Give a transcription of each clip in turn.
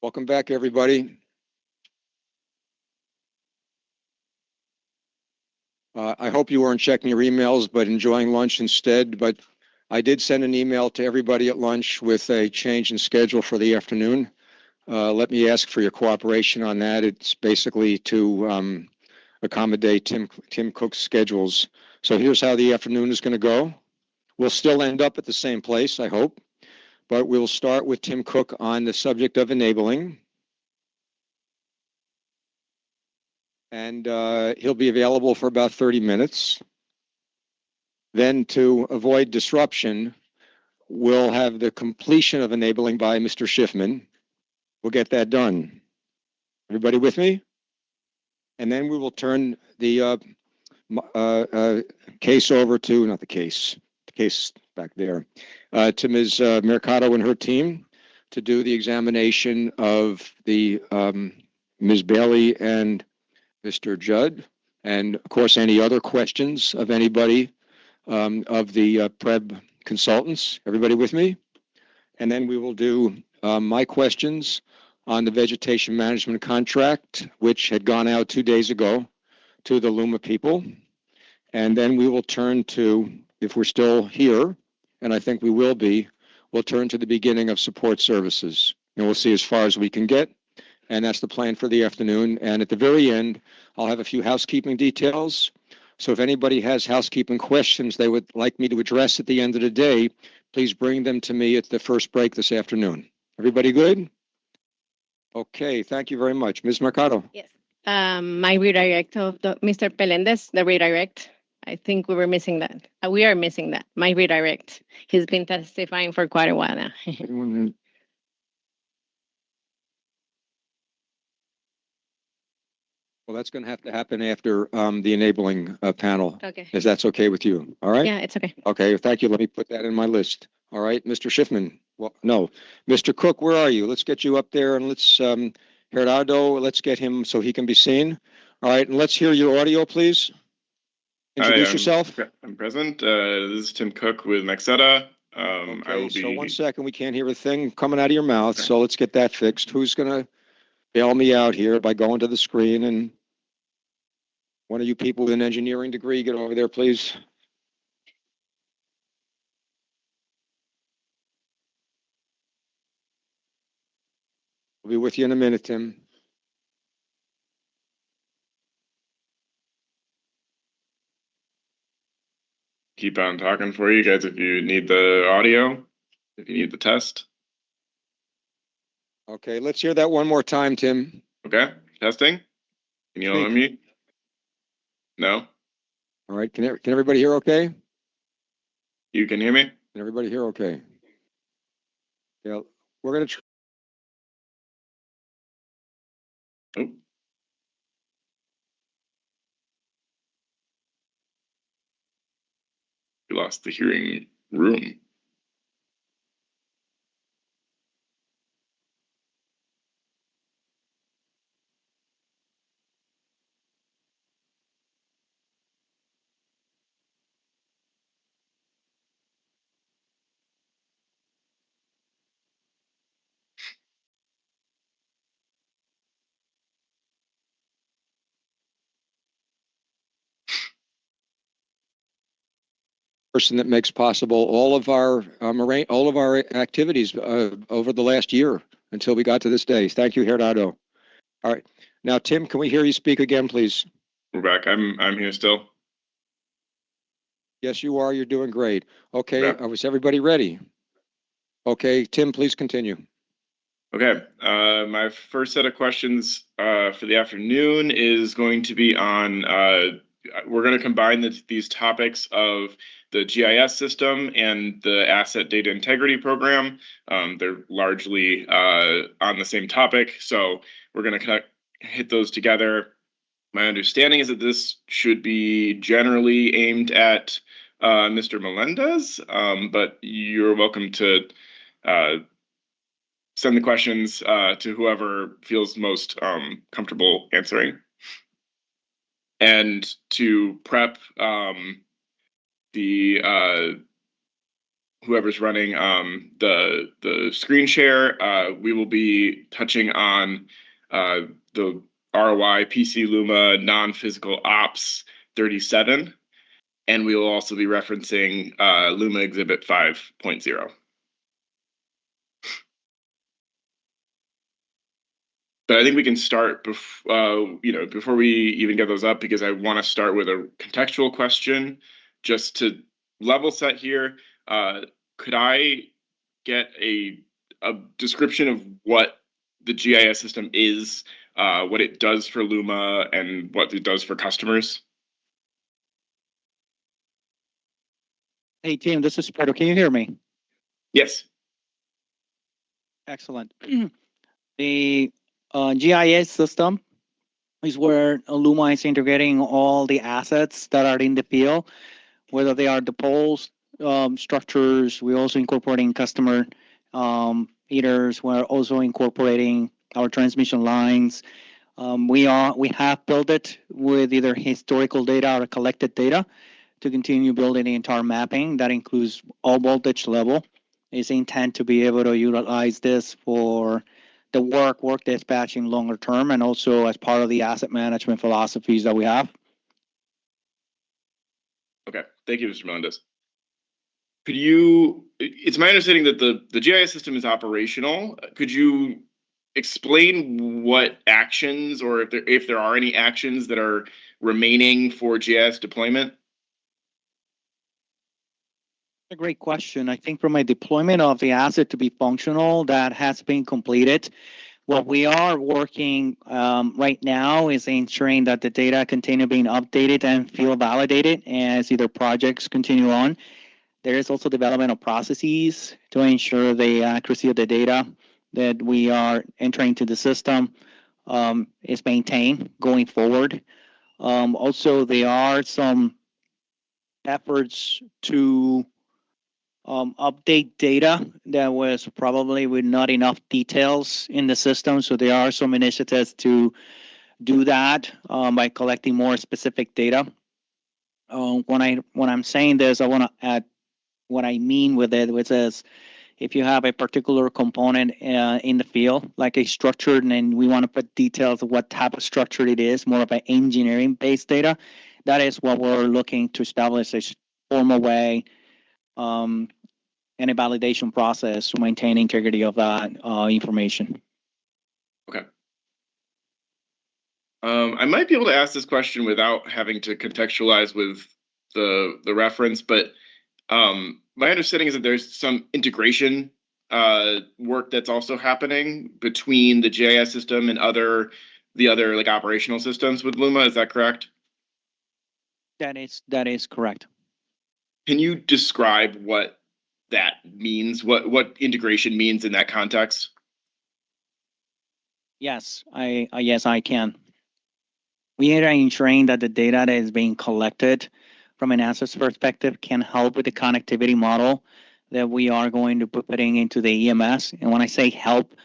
Welcome back, everybody. I hope you weren't checking your emails, but enjoying lunch instead. But I did send an email to everybody at lunch with a change in schedule for the afternoon. Let me ask for your cooperation on that. It's basically to accommodate Tim Cook's schedules. So here's how the afternoon is going to go. We'll still end up at the same place, I hope, but we'll start with Tim Cook on the subject of enabling. And he'll be available for about 30 minutes. Then, to avoid disruption, we'll have the completion of enabling by Mr. Schiffman. We'll get that done. Everybody with me? And then we will turn the case over to, not the case back there, to Ms. Mercado and her team to do the examination of the Ms. Bailey and Mr. Judd, and of course any other questions of anybody of the PREB consultants. Everybody with me? And then we will do my questions on the vegetation management contract, which had gone out 2 days ago to the Luma people. And then we will turn to, if we're still here, and I think we will be, we'll turn to the beginning of support services. And we'll see as far as we can get. And that's the plan for the afternoon. And at the very end, I'll have a few housekeeping details. So if anybody has housekeeping questions they would like me to address at the end of the day, please bring them to me at the first break this afternoon. Everybody good? Okay, thank you very much. Ms. Mercado. Yes. My redirect of Mr. Pelendez, the redirect. I think we were missing that. We are missing that. My redirect. He's been testifying for quite a while now. Well, that's going to have to happen after the enabling panel. Okay. If that's okay with you. All right? Yeah, it's okay. Okay, thank you. Let me put that in my list. All right, Mr. Schiffman. Well, no. Mr. Cook, where are you? Let's get you up there and let's, Gerardo, let's get him so he can be seen. All right, and let's hear your audio, please. Introduce yourself. I'm present. This is Tim Cook with Maxetta. Okay, I will be... so 1 second, we can't hear a thing coming out of your mouth, so let's get that fixed. Who's going to bail me out here by going to the screen? And one of you people with an engineering degree, get over there, please. We'll be with you in a minute, Tim. Keep on talking for you guys if you need the audio, if you need the test. Okay, let's hear that one more time, Tim. Okay, testing. Can you unmute? No? All right, can everybody hear okay? You can hear me? Can everybody hear okay? Yeah, we're going to... Oh. We lost the hearing room. Person that makes possible all of our activities over the last year until we got to this day. Thank you, Gerardo. All right, now Tim, can we hear you speak again, please? We're back. I'm here still. Yes, you are. You're doing great. Okay, Yeah. Was everybody ready? Okay, Tim, please continue. Okay, my first set of questions for the afternoon is going to be on, we're going to combine these topics of the GIS system and the asset data integrity program. They're largely on the same topic, so we're going to hit those together. My understanding is that this should be generally aimed at Mr. Melendez, but you're welcome to send the questions to whoever feels most comfortable answering. And to prep the whoever's running the screen share, we will be touching on the ROI PC Luma non-physical ops 37, and we will also be referencing Luma Exhibit 5.0. But I think we can start before we even get those up, because I want to start with a contextual question just to level set here. Could I get a description of what the GIS system is, what it does for Luma, and what it does for customers? Hey, team, this is Parte. Can you hear me? Yes. Excellent. The GIS system is where Luma is integrating all the assets that are in the field, whether they are the poles, structures. We're also incorporating customer meters. We're also incorporating our transmission lines. We have built it with either historical data or collected data to continue building the entire mapping. That includes all voltage level. It's intent to be able to utilize this for the work dispatching longer term, and also as part of the asset management philosophies that we have. Okay, thank you, Mr. Melendez. Could you, it's my understanding that the GIS system is operational. Could you explain what actions, or if there are any actions that are remaining for GIS deployment? A great question. I think from a deployment of the asset to be functional, that has been completed. What we are working right now is ensuring that the data continue being updated and field validated as either projects continue on. There is also development of processes to ensure the accuracy of the data that we are entering to the system is maintained going forward. Also, there are some efforts to update data that was probably with not enough details in the system. So there are some initiatives to do that by collecting more specific data. When I'm saying this, I want to add what I mean with it, which is if you have a particular component in the field, like a structure, and then we want to put details of what type of structure it is, more of an engineering-based data, that is what we're looking to establish a formal way and a validation process to maintain integrity of that information. Okay. I might be able to ask this question without having to contextualize with the reference, but my understanding is that there's some integration work that's also happening between the GIS system and the other like operational systems with Luma. Is that correct? That is correct. Can you describe what that means? What integration means in that context? Yes, I can. We are ensuring that the data that is being collected from an assets perspective can help with the connectivity model that we are going to be putting into the EMS. And when I say help,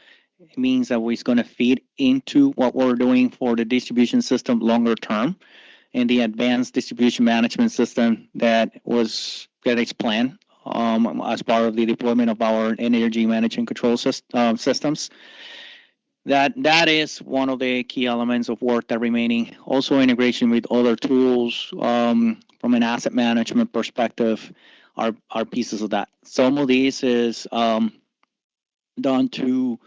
it means that we're going to feed into what we're doing for the distribution system longer term and the advanced distribution management system that is planned as part of the deployment of our energy management control systems. That is one of the key elements of work that remaining. Also, integration with other tools from an asset management perspective are pieces of that. Some of these is done to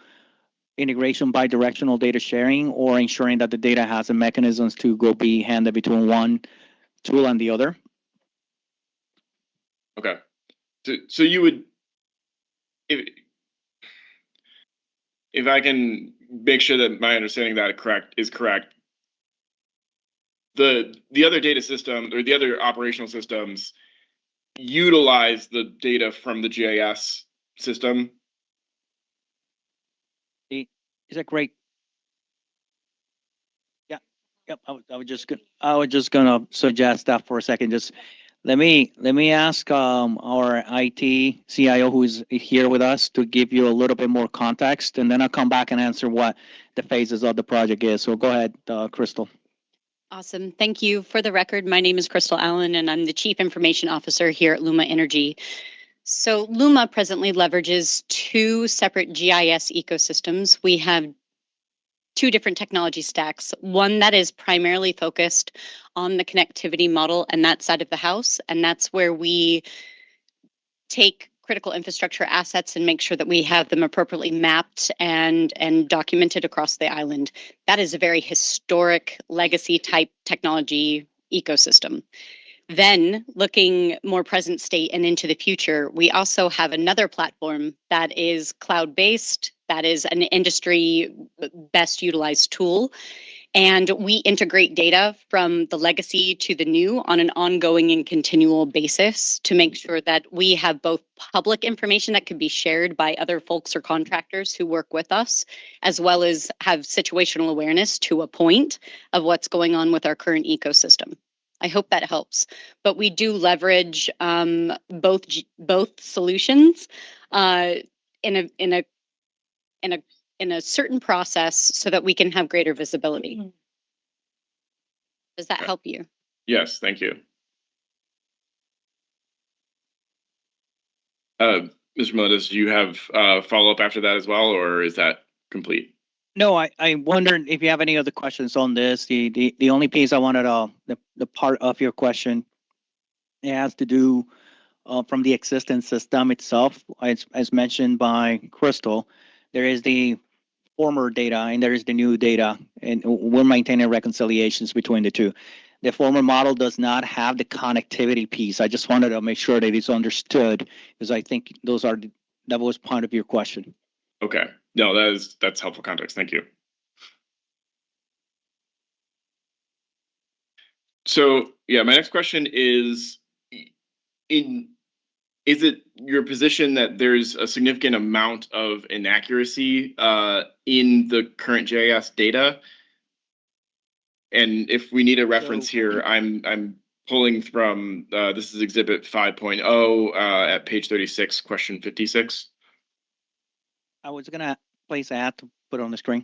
integration by directional data sharing or ensuring that the data has the mechanisms to go be handed between one tool and the other. Okay. So you would, if I can make sure that my understanding that is correct, the other data system or the other operational systems utilize the data from the GIS system. Is that great? Yeah. Yep. I was just gonna suggest that for a second. Just let me ask our IT CIO who is here with us to give you a little bit more context, and then I'll come back and answer what the phases of the project is. So go ahead, Crystal. Awesome. Thank you. For the record, my name is Crystal Allen, and I'm the Chief Information Officer here at Luma Energy. So Luma presently leverages two separate GIS ecosystems. We have two different technology stacks, one that is primarily focused on the connectivity model and that side of the house, and that's where we take critical infrastructure assets and make sure that we have them appropriately mapped and documented across the island. That is a very historic legacy type technology ecosystem. Then looking more present state and into the future, we also have another platform that is cloud-based, that is an industry best utilized tool. And we integrate data from the legacy to the new on an ongoing and continual basis to make sure that we have both public information that can be shared by other folks or contractors who work with us, as well as have situational awareness to a point of what's going on with our current ecosystem. I hope that helps. But we do leverage both solutions in a certain process so that we can have greater visibility. Does that help you? Yes, thank you. Mr. Melendez, do you have follow-up after that as well, or is that complete? No, I wondered if you have any other questions on this. The only piece I wanted the part of your question, it has to do from the existing system itself, as mentioned by Crystal. There is the former data and there is the new data, and we're maintaining reconciliations between the two. The former model does not have the connectivity piece. I just wanted to make sure that it's understood, because I think that was part of your question. Okay, no, that's helpful context. Thank you. So yeah, my next question is, is it your position that there's a significant amount of inaccuracy in the current GIS data? And if we need a reference here, I'm pulling from this is Exhibit 5.0 at page 36, question 56. I was gonna place an ad to put on the screen.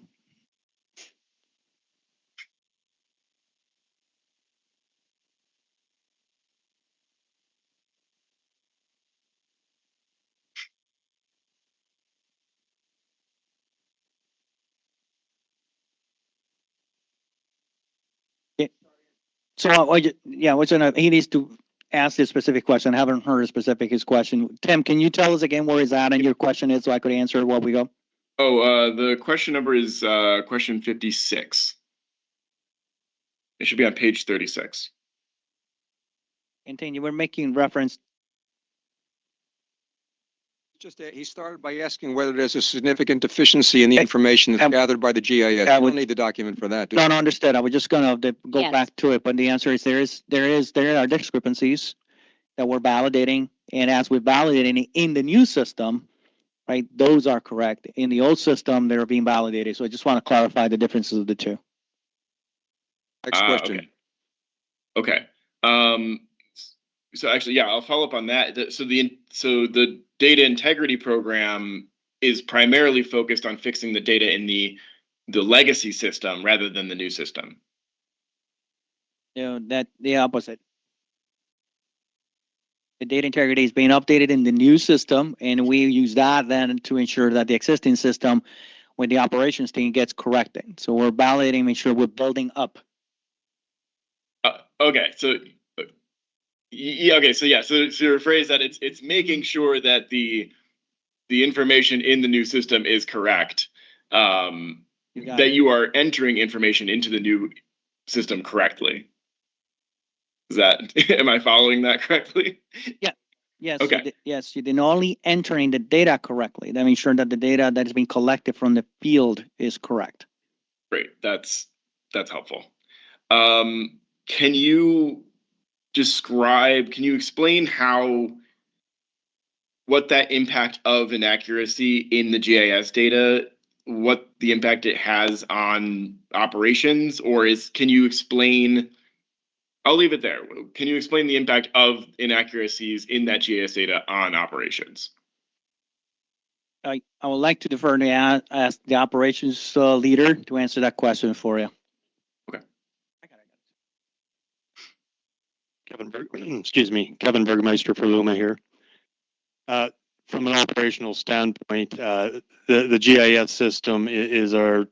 So he needs to ask this specific question. I haven't heard his question. Tim, can you tell us again where is that and your question is, so I could answer it while we go? Oh, the question number is question 56. It should be on page 36. Continue. We're making reference. Just he started by asking whether there's a significant deficiency in the information that's gathered by the GIS. We don't need the document for that. No, understood. I was just gonna go Yes. back to it, but the answer is there are discrepancies that we're validating, and as we're validating in the new system, right, those are correct. In the old system, they're being validated. So I just want to clarify the differences of the two. Next question. Okay. So actually, yeah, I'll follow up on that. So the data integrity program is primarily focused on fixing the data in the legacy system rather than the new system. That the opposite. The data integrity is being updated in the new system, and we use that then to ensure that the existing system, when the operations team gets corrected. So we're validating, make sure we're building up. Okay, so yeah, okay, so yeah, so your phrase that it's making sure that the information in the new system is correct. That you are entering information into the new system correctly. Is that, am I following that correctly? Yeah. Yes. Okay. Yes. You're not only entering the data correctly, that means sure that the data that is being collected from the field is correct. Great. That's helpful. Can you explain what that impact of inaccuracy in the GIS data, what the impact it has on operations, or can you explain, I'll leave it there. Can you explain the impact of inaccuracies in that GIS data on operations? I would like to defer to ask the operations leader to answer that question for you. Okay. Kevin Bergmeister for Luma here. From an operational standpoint, the GIS system is our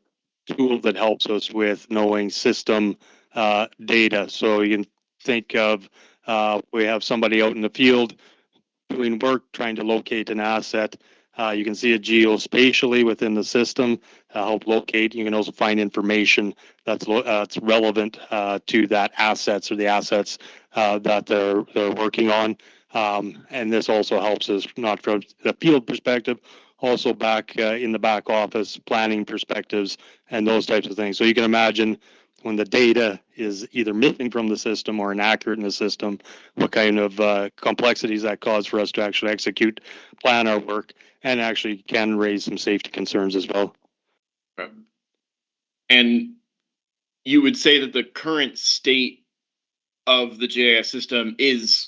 tool that helps us with knowing system data. So you can think of we have somebody out in the field doing work trying to locate an asset. You can see it geospatially within the system, help locate. You can also find information that's relevant to that assets or the assets that they're working on. And this also helps us not from the field perspective, also back in the back office planning perspectives and those types of things. So you can imagine when the data is either missing from the system or inaccurate in the system, what kind of complexities that cause for us to actually execute, plan our work, and actually can raise some safety concerns as well. And you would say that the current state of the GIS system is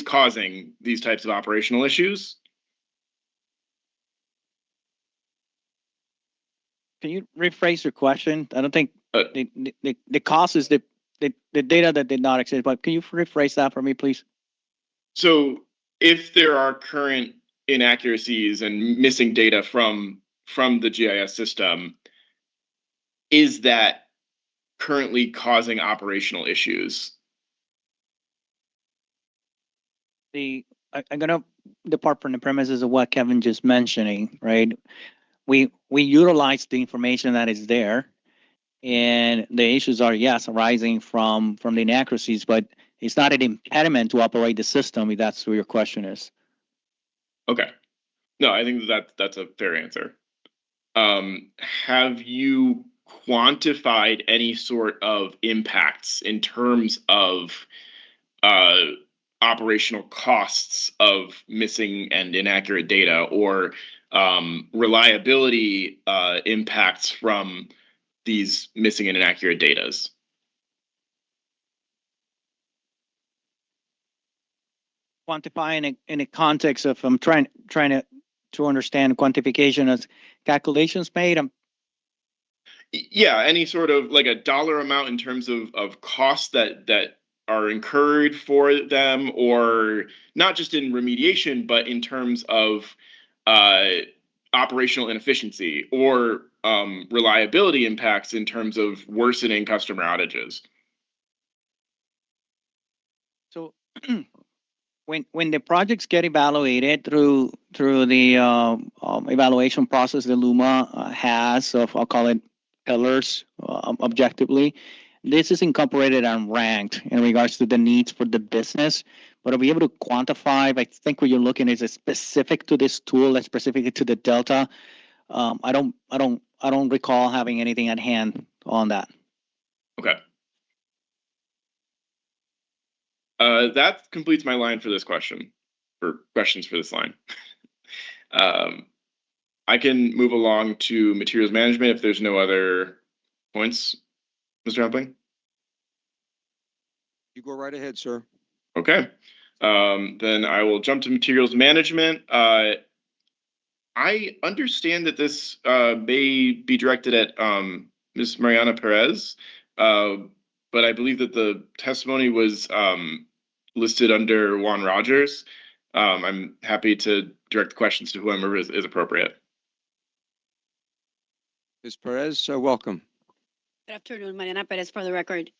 causing these types of operational issues? Can you rephrase your question? I don't think the cost is the data that did not exist, but can you rephrase that for me, please? So if there are current inaccuracies and missing data from the GIS system, is that currently causing operational issues? I'm gonna depart from the premises of what Kevin just mentioning, right? We utilize the information that is there, and the issues are, yes, arising from the inaccuracies, but it's not an impediment to operate the system, if that's what your question is. Okay. No, I think that's a fair answer. Have you quantified any sort of impacts in terms of operational costs of missing and inaccurate data, or reliability impacts from these missing and inaccurate datas? Quantifying in a context of I'm trying to understand quantification as calculations made. Yeah, any sort of like a dollar amount in terms of costs that are incurred for them, or not just in remediation, but in terms of operational inefficiency or reliability impacts in terms of worsening customer outages. So when the projects get evaluated through the evaluation process that Luma has of, I'll call it pillars, objectively, this is incorporated and ranked in regards to the needs for the business. But to be able to quantify, I think what you're looking at is specific to this tool, that's specific to the Delta. I don't recall having anything at hand on that. Okay. That completes my line for this question, or questions for this line. I can move along to materials management if there's no other points, Mr. Humpling. You go right ahead, sir. Okay. Then I will jump to materials management. I understand that this may be directed at Ms. Mariana Perez, but I believe that the testimony was listed under Juan Rogers. I'm happy to direct the questions to whoever is appropriate. Ms. Perez, welcome. Good afternoon, Mariana Perez for the record.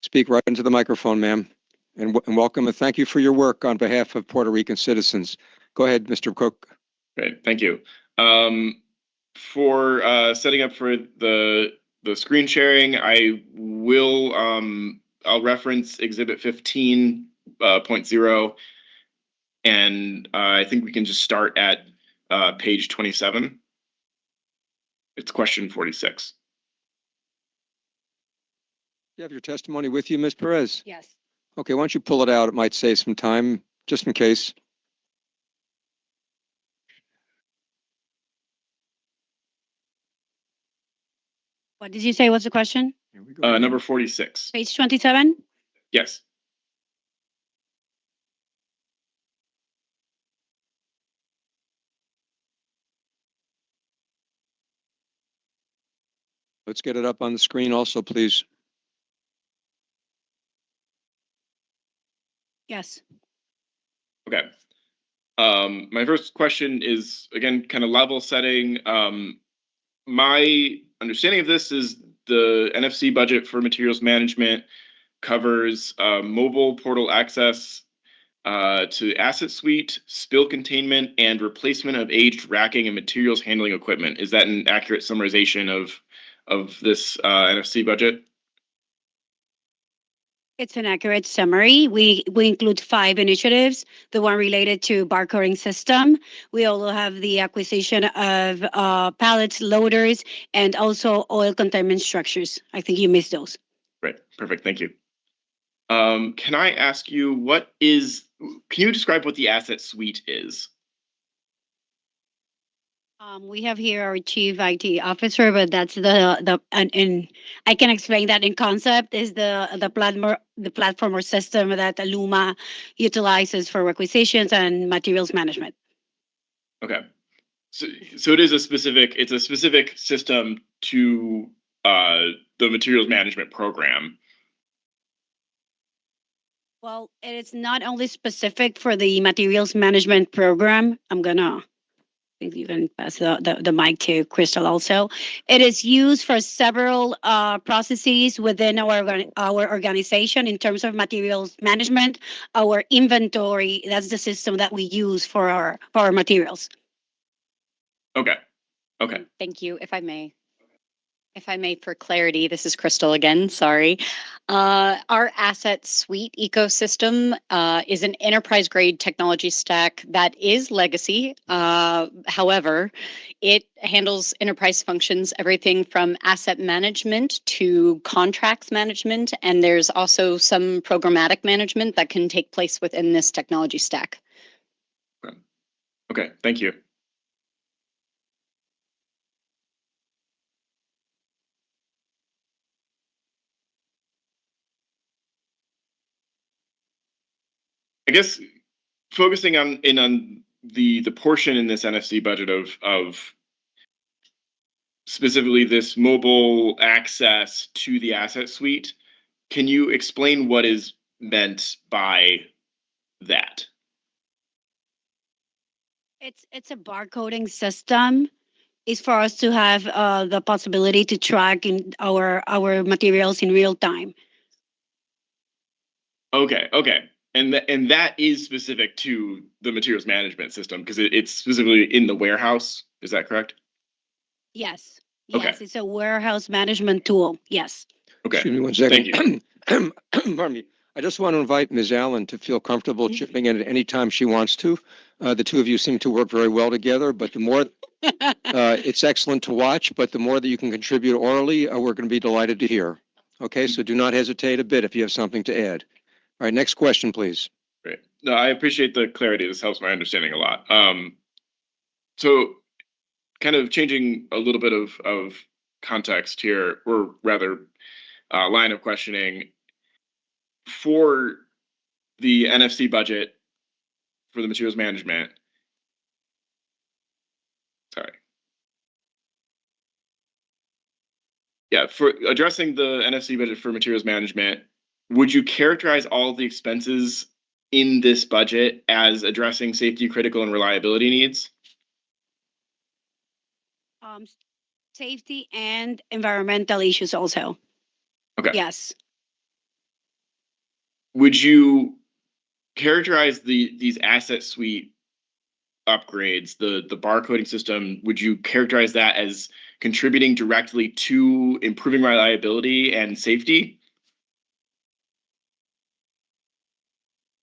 Speak right into the microphone, ma'am, and welcome and thank you for your work on behalf of Puerto Rican citizens. Go ahead, Mr. Cook. Great, thank you. For setting up for the screen sharing, I will I'll reference Exhibit 15.0, and I think we can just start at page 27. It's question 46. You have your testimony with you, Ms. Perez? Yes. Okay, why don't you pull it out? It might save some time, just in case. What did you say was the question? Here we go. Number 46. Page 27? Yes. Let's get it up on the screen also, please. Yes. Okay. My first question is, again, kind of level setting. My understanding of this is the NFC budget for materials management covers mobile portal access to asset suite, spill containment, and replacement of aged racking and materials handling equipment. Is that an accurate summarization of this NFC budget? It's an accurate summary. We include 5 initiatives, the one related to barcoding system. We also have the acquisition of pallets, loaders, and also oil containment structures. I think you missed those. Right, perfect, thank you. Can I ask you, can you describe what the asset suite is? We have here our chief IT officer, but that's and I can explain that in concept is the platform or system that Luma utilizes for requisitions and materials management. Okay, so it's a specific system to the materials management program. Well, it is not only specific for the materials management program. I think you can pass the mic to Crystal also. It is used for several processes within our organization in terms of materials management. Our inventory, that's the system that we use for our materials. Okay. Thank you. If I may, for clarity, this is Crystal again, sorry. Our asset suite ecosystem is an enterprise grade technology stack that is legacy. However, it handles enterprise functions, everything from asset management to contracts management, and there's also some programmatic management that can take place within this technology stack. Okay, thank you. I guess focusing on the portion in this NFC budget of specifically this mobile access to the asset suite, can you explain what is meant by that? It's a barcoding system. It's for us to have the possibility to track in our materials in real time. Okay. And that is specific to the materials management system because it's specifically in the warehouse. Is that correct? Yes. Okay. Yes, it's a warehouse management tool. Yes. Okay. Excuse me one second. Thank you. Pardon me. I just want to invite Ms. Allen to feel comfortable chipping in at any time she wants to. The two of you seem to work very well together, but the more it's excellent to watch, but the more that you can contribute orally, we're going to be delighted to hear. Okay, so do not hesitate a bit if you have something to add. All right, next question, please. Great. No, I appreciate the clarity. This helps my understanding a lot. So kind of changing a little bit of context here, or rather line of questioning. For the NFC budget for the materials management, for addressing the NFC budget for materials management, would you characterize all of the expenses in this budget as addressing safety critical and reliability needs? Safety and environmental issues also. Okay. Yes. Would you characterize these asset suite upgrades, the barcoding system, would you characterize that as contributing directly to improving reliability and safety?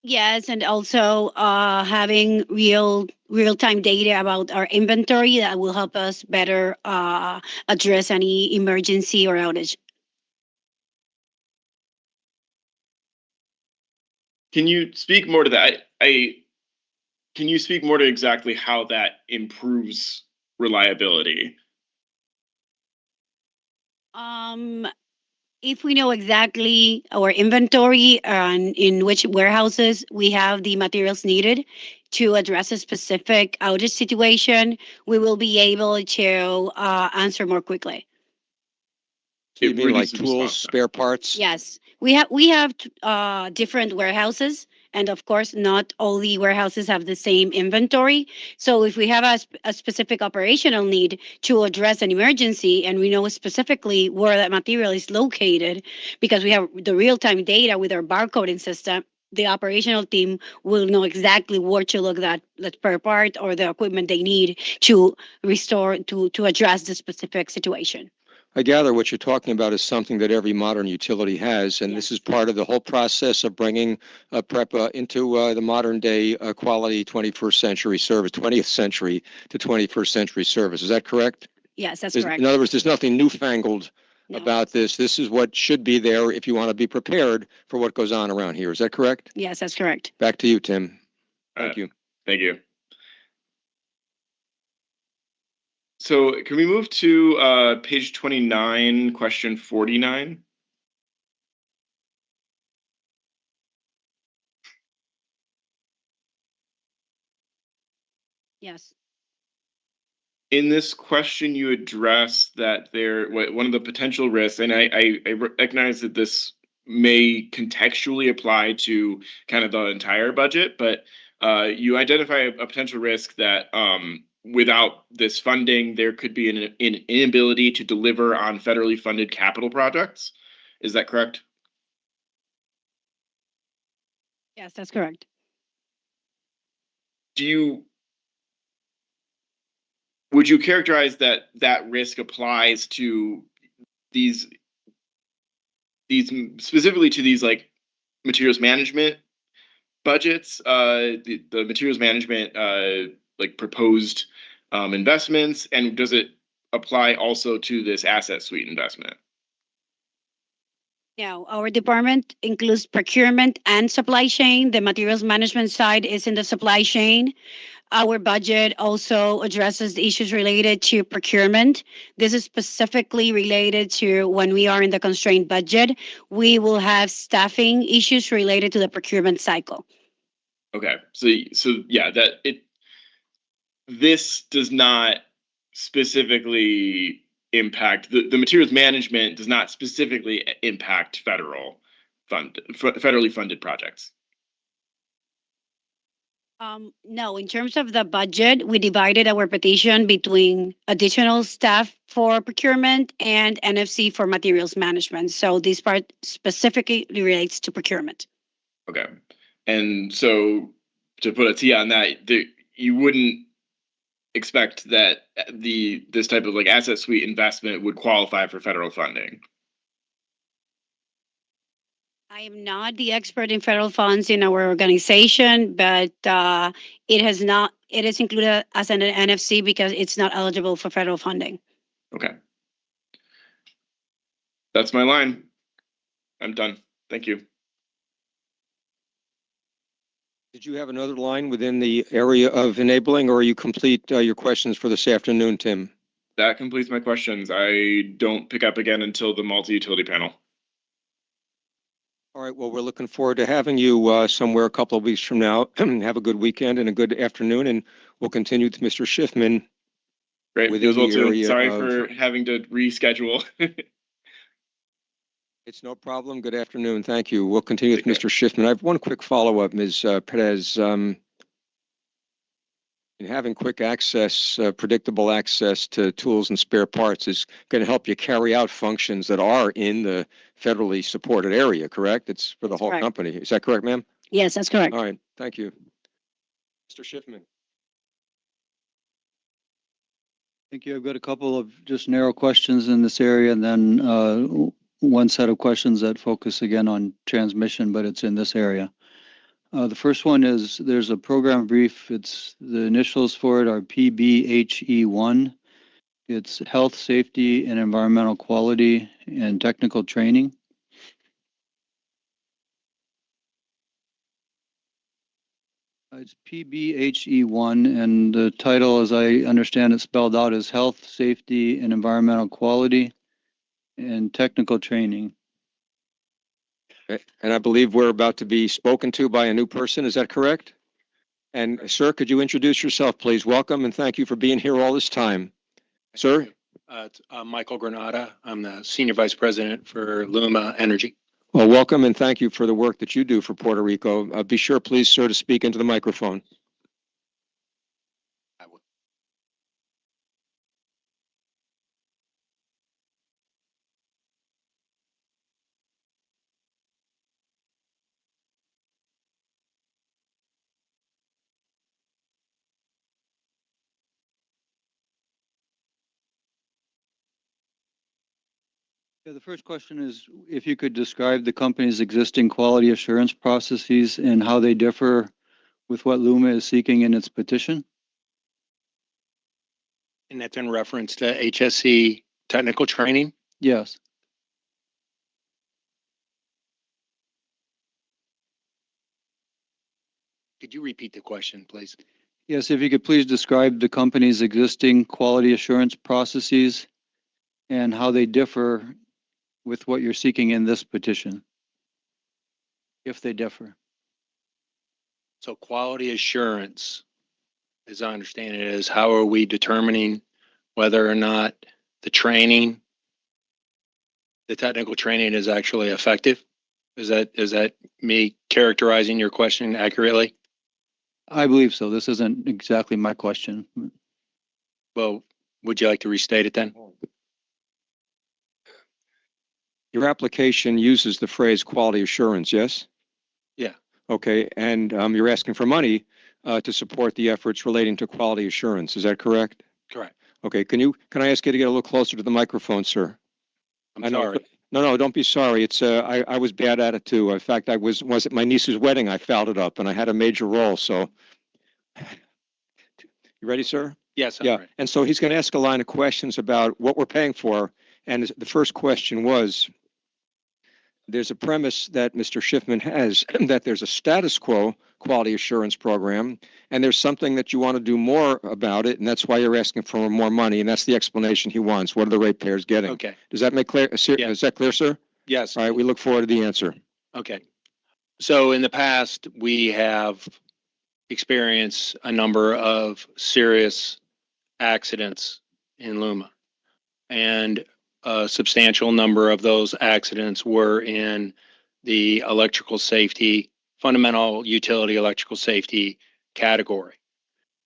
Yes, and also having real-time data about our inventory that will help us better address any emergency or outage. Can you speak more to that? Can you speak more to exactly how that improves reliability? If we know exactly our inventory and in which warehouses we have the materials needed to address a specific outage situation, we will be able to answer more quickly. You mean like reduces tools, response time. spare parts? Yes, we have different warehouses, And of course, not all the warehouses have the same inventory. So if we have a specific operational need to address an emergency and we know specifically where that material is located because we have the real-time data with our barcoding system, the operational team will know exactly where to look at that per part or the equipment they need to restore, to address the specific situation. I gather what you're talking about is something that every modern utility has, and this is part of the whole process of bringing PREPA into the modern day quality 21st century service, 20th century to 21st century service. Is that correct? Yes, that's correct. In other words, there's nothing newfangled No. about this. This is what should be there if you want to be prepared for what goes on around here. Is that correct? Yes, that's correct. Back to you, Tim. Thank you. Thank you. So can we move to page 29, question 49? Yes. In this question, you address that one of the potential risks, and I recognize that this may contextually apply to kind of the entire budget, but you identify a potential risk that without this funding, there could be an inability to deliver on federally funded capital projects. Is that correct? Yes, that's correct. Would you characterize that risk applies to these specifically to these like materials management budgets, the materials management like proposed investments, and does it apply also to this asset suite investment? Now, our department includes procurement and supply chain. The materials management side is in the supply chain. Our budget also addresses the issues related to procurement. This is specifically related to when we are in the constrained budget, we will have staffing issues related to the procurement cycle. Okay, so yeah, this does not specifically impact the materials management does not specifically impact federally funded projects. No, in terms of the budget, we divided our petition between additional staff for procurement and NFC for materials management. So this part specifically relates to procurement. Okay, and so to put a T on that, you wouldn't expect that this type of like asset suite investment would qualify for federal funding. I am not the expert in federal funds in our organization, but it is included as an NFC because it's not eligible for federal funding. Okay. That's my line. I'm done. Thank you. Did you have another line within the area of enabling, or are you complete your questions for this afternoon, Tim? That completes my questions. I don't pick up again until the multi-utility panel. All right, well, we're looking forward to having you somewhere a couple of weeks from now. Have a good weekend and a good afternoon, and we'll continue with Mr. Schiffman. Great. Within the area Sorry of- for having to reschedule. It's no problem. Good afternoon. Thank you. We'll continue with Take Mr. Schiffman. I have one quick follow-up, Ms. Perez. In having quick access, predictable access to tools and spare parts is going to help you carry out functions that are in the federally supported area, correct? It's for the whole correct. company. Is that correct, ma'am? Yes, that's correct. All right. Thank you. Mr. Schiffman. Thank you. I've got a couple of just narrow questions in this area and then one set of questions that focus again on transmission, but it's in this area. The first one is there's a program brief. It's the initials for it are PBHE1. It's health, safety, and environmental quality and technical training. It's PBHE1, and the title, as I understand it spelled out, is Health, Safety, and Environmental Quality and Technical Training. Okay. And I believe we're about to be spoken to by a new person. Is that correct? And sir, could you introduce yourself, please? Welcome and thank you for being here all this time. Sir? It's Michael Granata. I'm the Senior Vice President for Luma Energy. Well, welcome and thank you for the work that you do for Puerto Rico. Be sure, please, sir, to speak into the microphone. Yeah, the first question is if you could describe the company's existing quality assurance processes and how they differ with what Luma is seeking in its petition. And that's in reference to HSE technical training. Yes. Could you repeat the question, please? Yes, if you could please describe the company's existing quality assurance processes and how they differ with what you're seeking in this petition, if they differ. So quality assurance, as I understand it, is how are we determining whether or not the training, the technical training is actually effective? Is that me characterizing your question accurately? I believe so. This isn't exactly my question. Well, would you like to restate it then? Your application uses the phrase quality assurance, yes? Yeah. Okay, and you're asking for money to support the efforts relating to quality assurance. Is that correct? Correct. Okay, can I ask you to get a little closer to the microphone, sir? I'm sorry. No, don't be sorry. It's I was bad at it too. In fact, I was at my niece's wedding. I fouled it up, and I had a major role. So, you ready, sir? Yes, I'm Yeah. ready. And so he's going to ask a line of questions about what we're paying for. And the first question was, there's a premise that Mr. Schiffman has that there's a status quo quality assurance program, and there's something that you want to do more about it, and that's why you're asking for more money, and that's the explanation he wants. What are the ratepayers getting? Okay. Does that make clear? Yeah. Is that clear, sir? Yes. All right, we look forward to the answer. Okay. So in the past, we have experienced a number of serious accidents in Luma. And a substantial number of those accidents were in the electrical safety, fundamental utility electrical safety category.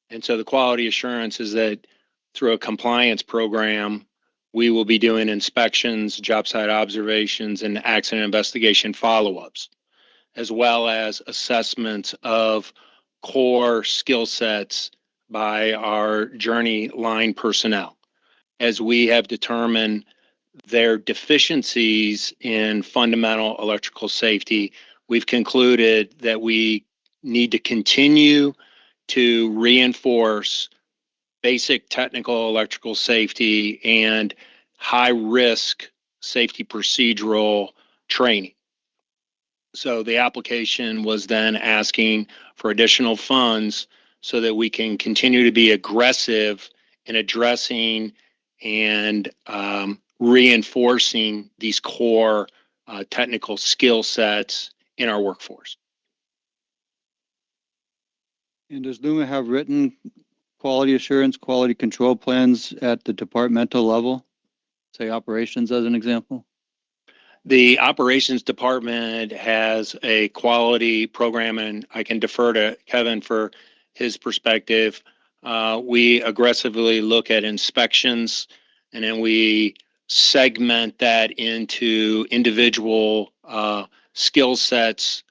And so the quality assurance is that through a compliance program, we will be doing inspections, job site observations, and accident investigation follow-ups, as well as assessments of core skill sets by our journey line personnel. As we have determined their deficiencies in fundamental electrical safety, we've concluded that we need to continue to reinforce basic technical electrical safety and high risk safety procedural training. So the application was then asking for additional funds so that we can continue to be aggressive in addressing and reinforcing these core technical skill sets in our workforce. And does Luma have written quality assurance, quality control plans at the departmental level? Say operations as an example? The operations department has a quality program, and I can defer to Kevin for his perspective. We aggressively look at inspections, and then we segment that into individual skill sets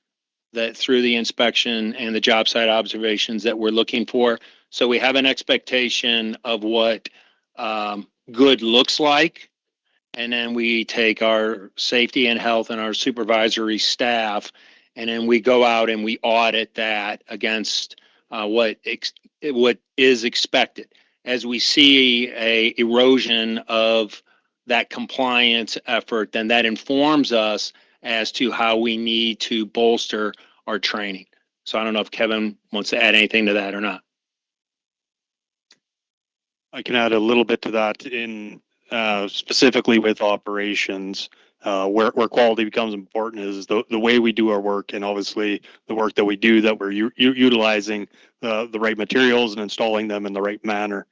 that through the inspection and the job site observations that we're looking for. So we have an expectation of what good looks like. And then we take our safety and health and our supervisory staff, and then we go out and we audit that against what is expected. As we see a erosion of that compliance effort, then that informs us as to how we need to bolster our training. So I don't know if Kevin wants to add anything to that or not. I can add a little bit to that in specifically with operations, where quality becomes important is the way we do our work, and obviously the work that we do, that we're utilizing the right materials and installing them in the right manner.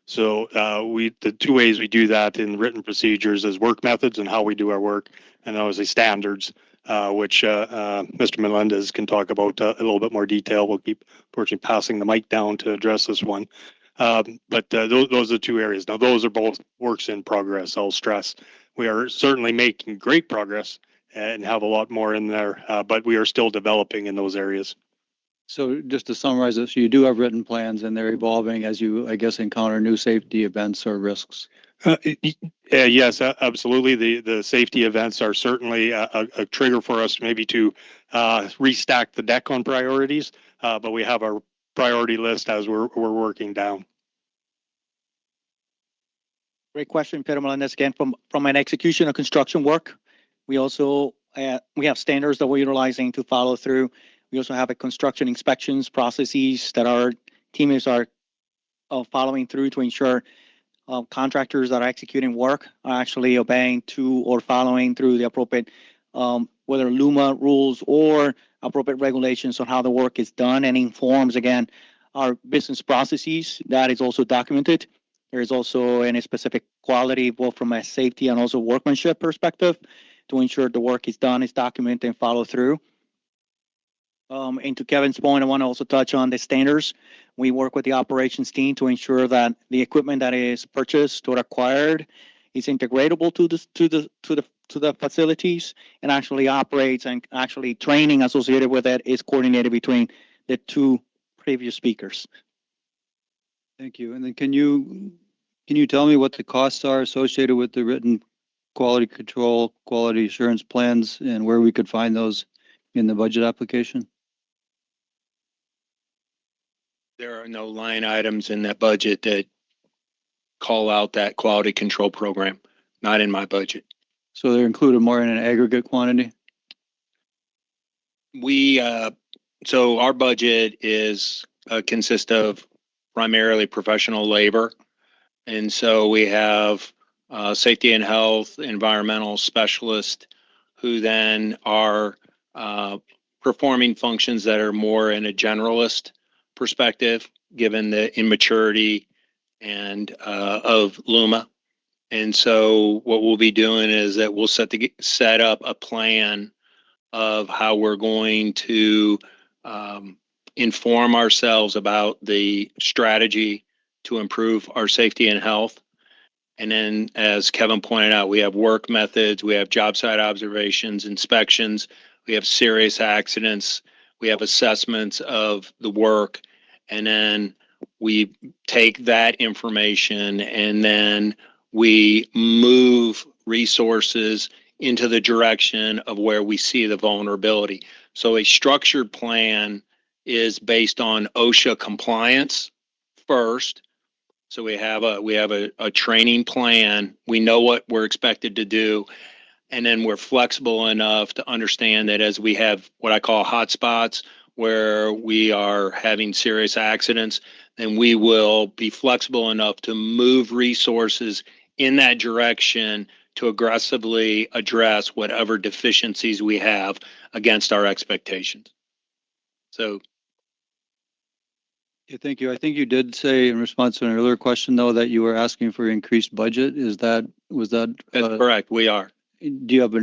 So the two ways we do that in written procedures is work methods and how we do our work, and obviously standards which Mr. Melendez can talk about a little bit more detail. We'll keep, unfortunately, passing the mic down to address this one. But those are the two areas. Now, those are both works in progress. I'll stress we are certainly making great progress and have a lot more in there, but we are still developing in those areas. So just to summarize this, you do have written plans and they're evolving as you, I guess, encounter new safety events or risks. Yes, absolutely. The safety events are certainly a trigger for us maybe to restack the deck on priorities, but we have our priority list as we're working down. Great question, Pedro Melendez. Again, from an execution of construction work, we also we have standards that we're utilizing to follow through. We also have a construction inspections processes that our teammates are following through to ensure contractors that are executing work are actually obeying to or following through the appropriate, whether LUMA rules or appropriate regulations on how the work is done, and informs, again, our business processes. That is also documented. There is also any specific quality, both from a safety and also workmanship perspective, to ensure the work is done, is documented, and follow through. And to Kevin's point, I want to also touch on the standards. We work with the operations team to ensure that the equipment that is purchased or acquired is integratable to the facilities and actually operates, and actually training associated with it is coordinated between the two previous speakers. Thank you. And then can you tell me what the costs are associated with the written quality control, quality assurance plans, and where we could find those in the budget application? There are no line items in that budget that call out that quality control program, not in my budget. So they're included more in an aggregate quantity? So our budget is consists of primarily professional labor. And so we have safety and health, environmental specialists who then are performing functions that are more in a generalist perspective, given the immaturity and of LUMA. And so what we'll be doing is that we'll set up a plan of how we're going to inform ourselves about the strategy to improve our safety and health. And then, as Kevin pointed out, we have work methods, we have job site observations, inspections, we have serious accidents, we have assessments of the work, and then we take that information and then we move resources into the direction of where we see the vulnerability. So a structured plan is based on OSHA compliance first. So we have a training plan. We know what we're expected to do. And then we're flexible enough to understand that as we have what I call hotspots where we are having serious accidents, then we will be flexible enough to move resources in that direction to aggressively address whatever deficiencies we have against our expectations. So. Yeah, thank you. I think you did say in response to an earlier question, though, that you were asking for increased budget. Was that? That's correct. We are. Do you have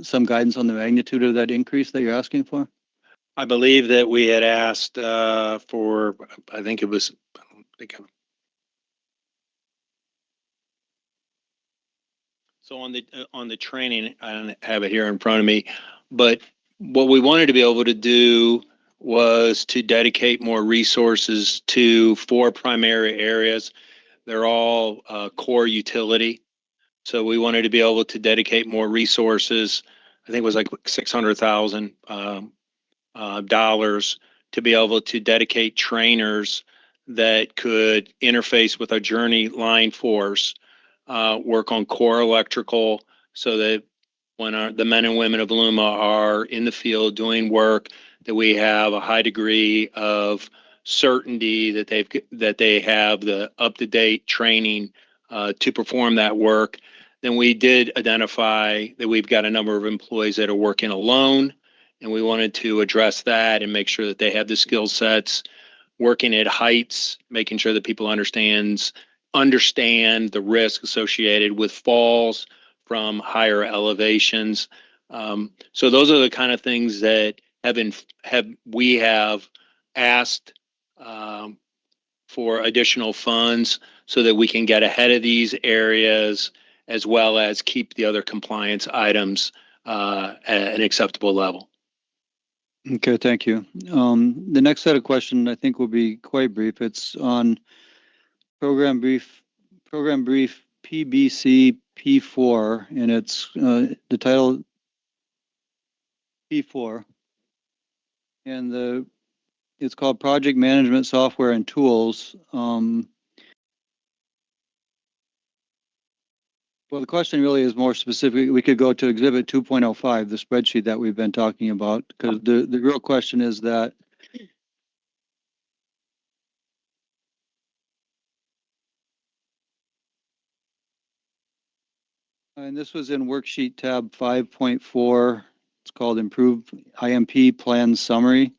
some guidance on the magnitude of that increase that you're asking for? I believe that we had asked for, I think it was, so on the training, I don't have it here in front of me, but what we wanted to be able to do was to dedicate more resources to 4 primary areas. They're all core utility. So we wanted to be able to dedicate more resources. I think it was like $600,000 to be able to dedicate trainers that could interface with our journey line force, work on core electrical, so that when the men and women of LUMA are in the field doing work, that we have a high degree of certainty that they have the up-to-date training to perform that work. Then we did identify that we've got a number of employees that are working alone, and we wanted to address that and make sure that they have the skill sets, working at heights, making sure that people understand the risk associated with falls from higher elevations. So those are the kind of things that we have asked for additional funds so that we can get ahead of these areas as well as keep the other compliance items at an acceptable level. Okay, thank you. The next set of questions I think will be quite brief. It's on program brief PBC P4, and it's the title P4, and it's called Project Management Software and Tools. Well, the question really is more specific. We could go to Exhibit 2.05, the spreadsheet that we've been talking about, because the real question is that and this was in worksheet tab 5.4. It's called Improved IMP Plan Summary.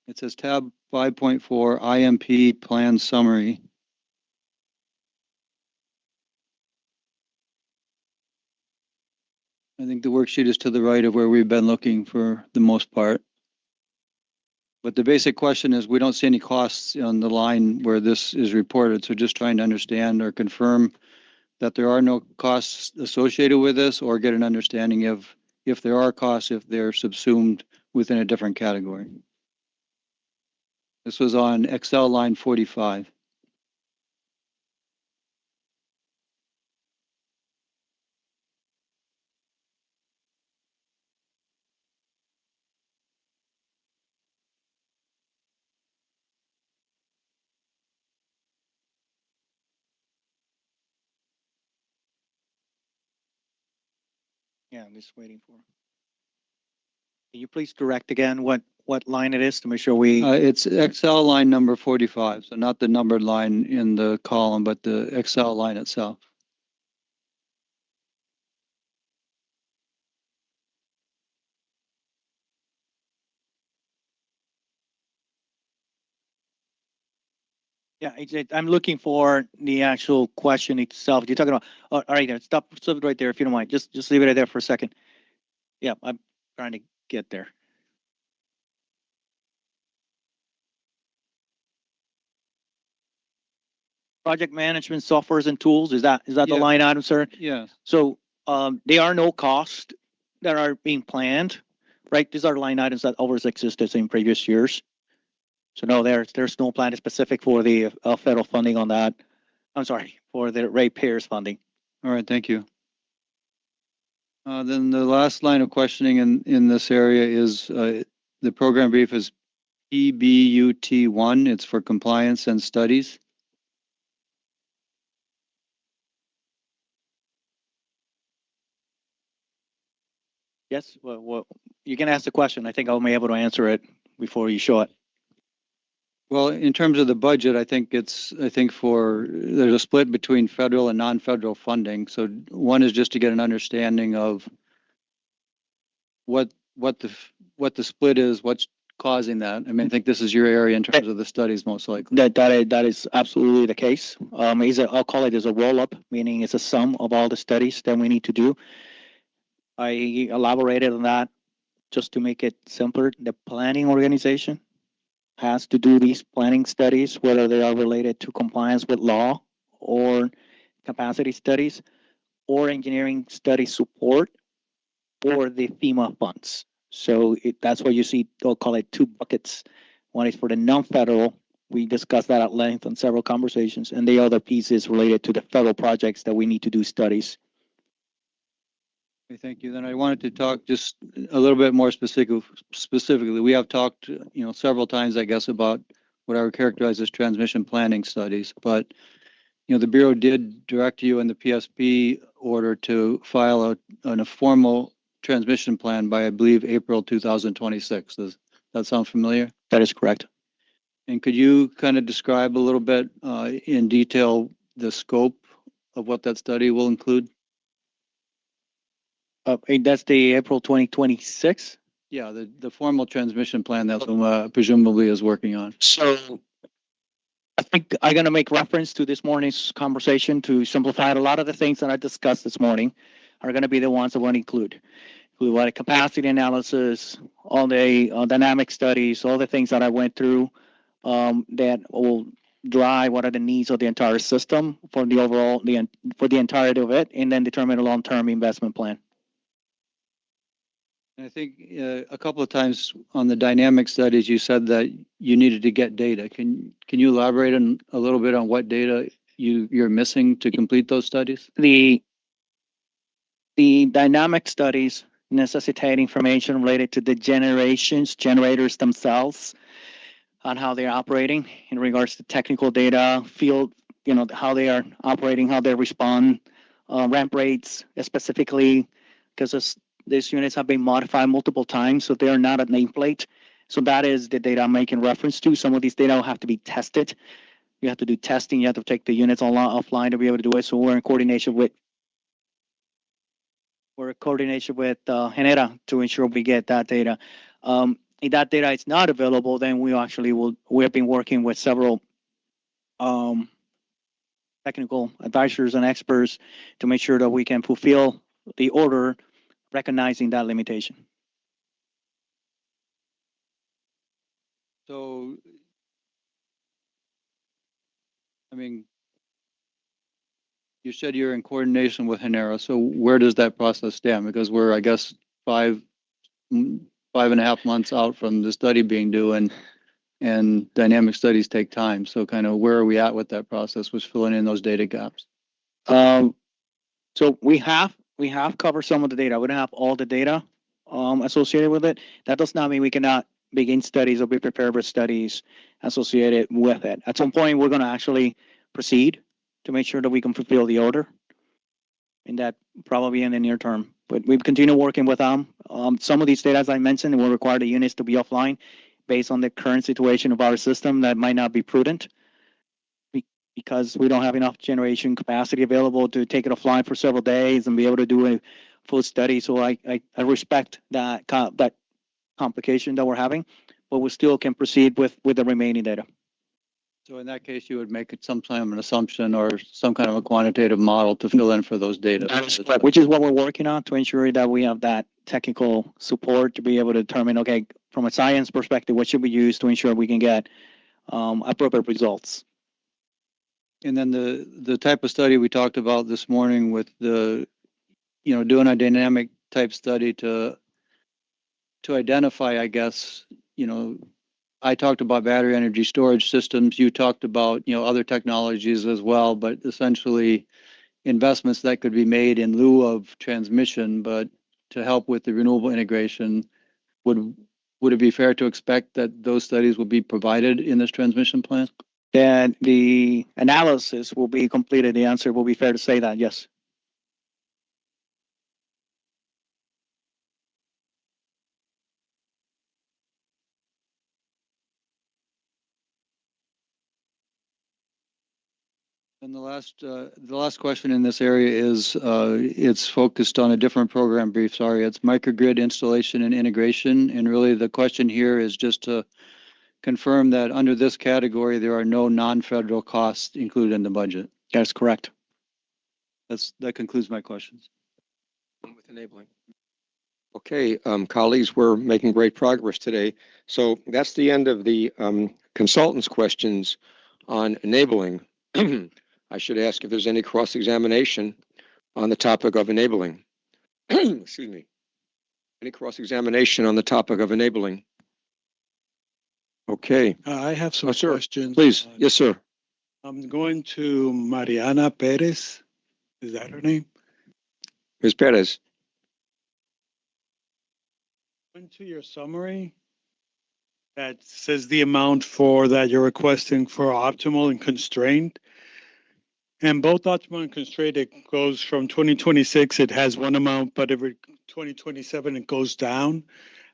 It says tab 5.4 IMP Plan Summary. I think the worksheet is to the right of where we've been looking for the most part. But the basic question is, we don't see any costs on the line where this is reported. So just trying to understand or confirm that there are no costs associated with this, or get an understanding of if there are costs, if they're subsumed within a different category. This was on Excel line 45. Yeah, I'm just waiting for. Can you please direct again what line it is to make sure we? It's Excel line number 45, so not the numbered line in the column, but the Excel line itself. Yeah, I'm looking for the actual question itself. You're talking about, all right, there, stop it right there if you don't mind. Just leave it right there for a second. Yeah, I'm trying to get there. Project management softwares and tools, is that the line item, sir? Yeah. So there are no costs that are being planned, right? These are line items that always existed in previous years. So no, there's no plan specific for the federal funding on that. I'm sorry, for the ratepayers funding. All right, thank you. Then the last line of questioning in this area is the program brief is PBUT1. It's for compliance and studies. Yes, well, you can ask the question. I think I'll be able to answer it before you show it. Well, in terms of the budget, I think there's a split between federal and non-federal funding. So one is just to get an understanding of what the split is, what's causing that. I mean, I think this is your area in terms of the studies, most likely. That is absolutely the case. I'll call it as a roll-up, meaning it's a sum of all the studies that we need to do. I elaborated on that just to make it simpler. The planning organization has to do these planning studies, whether they are related to compliance with law or capacity studies or engineering study support or the FEMA funds. So that's why you see, they'll call it two buckets. One is for the non-federal. We discussed that at length on several conversations. And the other piece is related to the federal projects that we need to do studies. Okay, thank you. Then I wanted to talk just a little bit more specifically. We have talked, several times, I guess, about what I would characterize as transmission planning studies. But, the Bureau did direct you in the PSP order to file a formal transmission plan by, I believe, April 2026. Does that sound familiar? That is correct. And could you kind of describe a little bit in detail the scope of what that study will include? That's the April 2026? Yeah, the formal transmission plan that presumably is working on. So I'm going to make reference to this morning's conversation to simplify it. A lot of the things that I discussed this morning are going to be the ones that we'll include. We want capacity analysis, all the dynamic studies, all the things that I went through that will drive what are the needs of the entire system for the overall, for the entirety of it, and then determine a long-term investment plan. I think a couple of times on the dynamic studies, you said that you needed to get data. Can you elaborate on a little bit on what data you're missing to complete those studies? The dynamic studies necessitate information related to the generators themselves, on how they're operating in regards to technical data, field, how they are operating, how they respond, ramp rates specifically, because these units have been modified multiple times, so they're not at nameplate. So that is the data I'm making reference to. Some of these data will have to be tested. You have to do testing. You have to take the units offline to be able to do it. So we're in coordination with Genera to ensure we get that data. If that data is not available, then we have been working with several technical advisors and experts to make sure that we can fulfill the order, recognizing that limitation. So, I mean, you said you're in coordination with Genera. So where does that process stand? Because we're, I guess, 5.5 months out from the study being due, and dynamic studies take time. So kind of where are we at with that process, was filling in those data gaps? So we have covered some of the data. We don't have all the data associated with it. That does not mean we cannot begin studies or be prepared with studies associated with it. At some point, we're going to actually proceed to make sure that we can fulfill the order, and that probably in the near term. But we've continued working with them. Some of these data, as I mentioned, will require the units to be offline based on the current situation of our system. That might not be prudent because we don't have enough generation capacity available to take it offline for several days and be able to do a full study. So I respect that complication that we're having, but we still can proceed with the remaining data. So in that case, you would make it some kind of an assumption or some kind of a quantitative model to fill in for those data. Which is what we're working on, to ensure that we have that technical support to be able to determine, okay, from a science perspective, what should we use to ensure we can get appropriate results. And then the type of study we talked about this morning with the, doing a dynamic type study to identify, I guess, I talked about battery energy storage systems. You talked about, other technologies as well, but essentially investments that could be made in lieu of transmission, but to help with the renewable integration. Would it be fair to expect that those studies will be provided in this transmission plan? That the analysis will be completed. The answer will be fair to say that, yes. And the last question in this area is, it's focused on a different program brief. Sorry, it's microgrid installation and integration. And really the question here is just to confirm that under this category, there are no non-federal costs included in the budget. That's correct. That concludes my questions. With enabling. Okay, colleagues, we're making great progress today. So that's the end of the consultants' questions on enabling. I should ask if there's any cross-examination on the topic of enabling. Excuse me. Any cross-examination on the topic of enabling? Okay. I have some sir. questions. Please. Yes, sir. I'm going to Mariana Perez. Is that her name? Ms. Perez. Into your summary that says the amount for that you're requesting for optimal and constrained. And both optimal and constrained, it goes from 2026, it has one amount, but every 2027 it goes down,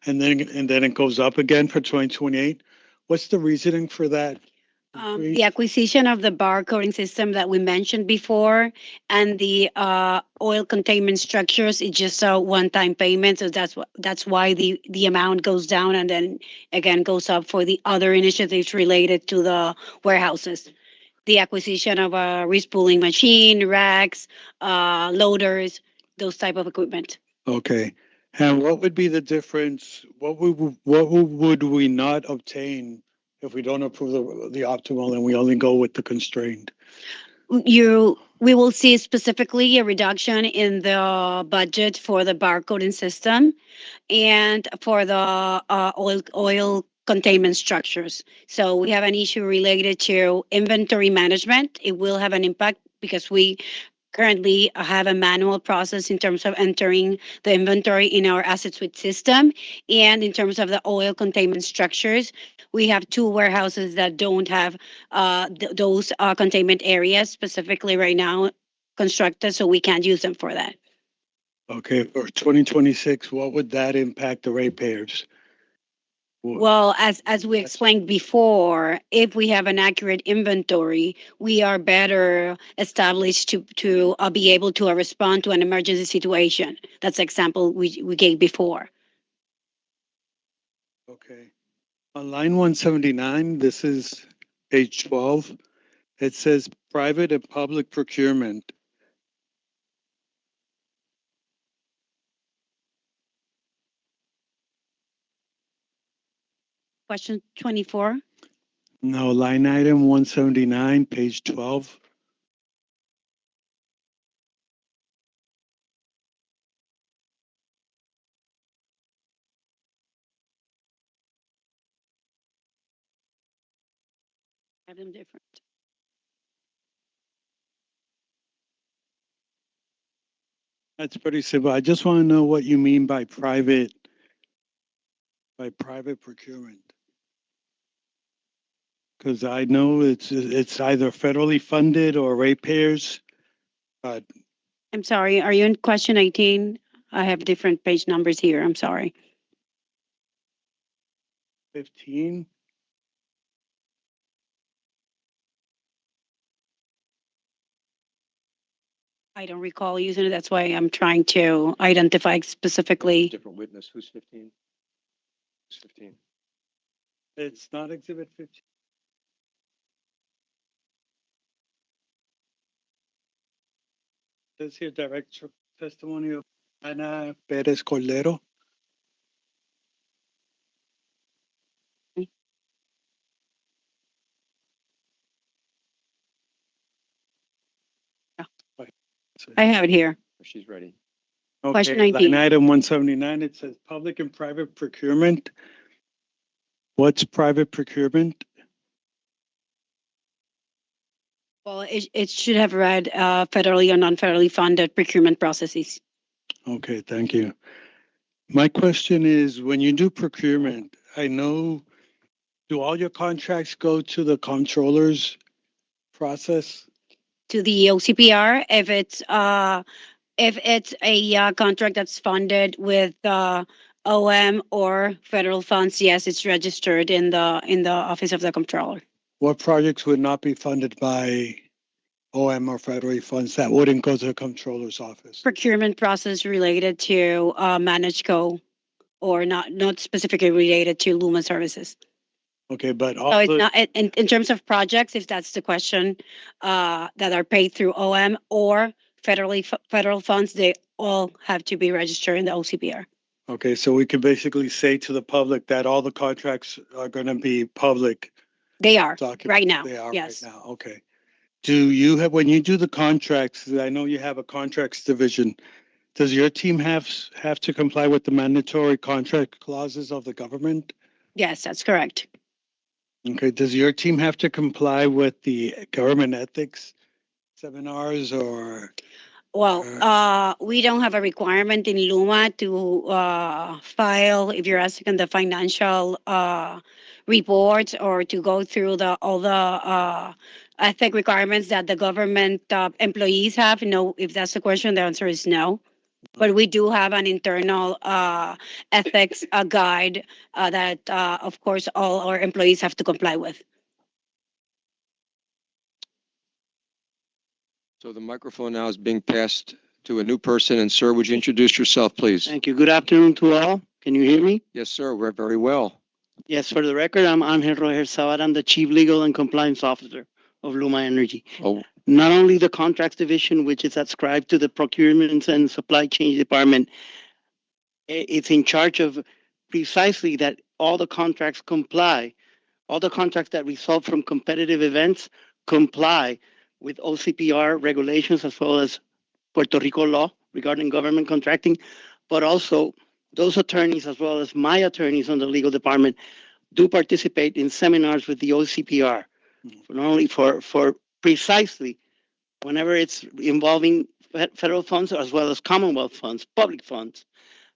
and then it goes up again for 2028. What's the reasoning for that? The acquisition of the bar coding system that we mentioned before, and the oil containment structures, it's just a one-time payment. So that's why the amount goes down and then again goes up for the other initiatives related to the warehouses. the acquisition of a respooling machine, racks, loaders, those type of equipment. Okay. And what would be the difference? What would we not obtain if we don't approve the optimal and we only go with the constrained? We will see specifically a reduction in the budget for the barcoding system and for the oil containment structures. So we have an issue related to inventory management. It will have an impact because we currently have a manual process in terms of entering the inventory in our asset suite system. And in terms of the oil containment structures, we have two warehouses that don't have those containment areas specifically right now constructed, so we can't use them for that. Okay, for 2026, what would that impact the ratepayers? Well, as we explained before, if we have an accurate inventory, we are better established to be able to respond to an emergency situation. That's the example we gave before. Okay. On line 179, this is page 12. It says private and public procurement. Question 24. No, line item 179, page 12. Have them different. That's pretty simple. I just want to know what you mean by private procurement. Because I know it's either federally funded or ratepayers. But I'm sorry, are you in question 18? I have different page numbers here. I'm sorry. 15. I don't recall using it. That's why I'm trying to identify specifically. Different witness. Who's 15? Who's 15? It's not exhibit 15. Says here direct testimony of Ana Perez Cordero. I have it here. She's ready. Question Okay, 19. line item 179, it says public and private procurement. What's private procurement? Well, it should have read federally or non-federally funded procurement processes. Okay, thank you. My question is, when you do procurement, I know, do all your contracts go to the controller's process? To the OCPR, if it's a contract that's funded with OM or federal funds, yes, it's registered in the Office of the Comptroller. What projects would not be funded by OM or federal funds that wouldn't go to the controller's office? Procurement process related to managed co, or not specifically related to Luma services. Okay, but all So it's the, not in terms of projects, if that's the question, that are paid through OM or federal funds, they all have to be registered in the OCPR. okay, so we can basically say to the public that all the contracts are going to be public They are documents. right now. They are Yes. right now. Okay. Do you have, when you do the contracts, I know you have a contracts division, does your team have to comply with the mandatory contract clauses of the government? Yes, that's correct. Okay, does your team have to comply with the government ethics seminars or? Well, we don't have a requirement in Luma to file, if you're asking the financial reports or to go through all the ethic requirements that the government employees have. No, if that's the question, the answer is no. But we do have an internal ethics guide that, of course, all our employees have to comply with. So the microphone now is being passed to a new person. And sir, would you introduce yourself, please? Thank you. Good afternoon to all. Can you hear me? Yes, sir. We're very well. Yes, for the record, I'm Angel Roger Sabat. I'm the Chief Legal and Compliance Officer of Luma Energy. Oh, Not only the contracts division, which is adscribed to the procurement and supply chain department, it's in charge of precisely that all the contracts comply, all the contracts that result from competitive events comply with OCPR regulations as well as Puerto Rico law regarding government contracting, but also those attorneys as well as my attorneys on the legal department do participate in seminars with the OCPR, not only for precisely whenever it's involving federal funds as well as Commonwealth funds, public funds,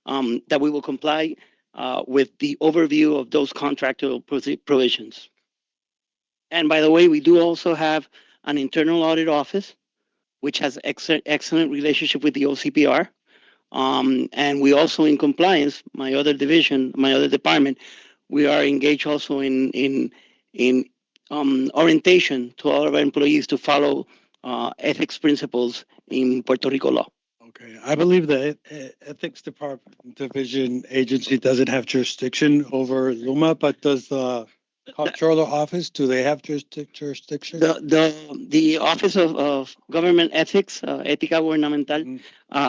that we will comply with the overview of those contractual provisions. And by the way, we do also have an internal audit office, which has excellent relationship with the OCPR. And we also in compliance, my other division, my other department, we are engaged also in orientation to all of our employees to follow ethics principles in Puerto Rico law. Okay, I believe the Ethics Department Division agency doesn't have jurisdiction over Luma, but does the Comptroller Office, do they have jurisdiction? The Office of Government Ethics, Ética Gubernamental,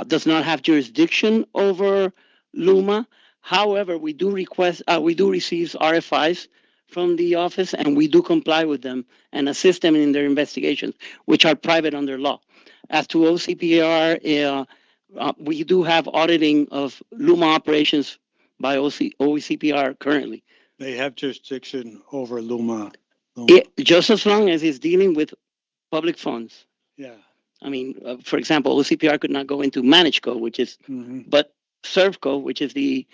does not have jurisdiction over Luma. However, we do receive RFIs from the office, and we do comply with them and assist them in their investigations, which are private under law. As to OCPR, we do have auditing of Luma operations by OCPR currently. They have jurisdiction over Luma. Just as long as it's dealing with public funds. Yeah. I mean, for example, OCPR could not go into ManageCo, which is, but ServCo, which is the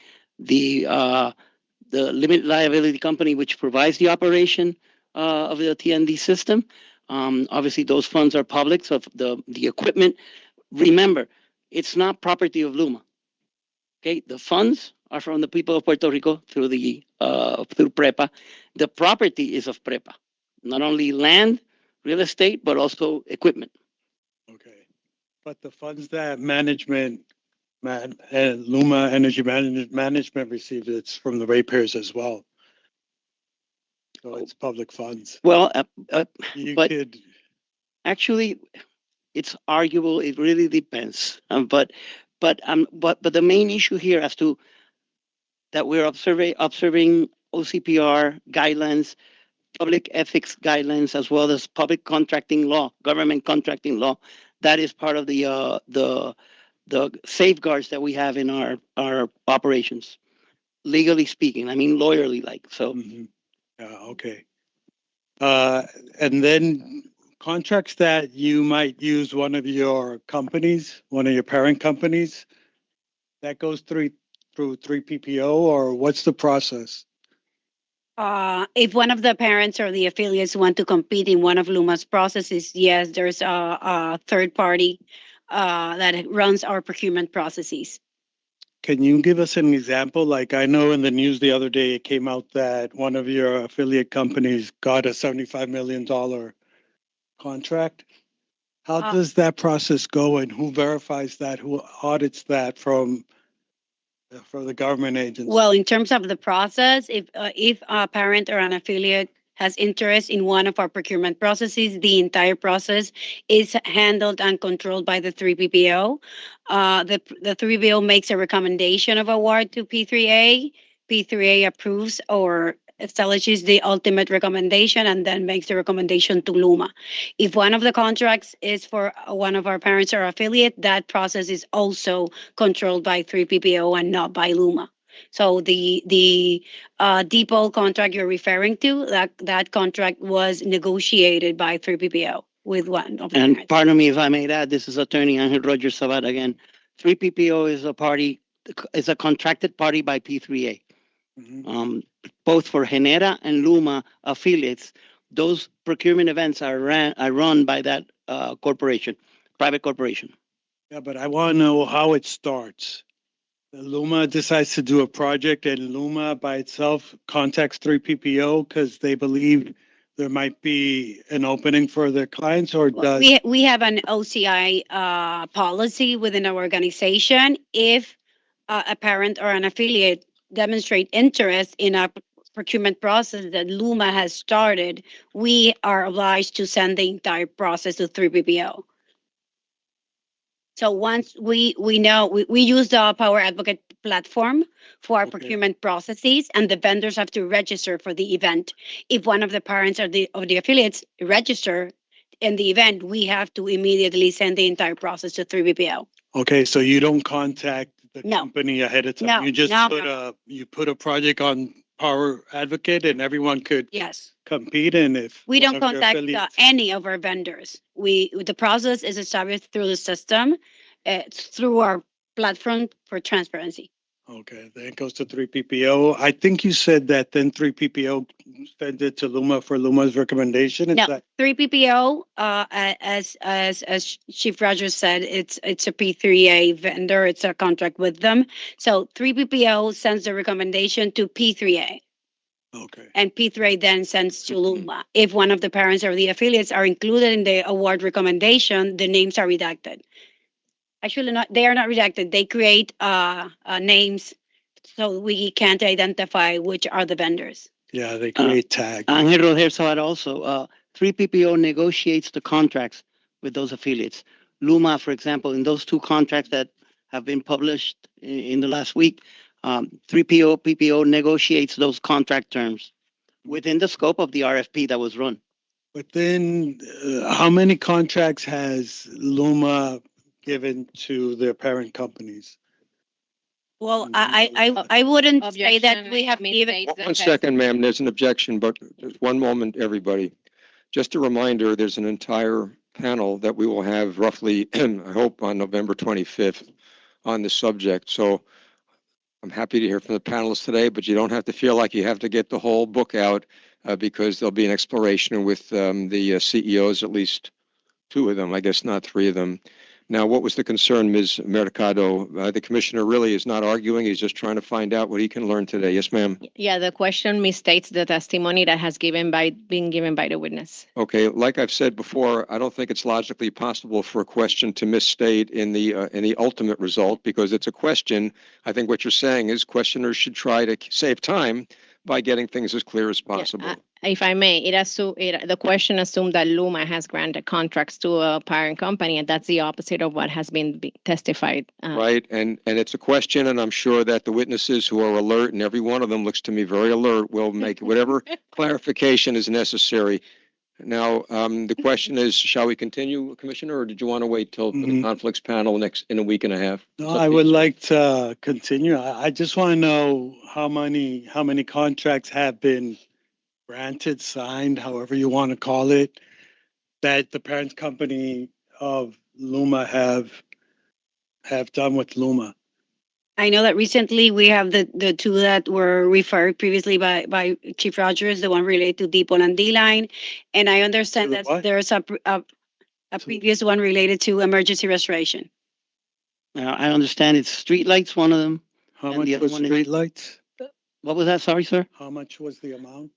limited liability company which provides the operation of the TND system. Obviously, those funds are public, so the equipment. Remember, it's not property of Luma. Okay, the funds are from the people of Puerto Rico through PREPA. The property is of PREPA, not only land, real estate, but also equipment. Okay, but the funds that Luma Energy Management receives, it's from the ratepayers as well. So it's public funds. Well, but actually, it's arguable. It really depends. But the main issue here as to that we're observing OCPR guidelines, public ethics guidelines, as well as public contracting law, government contracting law. That is part of the safeguards that we have in our operations, legally speaking. I mean, lawyerly like. So. Okay. And then contracts that you might use one of your companies, one of your parent companies, that goes through 3PPO, or what's the process? If one of the parents or the affiliates want to compete in one of Luma's processes, yes, there's a third party that runs our procurement processes. Can you give us an example? Like, I know in the news the other day, it came out that one of your affiliate companies got a $75 million contract. How does that process go, and who verifies that? Who audits that from the government agency? Well, in terms of the process, if a parent or an affiliate has interest in one of our procurement processes, the entire process is handled and controlled by the 3PPO. The 3PPO makes a recommendation of award to P3A. P3A approves or establishes the ultimate recommendation and then makes the recommendation to Luma. If one of the contracts is for one of our parents or affiliate, that process is also controlled by 3PPO and not by Luma. So the depot contract you're referring to, that contract was negotiated by 3PPO with one of the And parents. pardon me if I may add, this is Attorney Angel Roger Sabat again. 3PPO is a contracted party by P3A. Both for Genera and Luma affiliates, those procurement events are run by that corporation, private corporation. Yeah, but I want to know how it starts. Luma decides to do a project, and Luma by itself contacts 3PPO because they believe there might be an opening for their clients, or does... We have an OCI policy within our organization. If a parent or an affiliate demonstrate interest in a procurement process that Luma has started, we are obliged to send the entire process to 3PPO. So once we know, we use the Power Advocate platform for our Okay. procurement processes, and the vendors have to register for the event. If one of the parents or of the affiliates register in the event, we have to immediately send the entire process to 3PPO. Okay, so you don't contact the No. company ahead of time? No, You just no, put a project on Power Advocate and everyone could Yes. compete, and if We don't one of your contact affiliates- any of our vendors. The process is established through the system, through our platform for transparency. Okay, then it goes to 3PPO. I think you said that then 3PPO sent it to Luma for Luma's recommendation. Is No, that 3PPO, as Chief Rogers said, it's a P3A vendor. It's a contract with them. So 3PPO sends the recommendation to P3A, okay? and P3A then sends to Luma. If one of the parents or the affiliates are included in the award recommendation, the names are redacted. Actually, they are not redacted. They create names so we can't identify which are the vendors. Yeah, they create tags. Angel Herzog also, 3PPO negotiates the contracts with those affiliates. Luma, for example, in those two contracts that have been published in the last week, 3PPO negotiates those contract terms within the scope of the RFP that was run. But then, how many contracts has Luma given to their parent companies? Well, I wouldn't say that Objection, we have Ms. given. States that One has- second, ma'am, there's an objection, but just one moment, everybody. Just a reminder, there's an entire panel that we will have roughly, I hope, on November 25th on this subject. So I'm happy to hear from the panelists today, but you don't have to feel like you have to get the whole book out because there'll be an exploration with the CEOs, at least two of them, I guess not three of them. Now, what was the concern, Ms. Mercado? The commissioner really is not arguing. He's just trying to find out what he can learn today. Yes, ma'am. Yeah, the question misstates the testimony that has been given by the witness. Okay, like I've said before, I don't think it's logically possible for a question to misstate in the ultimate result because it's a question. I think what you're saying is questioners should try to save time by getting things as clear as possible. Yeah, if I may, the question assumed that Luma has granted contracts to a parent company, and that's the opposite of what has been testified. Right, and it's a question, and I'm sure that the witnesses who are alert, and every one of them looks to me very alert, will make whatever clarification is necessary. Now, the question is, shall we continue, Commissioner, or did you want to wait till the conflicts panel in a week and a half? No, It's up I to you, would sir. like to continue. I just want to know how many contracts have been granted, signed, however you want to call it, that the parent company of Luma have done with Luma. I know that recently we have the two that were referred previously by Chief Rogers, the one related to Depot and D-Line. And I understand To the that what? there's a previous one related to emergency restoration. Now, I understand it's streetlights, one of them. How And much the other was one is- streetlights? What was that? Sorry, sir. How much was the amount?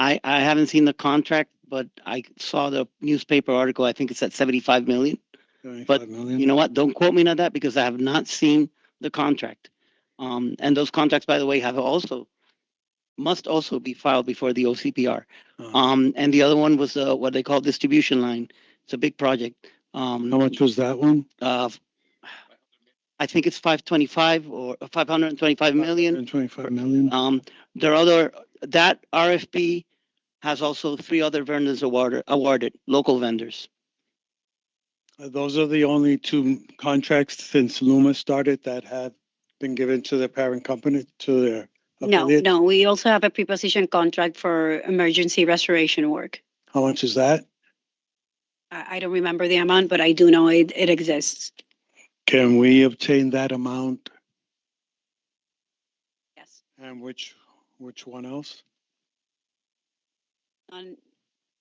I haven't seen the contract, but I saw the newspaper article. I think it's at 75 million. 25 million? You know what? Don't quote me on that because I have not seen the contract. And those contracts, by the way, must also be filed before the OCPR. And the other one was what they call distribution line. It's a big project. How much was that one? I think it's 525 or 525 million. 25 million. That RFP has also three other vendors awarded, local vendors. Those are the only two contracts since Luma started that have been given to the parent company, to their affiliate? No, we also have a preposition contract for emergency restoration work. How much is that? I don't remember the amount, but I do know it exists. Can we obtain that amount? Yes. And which one else? On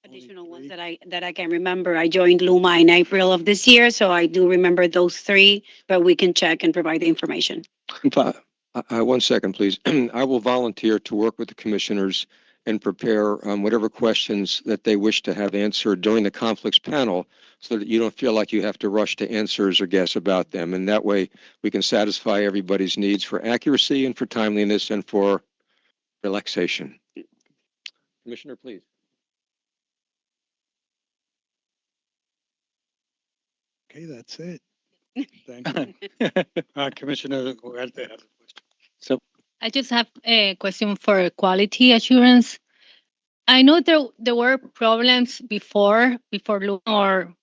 additional three? ones that I can remember. I joined Luma in April of this year, so I do remember those three, but we can check and provide the information. One second, please. I will volunteer to work with the commissioners and prepare whatever questions that they wish to have answered during the conflicts panel so that you don't feel like you have to rush to answers or guess about them. And that way we can satisfy everybody's needs for accuracy and for timeliness and for relaxation. Commissioner, please. Okay, that's it. Thank you. Commissioner Huerta has a question. I just have a question for quality assurance. I know there were problems before Luma or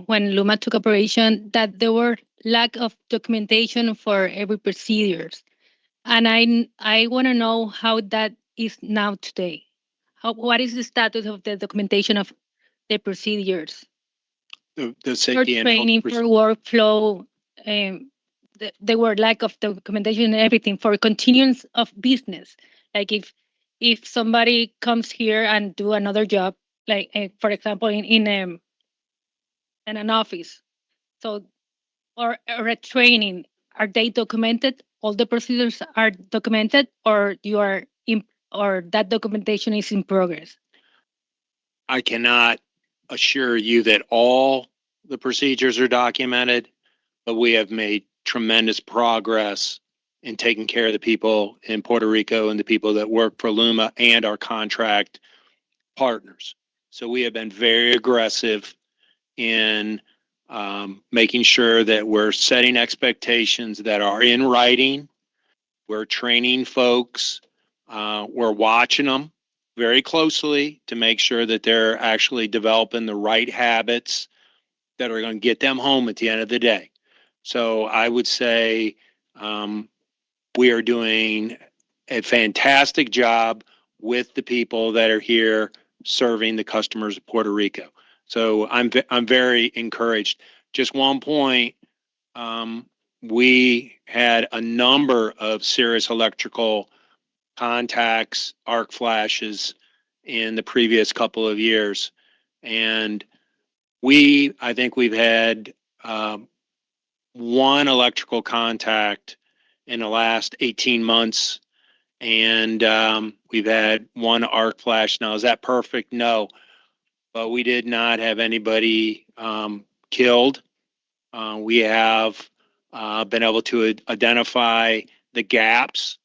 when Luma took operation, that there were lack of documentation for every procedures, and I want to know how that is now today. What is the status of the documentation of the procedures The for safety and health training, for workflow? There were lack of documentation and everything for continuance of business. Like if somebody comes here and do another job, like for example in an office, so or a training, are they documented? All the procedures are documented, or you are in, or that documentation is in progress? I cannot assure you that all the procedures are documented, but we have made tremendous progress in taking care of the people in Puerto Rico and the people that work for Luma and our contract partners. So we have been very aggressive in making sure that we're setting expectations that are in writing. We're training folks. We're watching them very closely to make sure that they're actually developing the right habits that are going to get them home at the end of the day. So I would say we are doing a fantastic job with the people that are here serving the customers of Puerto Rico. So I'm very encouraged. Just one point, we had a number of serious electrical contacts, arc flashes in the previous couple of years. And I think we've had one electrical contact in the last 18 months. And we've had one arc flash. Now, is that perfect? No. But we did not have anybody killed. We have been able to identify the gaps,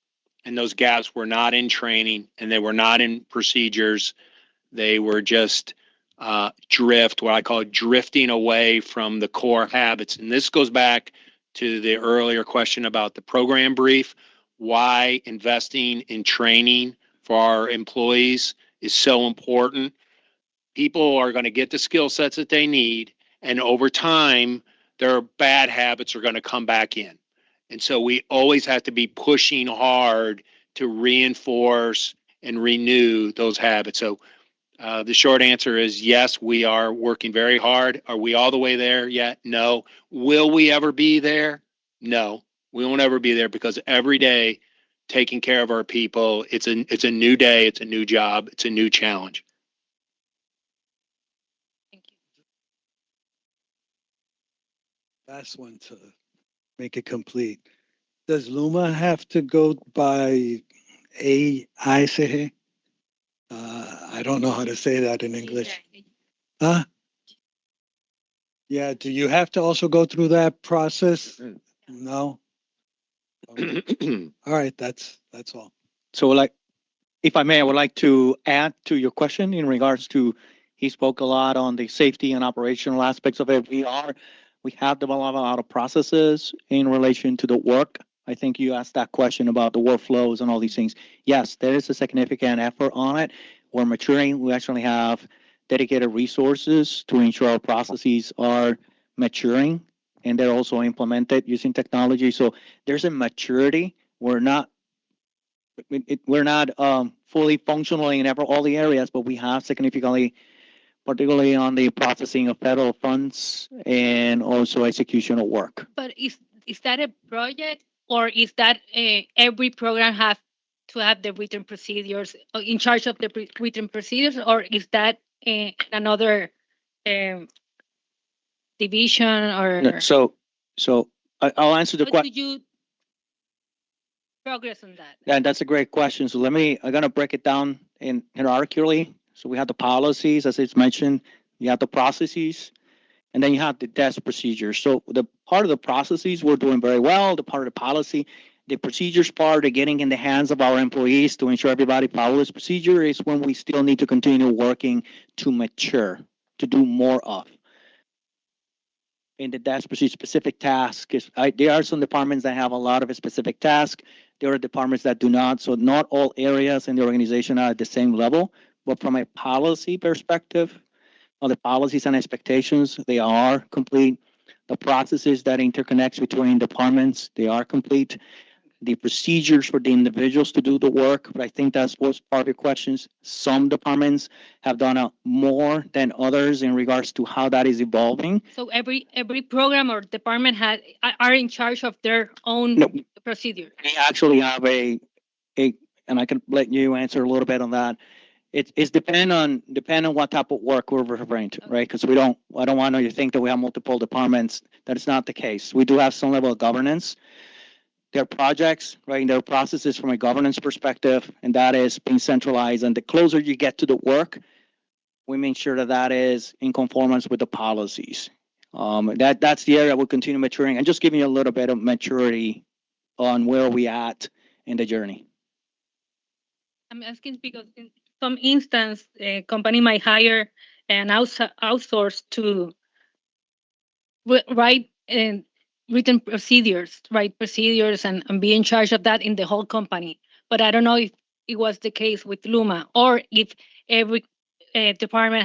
and those gaps were not in training and they were not in procedures. They were just what I call drifting away from the core habits. And this goes back to the earlier question about the program brief, why investing in training for our employees is so important. People are going to get the skill sets that they need, and over time, their bad habits are going to come back in. And so we always have to be pushing hard to reinforce and renew those habits. So the short answer is yes, we are working very hard. Are we all the way there yet? No. Will we ever be there? No, we won't ever be there, because every day taking care of our people, it's a new day, it's a new job, it's a new challenge. Last one to make it complete. Does Luma have to go by AICG? I don't know how to say that in English. Huh? Yeah, do you have to also go through that process? No? Okay. All right, that's all. So like, if I may, I would like to add to your question in regards to, he spoke a lot on the safety and operational aspects of it. We have developed a lot of processes in relation to the work. I think you asked that question about the workflows and all these things. Yes, there is a significant effort on it. We're maturing. We actually have dedicated resources to ensure our processes are maturing, and they're also implemented using technology. So there's a maturity. We're not fully functional in all the areas, but we have significantly, particularly on the processing of federal funds and also execution of work. But is that a project, or is that every program have to have the written procedures, in charge of the written procedures, or is that another division? Or So I'll answer the how question. did you progress on that? Yeah, that's a great question. So I'm gonna break it down in hierarchically. So we have the policies, as it's mentioned, you have the processes, and then you have the test procedures. So the part of the processes we're doing very well. The part of the policy, the procedures part of getting in the hands of our employees to ensure everybody follows procedure is when we still need to continue working to mature, to do more of. In the dash procedure specific task there are some departments that have a lot of specific tasks. There are departments that do not. So not all areas in the organization are at the same level, but from a policy perspective, on the policies and expectations, they are complete. The processes that interconnect between departments, they are complete. The procedures for the individuals to do the work, but I think that's what's part of your questions. Some departments have done more than others in regards to how that is evolving. So every program or department are in charge of their own No. procedure. We actually have and I can let you answer a little bit on that. It's depend on what type of work we're referring to, right? Because I don't want you to think that we have multiple departments. That is not the case. We do have some level of governance. Their projects, right? Their processes from a governance perspective, and that is being centralized. And the closer you get to the work, we make sure that that is in conformance with the policies. That's the area we'll continue maturing and just giving you a little bit of maturity on where we at in the journey. I'm asking because in some instance, a company might hire an outsource to write written procedures, and be in charge of that in the whole company. But I don't know if it was the case with Luma or if every department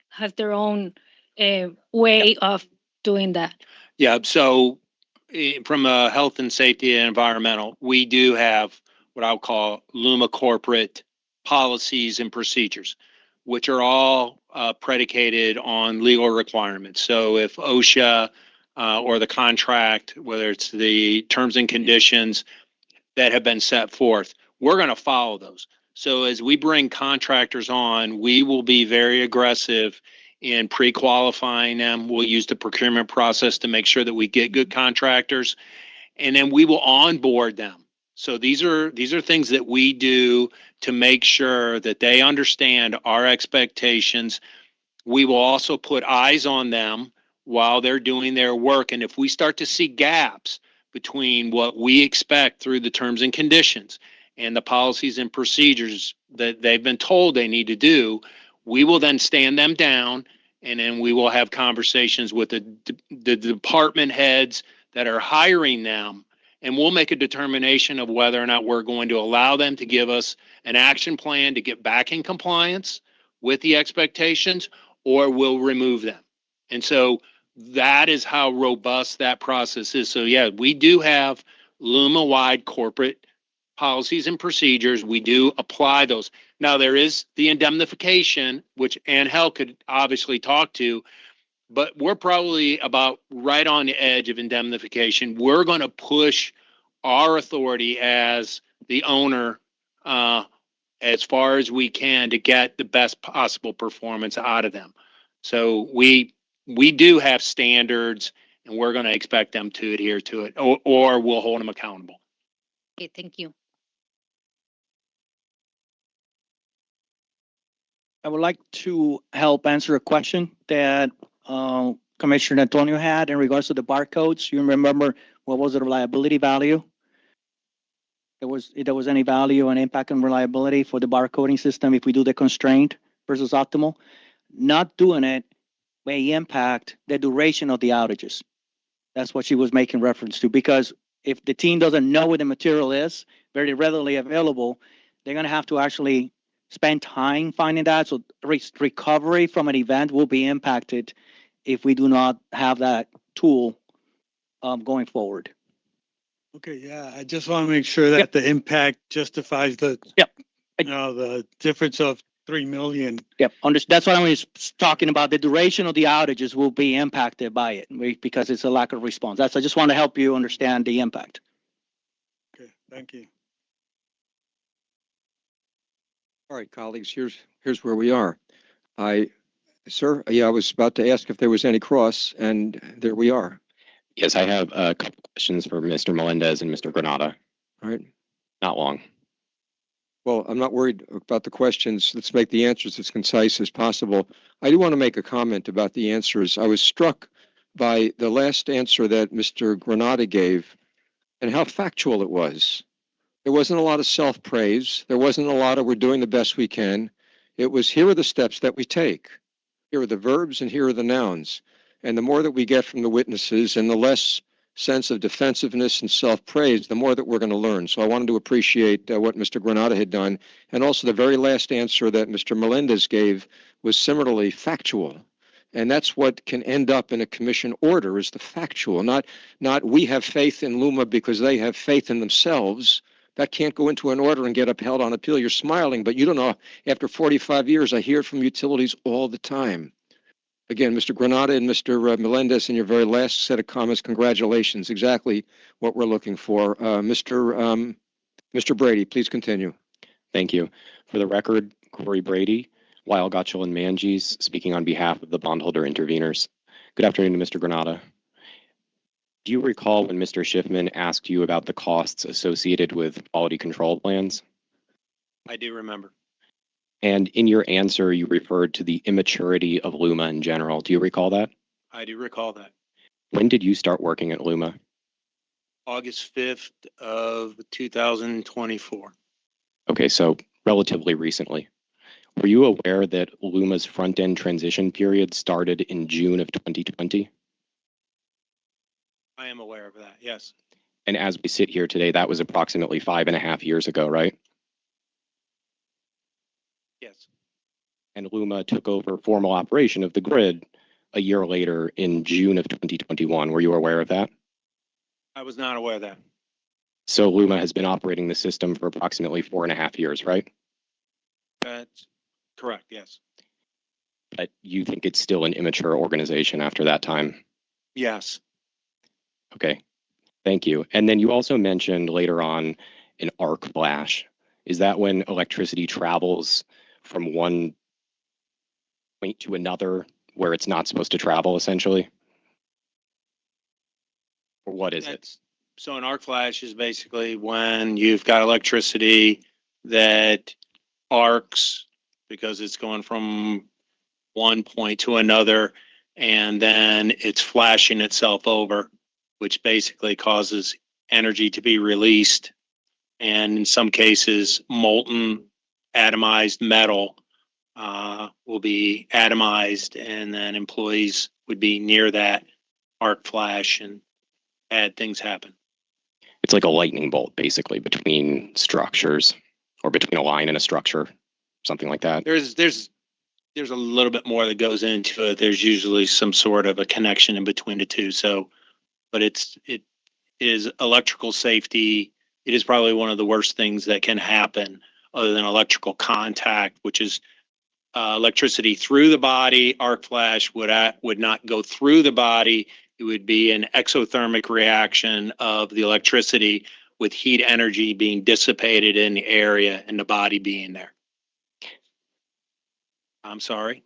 has their own way of doing that. Yeah, so from a health and safety and environmental, we do have what I'll call Luma corporate policies and procedures, which are all predicated on legal requirements. So if OSHA or the contract, whether it's the terms and conditions that have been set forth, we're going to follow those. So as we bring contractors on, we will be very aggressive in pre-qualifying them. We'll use the procurement process to make sure that we get good contractors, and then we will onboard them. So these are things that we do to make sure that they understand our expectations. We will also put eyes on them while they're doing their work. And if we start to see gaps between what we expect through the terms and conditions and the policies and procedures that they've been told they need to do, we will then stand them down, and then we will have conversations with the department heads that are hiring them, and we'll make a determination of whether or not we're going to allow them to give us an action plan to get back in compliance with the expectations, or we'll remove them. And so that is how robust that process is. So yeah, we do have Luma-wide corporate policies and procedures. We do apply those. Now there is the indemnification, which Angel could obviously talk to, but we're probably about right on the edge of indemnification. We're going to push our authority as the owner as far as we can to get the best possible performance out of them. So we do have standards, and we're going to expect them to adhere to it, or we'll hold them accountable. Okay, thank you. I would like to help answer a question that Commissioner Antonio had in regards to the barcodes. You remember what was the reliability value? If there was any value and impact on reliability for the barcoding system if we do the constraint versus optimal. Not doing it may impact the duration of the outages. That's what she was making reference to, because if the team doesn't know where the material is very readily available, they're going to have to actually spend time finding that. So recovery from an event will be impacted if we do not have that tool going forward. Okay, yeah, I just want to make sure that the impact justifies the, the difference of 3 million. Yep, that's what I was talking about. The duration of the outages will be impacted by it because it's a lack of response. I just want to help you understand the impact. Okay, thank you. All right, colleagues, here's where we are. Sir, I was about to ask if there was any cross, and there we are. Yes, I have a couple questions for Mr. Melendez and Mr. Granada. All right. Not long. Well, I'm not worried about the questions. Let's make the answers as concise as possible. I do want to make a comment about the answers. I was struck by the last answer that Mr. Granada gave and how factual it was. There wasn't a lot of self-praise. There wasn't a lot of we're doing the best we can. It was here are the steps that we take. Here are the verbs and here are the nouns. And the more that we get from the witnesses and the less sense of defensiveness and self-praise, the more that we're going to learn. So I wanted to appreciate what Mr. Granada had done. And also the very last answer that Mr. Melendez gave was similarly factual. And that's what can end up in a commission order is the factual, not we have faith in Luma because they have faith in themselves. That can't go into an order and get upheld on appeal. You're smiling, but you don't know. After 45 years, I hear from utilities all the time. Again, Mr. Granada and Mr. Melendez, in your very last set of comments, congratulations. Exactly what we're looking for. Mr. Brady, please continue. Thank you. For the record, Corey Brady, Weil, Gotchel, and Manges, speaking on behalf of the bondholder interveners. Good afternoon to Mr. Granada. Do you recall when Mr. Schiffman asked you about the costs associated with quality control plans? I do remember. And in your answer, you referred to the immaturity of Luma in general. Do you recall that? I do recall that. When did you start working at Luma? August 5th of 2024. Okay, so relatively recently. Were you aware that Luma's front-end transition period started in June of 2020? I am aware of that, yes. And as we sit here today, that was approximately 5.5 years ago, right? Yes. And Luma took over formal operation of the grid a year later in June of 2021. Were you aware of that? I was not aware of that. So Luma has been operating the system for approximately 4.5 years, right? That's correct, yes. But you think it's still an immature organization after that time? Yes. Okay, thank you. And then you also mentioned later on an arc flash. Is that when electricity travels from one point to another where it's not supposed to travel, essentially? Or what is it? So an arc flash is basically when you've got electricity that arcs because it's going from one point to another, and then it's flashing itself over, which basically causes energy to be released. And in some cases, molten atomized metal will be atomized, and then employees would be near that arc flash and bad things happen. It's like a lightning bolt, basically, between structures or between a line and a structure, something like that. There's a little bit more that goes into it. There's usually some sort of a connection in between the two. So, but it is electrical safety. It is probably one of the worst things that can happen other than electrical contact, which is electricity through the body. Arc flash would not go through the body. It would be an exothermic reaction of the electricity with heat energy being dissipated in the area and the body being there. I'm sorry.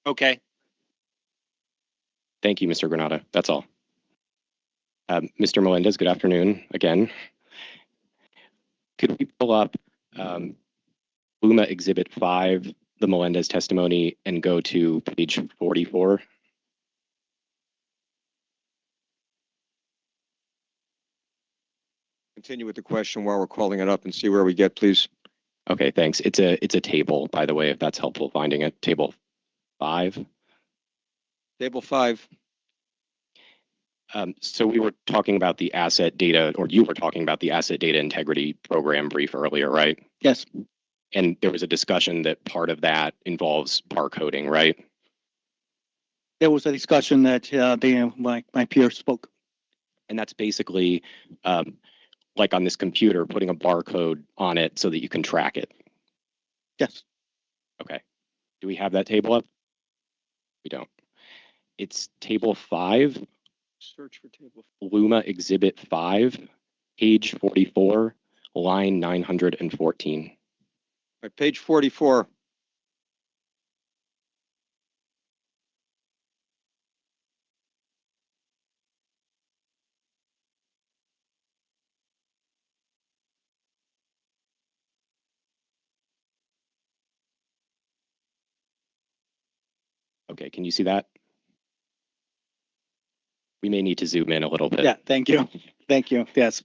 Okay. Thank you, Mr. Granada. That's all. Mr. Melendez, good afternoon again. Could we pull up Luma Exhibit 5, the Melendez testimony, and go to page 44? Continue with the question while we're calling it up and see where we get, please. Okay, thanks. It's a table, by the way, if that's helpful finding it. Table 5. Table 5. So we were talking about the asset data, or you were talking about the asset data integrity program brief earlier, right? Yes. And there was a discussion that part of that involves barcoding, right? There was a discussion that my peer spoke. And that's basically like on this computer, putting a barcode on it so that you can track it. Yes. Okay. Do we have that table up? We don't. It's table 5. Search for table. Luma Exhibit 5, page 44, line 914. Right, page 44. Okay, can you see that? We may need to zoom in a little bit. Yeah, thank you. Thank you. Yes,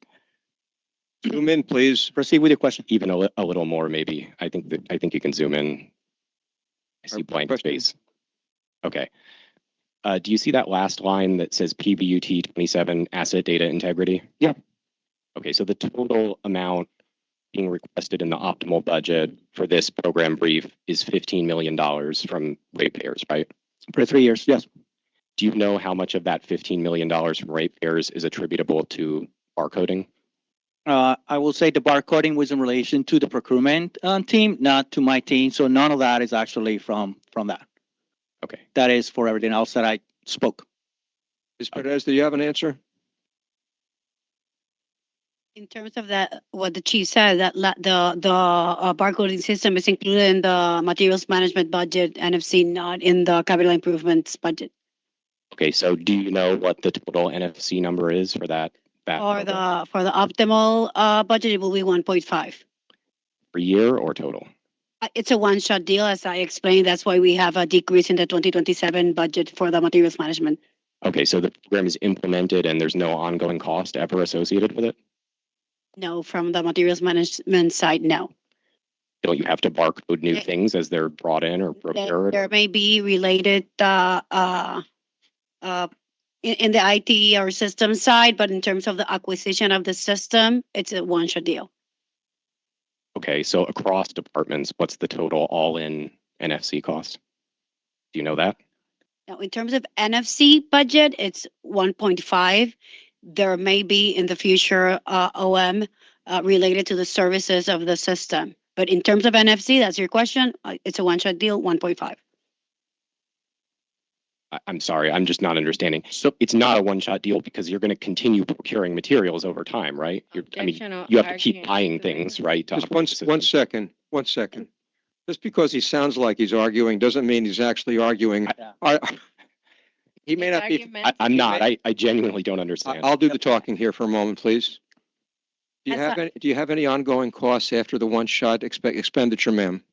Zoom in, please. proceed with your question. Even a little more, maybe. I think you can zoom in. I see blank Question? space. Okay. Do you see that last line that says PBUT 27 asset data integrity? Yeah. Okay, so the total amount being requested in the optimal budget for this program brief is $15 million from ratepayers, right? For 3 years, yes. Do you know how much of that $15 million from ratepayers is attributable to barcoding? I will say the barcoding was in relation to the procurement team, not to my team. So none of that is actually from that. Okay. That is for everything else that I spoke. Ms. Perez, do you have an answer? In terms of that, what the chief said, that the barcoding system is included in the materials management budget, NFC, not in the capital improvements budget. Okay, so do you know what the total NFC number is for that? For the optimal budget, it will be 1.5. Per year or total? It's a one-shot deal, as I explained. That's why we have a decrease in the 2027 budget for the materials management. Okay, so the program is implemented and there's no ongoing cost ever associated with it? No, from the materials management side, no. Don't you have to barcode new things as they're brought in or procured? There may be related in the IT or system side, but in terms of the acquisition of the system, it's a one-shot deal. Okay, so across departments, what's the total all-in NFC cost? Do you know that? Now, in terms of NFC budget, it's 1.5. There may be in the future OM related to the services of the system. But in terms of NFC, that's your question, it's a one-shot deal, 1.5. I'm sorry, I'm just not understanding. So it's not a one-shot deal because you're going to continue procuring materials over time, right? You have to keep buying things, right? Just one second. Just because he sounds like he's arguing doesn't mean he's actually arguing. He may not be. I'm not. I genuinely don't understand. I'll do the talking here for a moment, please. Do you have any ongoing costs after the one-shot expenditure, ma'am?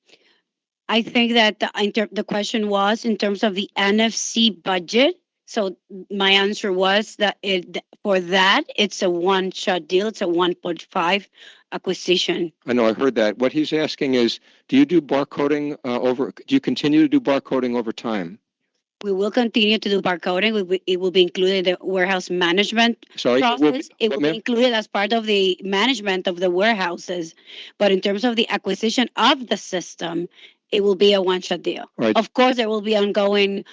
I think that the question was in terms of the NFC budget. So my answer was that it's a one-shot deal. It's a 1.5 acquisition. I know, I heard that. What he's asking is, do you do barcoding do you continue to do barcoding over time? We will continue to do barcoding. It will be included in the warehouse management process. It will be included as part of the management of the warehouses. But in terms of the acquisition of the system, it will be a one-shot deal. Right. Of course, there will be ongoing,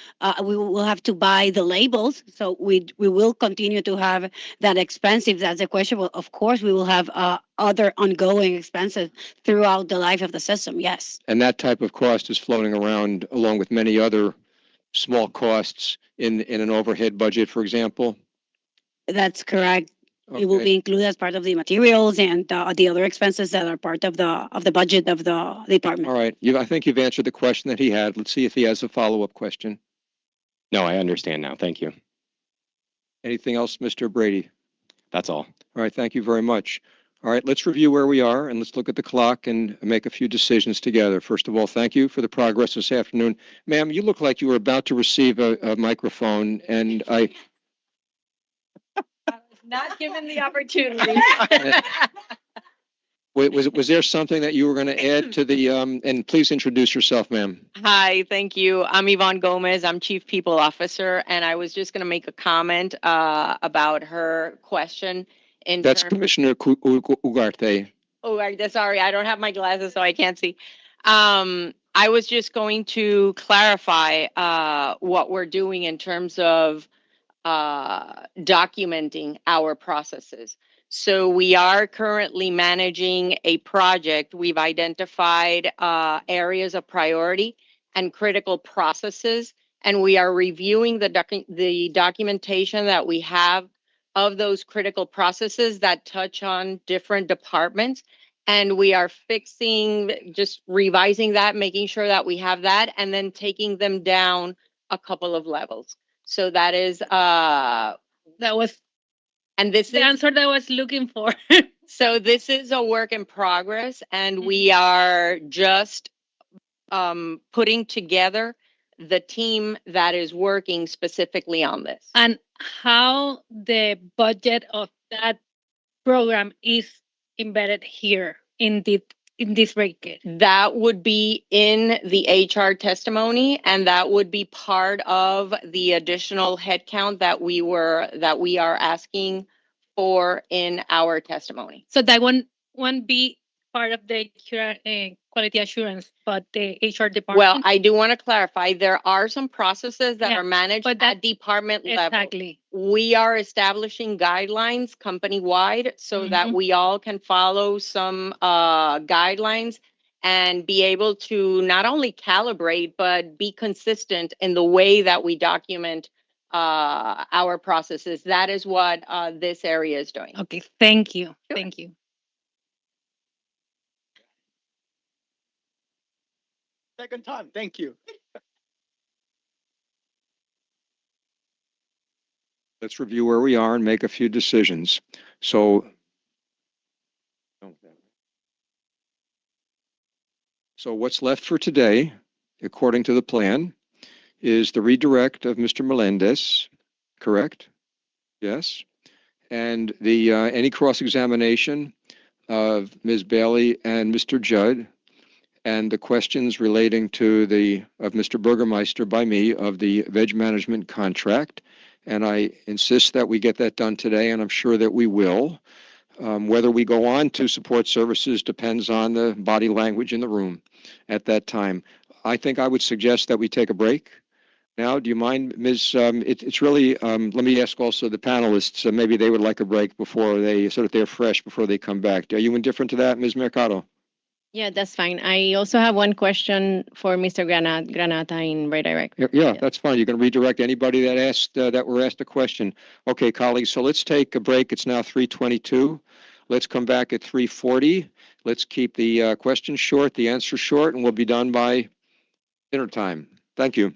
we will have to buy the labels. So we will continue to have that expense. If that's the question, well, of course, we will have other ongoing expenses throughout the life of the system, yes. And that type of cost is floating around along with many other small costs in an overhead budget, for example? That's correct. Okay. It will be included as part of the materials and the other expenses that are part of the budget of the department. All right. I think you've answered the question that he had. Let's see if he has a follow-up question. No, I understand now. Thank you. Anything else, Mr. Brady? That's all. All right. Thank you very much. All right. Let's review where we are and let's look at the clock and make a few decisions together. First of all, thank you for the progress this afternoon. Ma'am, you look like you were about to receive a microphone, and I was not given the opportunity. Was there something that you were going to add to the, and please introduce yourself, ma'am. Hi, thank you. I'm Yvonne Gomez. I'm Chief People Officer, and I was just going to make a comment about her question. That's Commissioner Ugarte. Oh, sorry, I don't have my glasses, so I can't see. I was just going to clarify what we're doing in terms of documenting our processes. So we are currently managing a project. We've identified areas of priority and critical processes, and we are reviewing the documentation that we have of those critical processes that touch on different departments. And we are just revising that, making sure that we have that, and then taking them down a couple of levels. So that is and this the answer that I was looking for. So this is a work in progress, and we are just putting together the team that is working specifically on this. And how the budget of that program is embedded here in this bracket. That would be in the HR testimony, and that would be part of the additional headcount that we are asking for in our testimony. So that won't be part of the quality assurance, but the HR department. Well, I do want to clarify, there are some processes that Yeah, are managed but at department level. exactly. We are establishing guidelines company-wide so that we all can follow some guidelines and be able to not only calibrate, but be consistent in the way that we document our processes. That is what this area is doing. Okay, thank you. Sure. Thank you. Second time, thank you. Let's review where we are and make a few decisions. So what's left for today, according to the plan, is the redirect of Mr. Melendez, correct? Yes. And the any cross-examination of Ms. Bailey and Mr. Judd, and the questions relating to of Mr. Burgermeister by me of the veg management contract. And I insist that we get that done today, and I'm sure that we will. Whether we go on to support services depends on the body language in the room at that time. I think I would suggest that we take a break. Now, do you mind, Ms. It's really, let me ask also the panelists, maybe they would like a break before so that they're fresh before they come back. Are you indifferent to that, Ms. Mercado? Yeah, that's fine. I also have one question for Mr. Granata in redirect. Yeah, that's fine. You can redirect anybody that were asked a question. Okay, colleagues, so let's take a break. It's now 3:22. Let's come back at 3:40. Let's keep the questions short, the answers short, and we'll be done by dinner time. Thank you.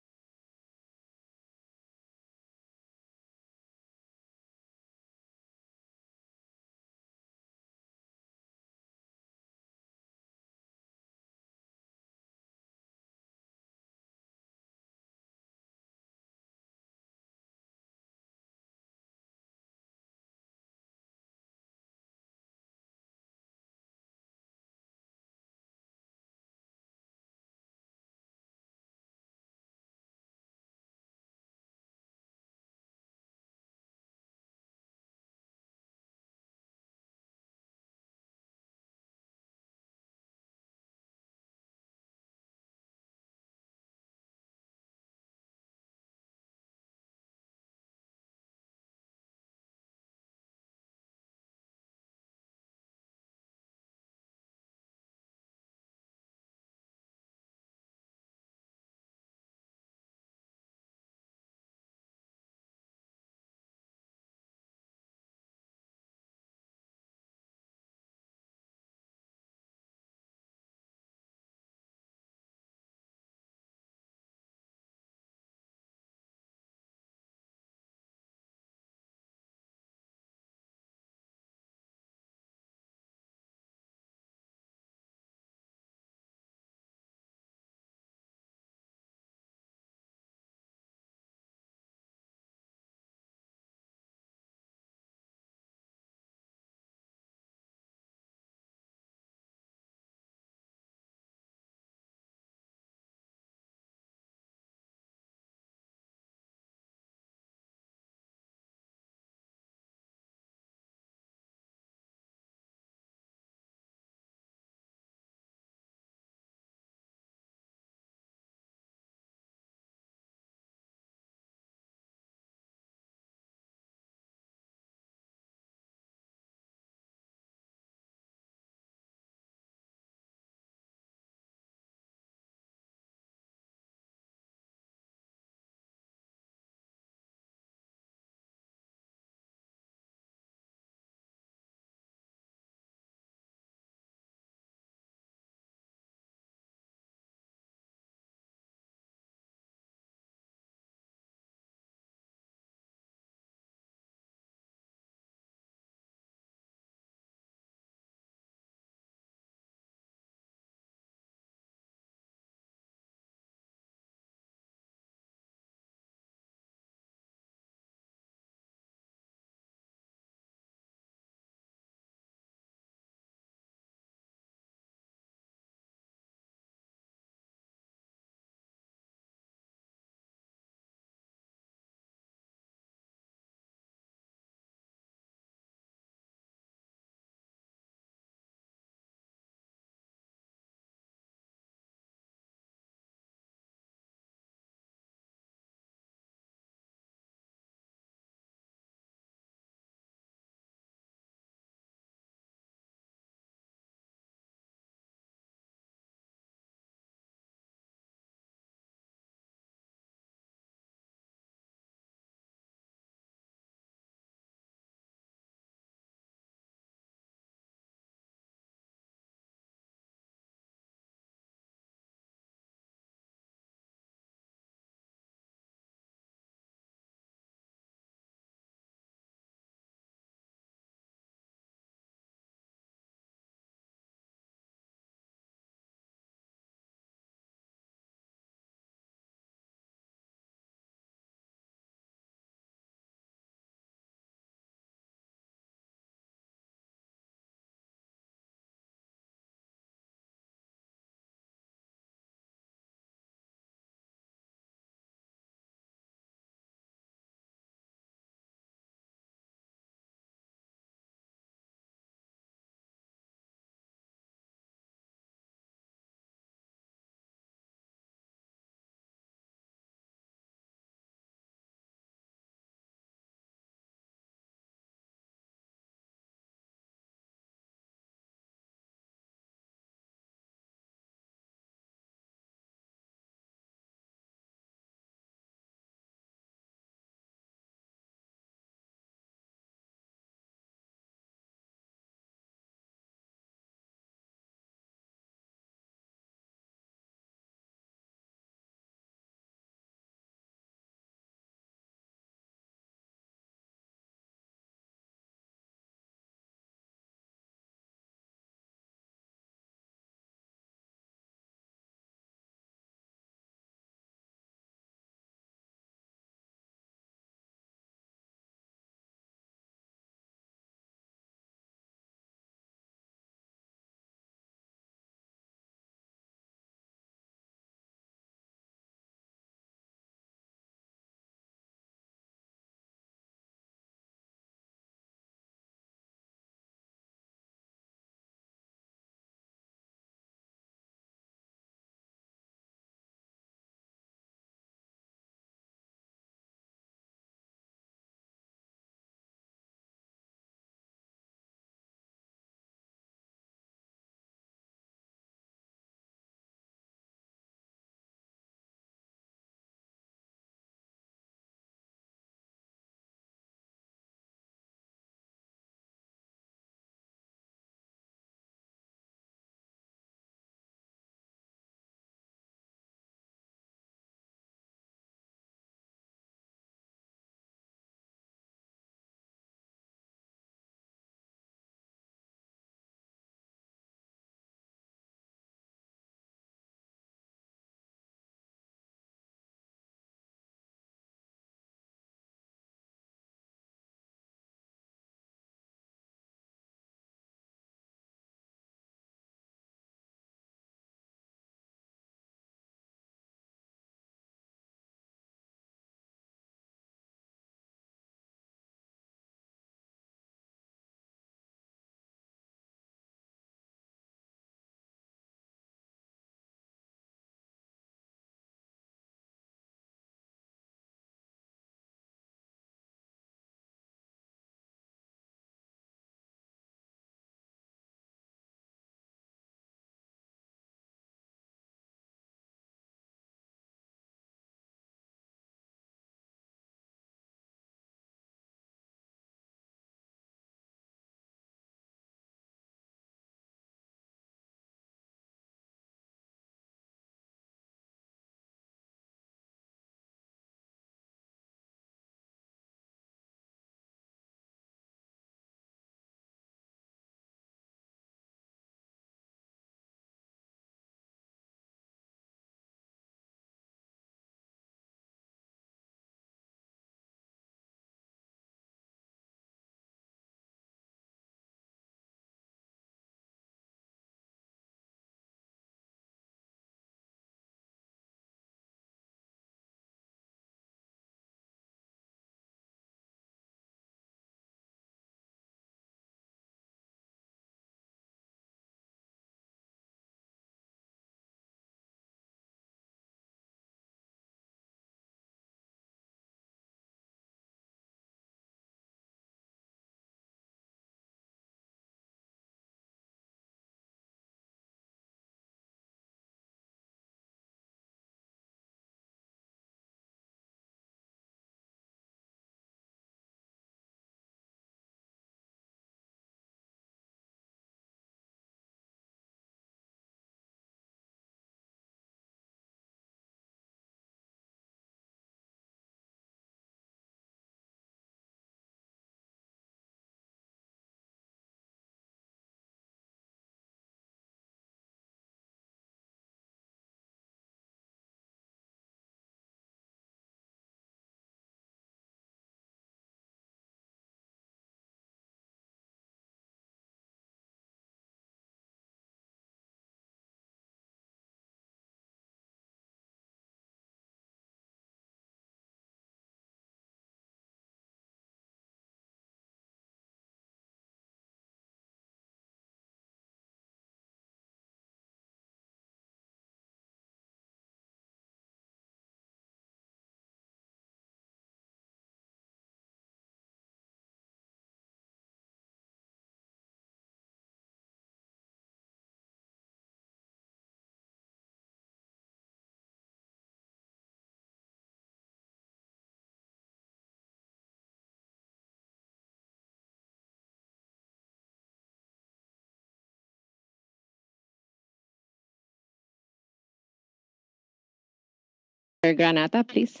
Granata, please.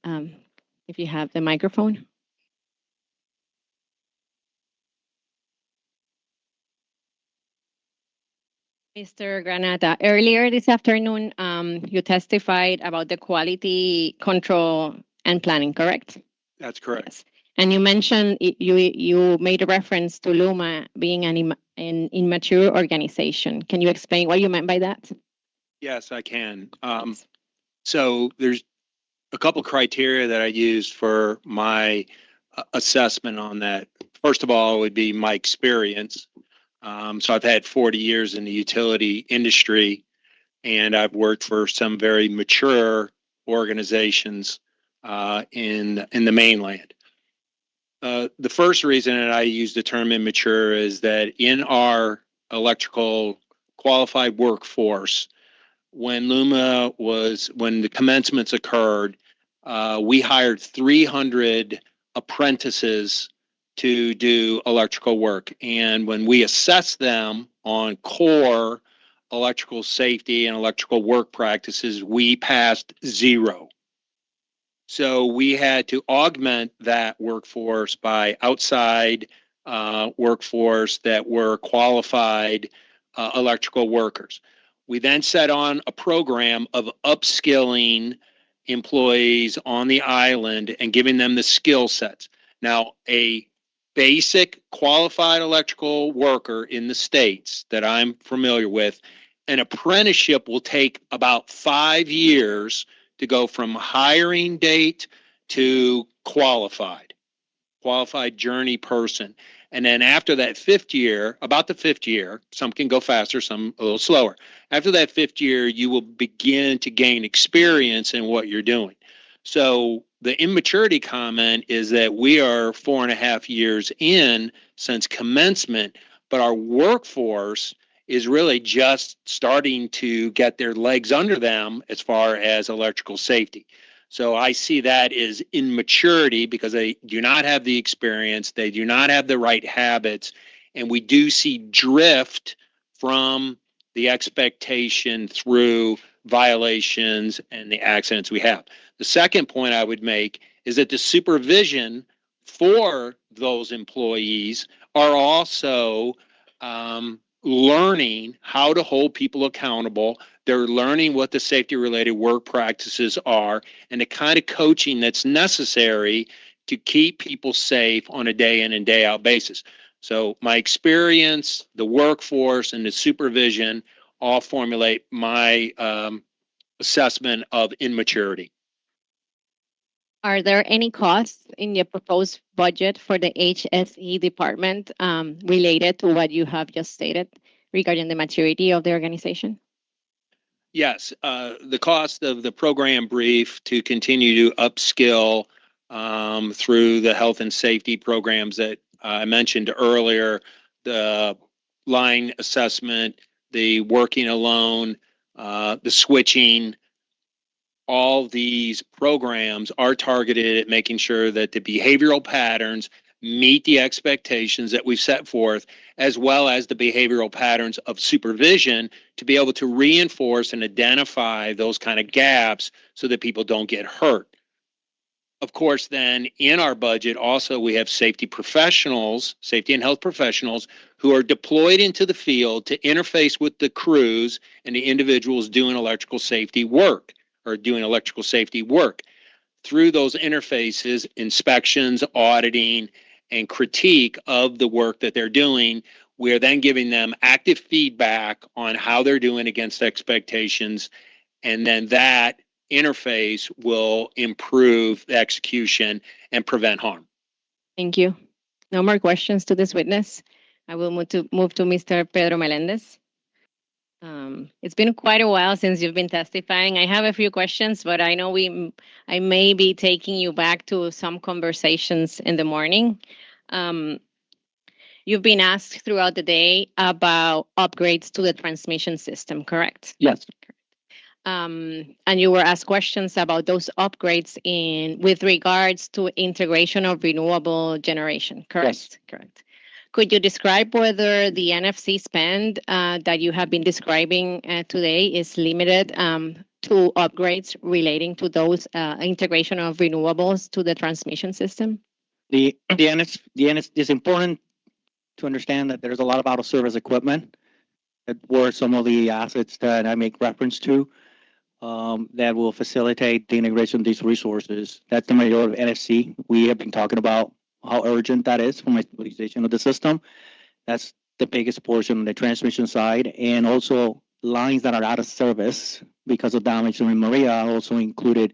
If you have the microphone. Mr. Granata, earlier this afternoon, you testified about the quality control and planning, correct? That's correct. Yes. And you mentioned you made a reference to Luma being an immature organization. Can you explain what you meant by that? Yes, I can. So there's a couple criteria that I used for my assessment on that. First of all, it would be my experience. So I've had 40 years in the utility industry, and I've worked for some very mature organizations in the mainland. The first reason that I use the term immature is that in our electrical qualified workforce, when the commencements occurred, we hired 300 apprentices to do electrical work. And when we assessed them on core electrical safety and electrical work practices, we passed 0. So we had to augment that workforce by outside workforce that were qualified electrical workers. We then set on a program of upskilling employees on the island and giving them the skill sets. Now, a basic qualified electrical worker in the States that I'm familiar with, an apprenticeship will take about 5 years to go from hiring date to qualified journey person. And then after that 5th year, about the 5th year, some can go faster, some a little slower. After that 5th year, you will begin to gain experience in what you're doing. So the immaturity comment is that we are 4.5 years in since commencement, but our workforce is really just starting to get their legs under them as far as electrical safety. So I see that as immaturity because they do not have the experience, they do not have the right habits, and we do see drift from the expectation through violations and the accidents we have. The second point I would make is that the supervision for those employees are also learning how to hold people accountable. They're learning what the safety-related work practices are and the kind of coaching that's necessary to keep people safe on a day in and day out basis. So my experience, the workforce, and the supervision all formulate my assessment of immaturity. Are there any costs in your proposed budget for the HSE department related to what you have just stated regarding the maturity of the organization? Yes, the cost of the program brief to continue to upskill through the health and safety programs that I mentioned earlier, the line assessment, the working alone, the switching, all these programs are targeted at making sure that the behavioral patterns meet the expectations that we've set forth, as well as the behavioral patterns of supervision to be able to reinforce and identify those kind of gaps so that people don't get hurt. Of course, then in our budget, also we have safety professionals, safety and health professionals who are deployed into the field to interface with the crews and the individuals doing electrical safety work. Through those interfaces, inspections, auditing, and critique of the work that they're doing, we're then giving them active feedback on how they're doing against expectations, and then that interface will improve the execution and prevent harm. Thank you. No more questions to this witness. I will move to Mr. Pedro Melendez. It's been quite a while since you've been testifying. I have a few questions, but I know I may be taking you back to some conversations in the morning. You've been asked throughout the day about upgrades to the transmission system, correct? Yes. And you were asked questions about those upgrades with regards to integration of renewable generation, correct? Yes. Correct. Could you describe whether the NFC spend that you have been describing today is limited to upgrades relating to those integration of renewables to the transmission system? It's important to understand that there's a lot of out of service equipment that were some of the assets that I make reference to that will facilitate the integration of these resources. That's the majority of NFC. We have been talking about how urgent that is for my stabilization of the system. That's the biggest portion on the transmission side, and also lines that are out of service because of damage in Maria are also included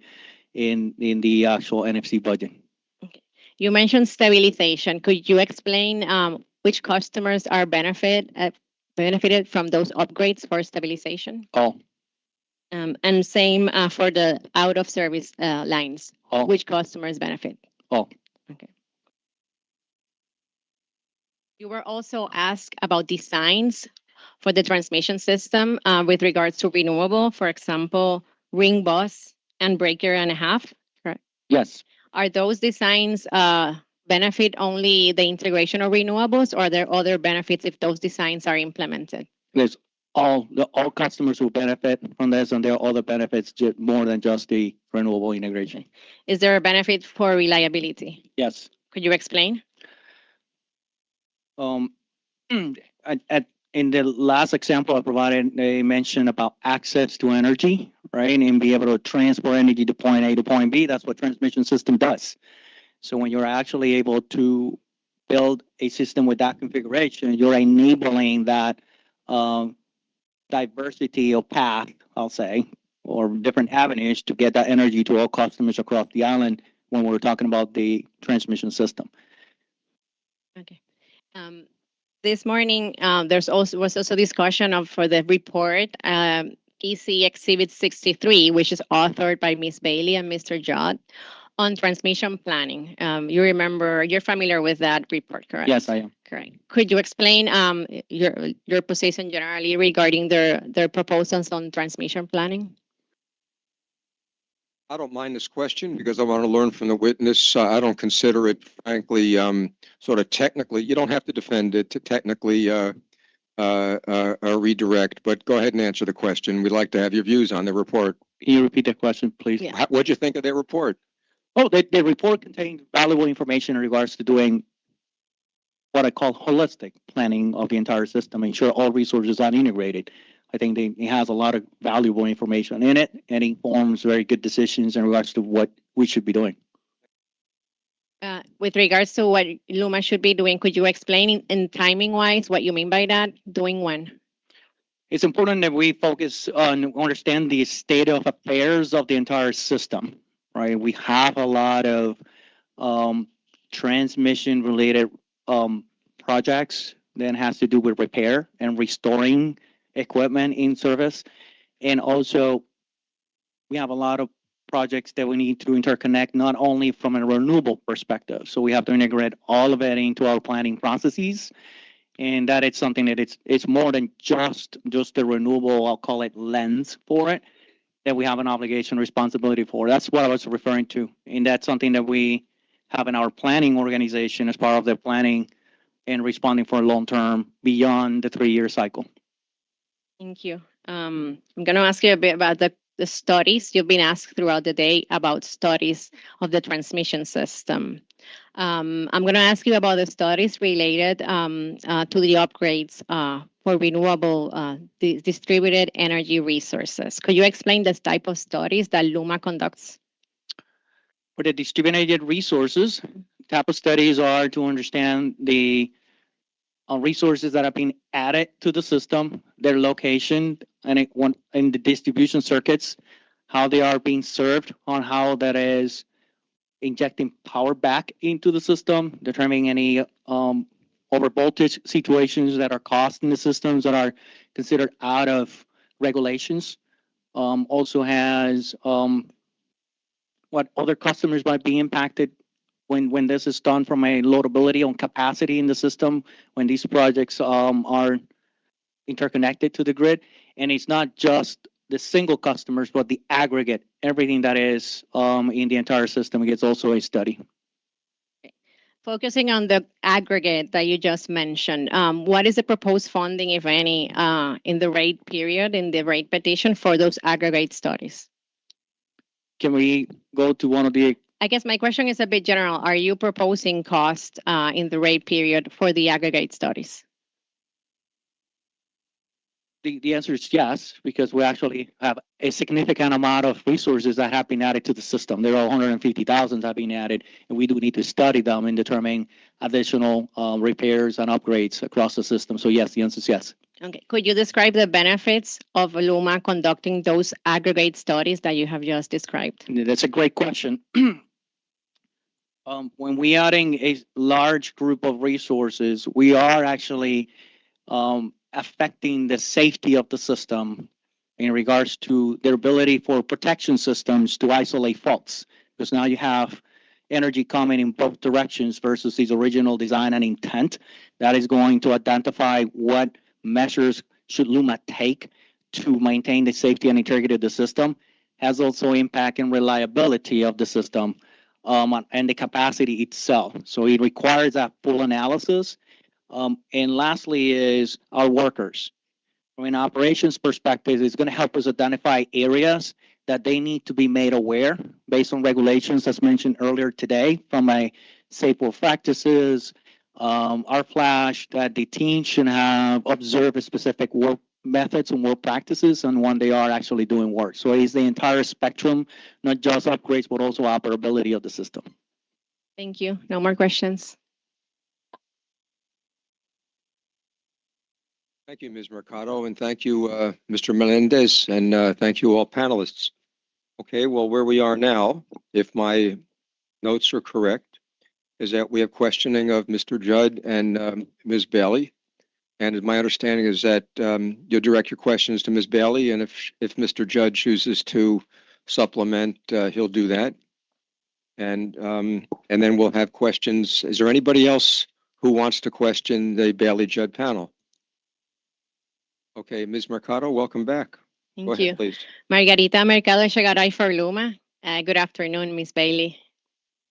in the actual NFC budget. You mentioned stabilization. Could you explain which customers are benefited from those upgrades for stabilization? All. And same for the out of service lines. All. Which customers benefit? All. Okay. You were also asked about designs for the transmission system with regards to renewable, for example, ring bus and breaker and a half. Correct. Yes. Are those designs benefit only the integration of renewables, or are there other benefits if those designs are implemented? There's all customers who benefit from this, and there are other benefits more than just the renewable integration. Is there a benefit for reliability? Yes. Could you explain? In the last example I provided, they mentioned about access to energy, right? And be able to transport energy to point A to point B. That's what transmission system does. So when you're actually able to build a system with that configuration, you're enabling that diversity of path, I'll say, or different avenues to get that energy to all customers across the island when we're talking about the transmission system. Okay. This morning, was also discussion for the report, EC Exhibit 63, which is authored by Ms. Bailey and Mr. Judd, on transmission planning. You're familiar with that report, correct? Yes, I am. Correct. Could you explain your position generally regarding their proposals on transmission planning? I don't mind this question because I want to learn from the witness. I don't consider it, frankly, sort of technically. You don't have to defend it to technically redirect, but go ahead and answer the question. We'd like to have your views on the report. Can you repeat the question, please? Yeah. What'd you think of their report? Oh, the report contains valuable information in regards to doing what I call holistic planning of the entire system, ensure all resources are integrated. I think it has a lot of valuable information in it, and informs very good decisions in regards to what we should be doing. With regards to what LUMA should be doing, could you explain in timing-wise what you mean by that? Doing when? It's important that we focus on understand the state of affairs of the entire system, right? We have a lot of transmission-related projects that has to do with repair and restoring equipment in service. And also, we have a lot of projects that we need to interconnect, not only from a renewable perspective. So we have to integrate all of it into our planning processes. And that is something that it's more than just the renewable, I'll call it lens for it, that we have an obligation, responsibility for. That's what I was referring to. And that's something that we have in our planning organization as part of the planning and responding for long term beyond the 3-year cycle. Thank you. I'm going to ask you a bit about the studies. You've been asked throughout the day about studies of the transmission system. I'm going to ask you about the studies related to the upgrades for renewable distributed energy resources. Could you explain the type of studies that LUMA conducts? For the distributed resources, type of studies are to understand the resources that have been added to the system, their location, and in the distribution circuits, how they are being served, on how that is injecting power back into the system, determining any over voltage situations that are caused in the systems that are considered out of regulations. Also has what other customers might be impacted when this is done from a loadability on capacity in the system, when these projects are interconnected to the grid. And it's not just the single customers, but the aggregate, everything that is in the entire system gets also a study. Focusing on the aggregate that you just mentioned, what is the proposed funding, if any, in the rate period, in the rate petition for those aggregate studies? Can we go to one of the, I guess my question is a bit general. Are you proposing cost in the rate period for the aggregate studies? the answer is yes, because we actually have a significant amount of resources that have been added to the system. There are 150,000 that have been added, and we do need to study them and determine additional repairs and upgrades across the system. So yes, the answer is yes. Okay. Could you describe the benefits of Luma conducting those aggregate studies that you have just described? That's a great question. When we are adding a large group of resources, we are actually affecting the safety of the system in regards to their ability for protection systems to isolate faults. Because now you have energy coming in both directions versus its original design and intent. That is going to identify what measures should Luma take to maintain the safety and integrity of the system. Has also impact and reliability of the system and the capacity itself. So it requires that full analysis. And lastly is our workers. From an operations perspective, it's going to help us identify areas that they need to be made aware based on regulations as mentioned earlier today from a safe work practices, our flash that the team should have observed specific work methods and work practices and when they are actually doing work. So it's the entire spectrum, not just upgrades, but also operability of the system. Thank you. No more questions. Thank you, Ms. Mercado, and thank you, Mr. Melendez, and thank you all panelists. Okay, well, where we are now, if my notes are correct, is that we have questioning of Mr. Judd and Ms. Bailey. And my understanding is that you'll direct your questions to Ms. Bailey, and if Mr. Judd chooses to supplement, he'll do that. And then we'll have questions. Is there anybody else who wants to question the Bailey-Judd panel? Okay, Ms. Mercado, welcome back. Thank Go you. ahead, please. Margarita Mercado Chegaray for Luma. Good afternoon, Ms. Bailey.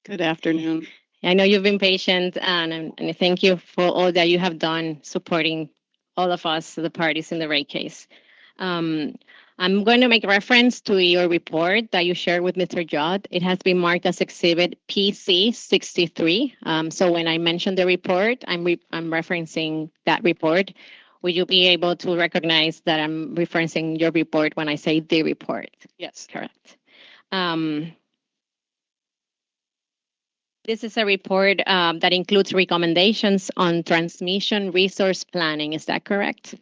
Good afternoon. I know you've been patient, and thank you for all that you have done supporting all of us, the parties in the rate case. I'm going to make reference to your report that you shared with Mr. Judd. It has been marked as Exhibit PC 63. So when I mention the report, I'm referencing that report. Will you be able to recognize that I'm referencing your report when I say the report? Yes. Correct. This is a report that includes recommendations on transmission resource planning. Is that correct?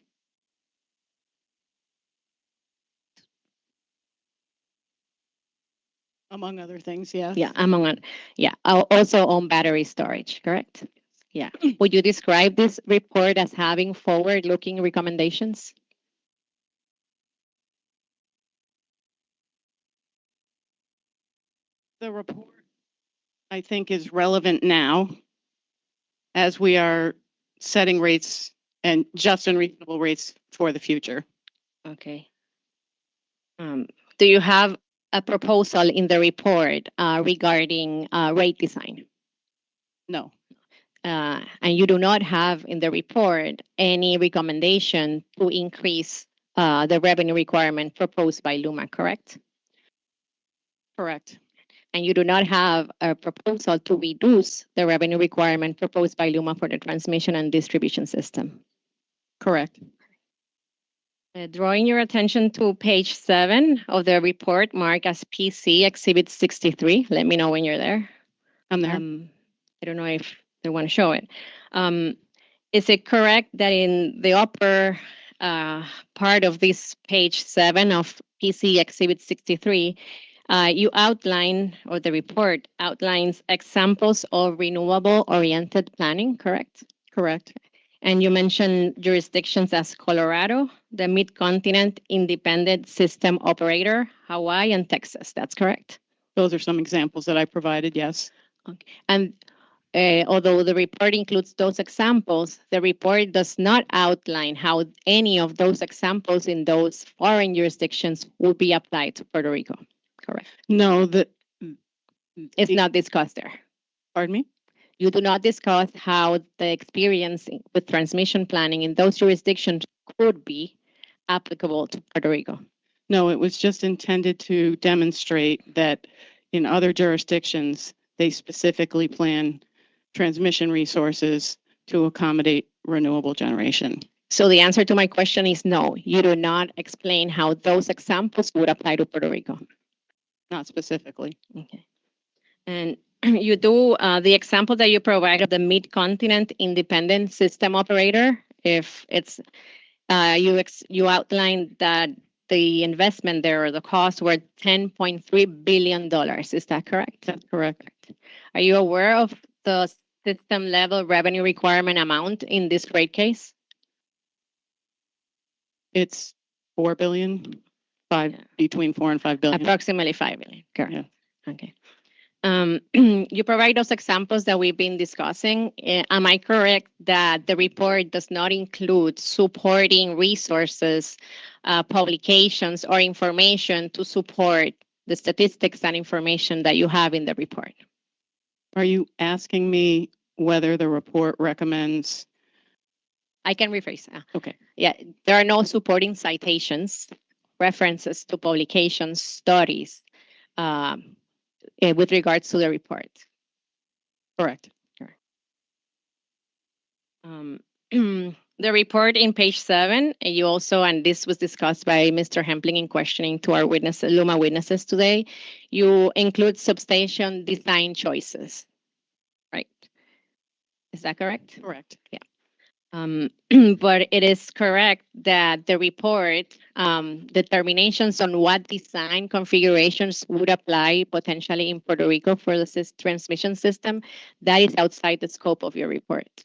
Among other things, yes. Yeah, also on battery storage, correct? Yeah. Would you describe this report as having forward-looking recommendations? The report, I think, is relevant now as we are setting rates and just and reasonable rates for the future. Okay. Do you have a proposal in the report regarding rate design? No. And you do not have in the report any recommendation to increase the revenue requirement proposed by Luma, correct? Correct. And you do not have a proposal to reduce the revenue requirement proposed by Luma for the transmission and distribution system. Correct. Drawing your attention to page 7 of the report marked as PC Exhibit 63. Let me know when you're there. I'm there. I don't know if they want to show it. Is it correct that in the upper part of this page 7 of PC Exhibit 63, you outline, or the report outlines examples of renewable-oriented planning, correct? Correct. And you mentioned jurisdictions as Colorado, the Mid-Continent Independent System Operator, Hawaii, and Texas. That's correct? Those are some examples that I provided, yes. Okay. And although the report includes those examples, the report does not outline how any of those examples in those foreign jurisdictions would be applied to Puerto Rico. Correct. No, It's not discussed there. Pardon me? You do not discuss how the experience with transmission planning in those jurisdictions could be applicable to Puerto Rico. No, it was just intended to demonstrate that in other jurisdictions, they specifically plan transmission resources to accommodate renewable generation. So the answer to my question is no. You do not explain how those examples would apply to Puerto Rico. Not specifically. Okay. And you do the example that you provide of the mid-continent independent system operator. If it's you outlined that the investment there or the cost were $10.3 billion. Is that correct? That's correct. Are you aware of the system level revenue requirement amount in this rate case? It's 4 billion, between 4 and 5 billion. Approximately 5 billion. Correct. Yeah. Okay. You provide those examples that we've been discussing. Am I correct that the report does not include supporting resources, publications, or information to support the statistics and information that you have in the report? Are you asking me whether the report recommends? I can rephrase. Okay. Yeah, there are no supporting citations, references to publications, studies, with regards to the report. Correct. The report in page 7, you also, and this was discussed by Mr. Hempling in questioning to our witnesses, LUMA witnesses today, you include substation design choices, right? Is that correct? Correct. Yeah. But it is correct that the report determinations on what design configurations would apply potentially in Puerto Rico for the transmission system, that is outside the scope of your report.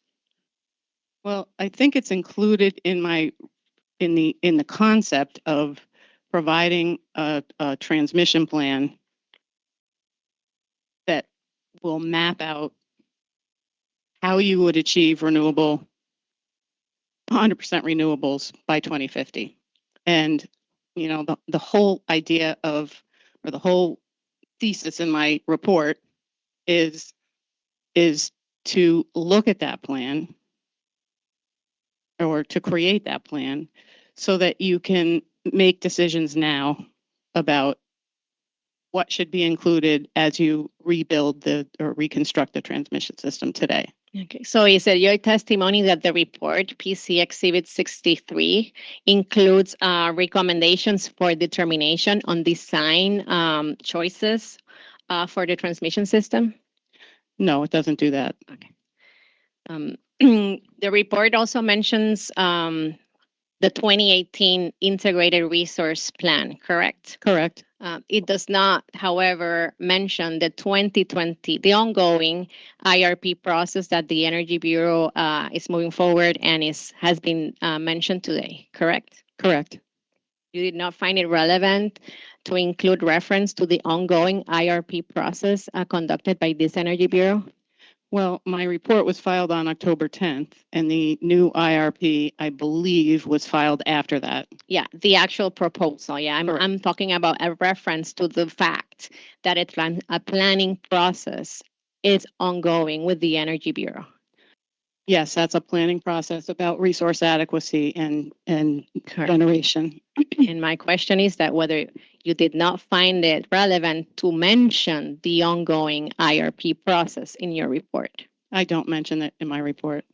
Well, I think it's included in the concept of providing a transmission plan that will map out how you would achieve 100% renewables by 2050. And, you know, the whole idea of, or the whole thesis in my report is to look at that plan, or to create that plan, so that you can make decisions now about what should be included as you rebuild or reconstruct the transmission system today. Okay, so you said your testimony that the report, PC Exhibit 63, includes recommendations for determination on design choices for the transmission system? No, it doesn't do that. Okay. The report also mentions the 2018 Integrated Resource Plan, correct? Correct. It does not, however, mention the 2020, the ongoing IRP process that the Energy Bureau is moving forward and has been mentioned today, correct? Correct. You did not find it relevant to include reference to the ongoing IRP process conducted by this Energy Bureau? Well, my report was filed on October 10th, and the new IRP, I believe, was filed after that. Yeah, the actual proposal. Yeah, I'm talking about a reference to the fact that a planning process is ongoing with the Energy Bureau. Yes, that's a planning process about resource adequacy and generation. And my question is that whether you did not find it relevant to mention the ongoing IRP process in your report. I don't mention it in my report.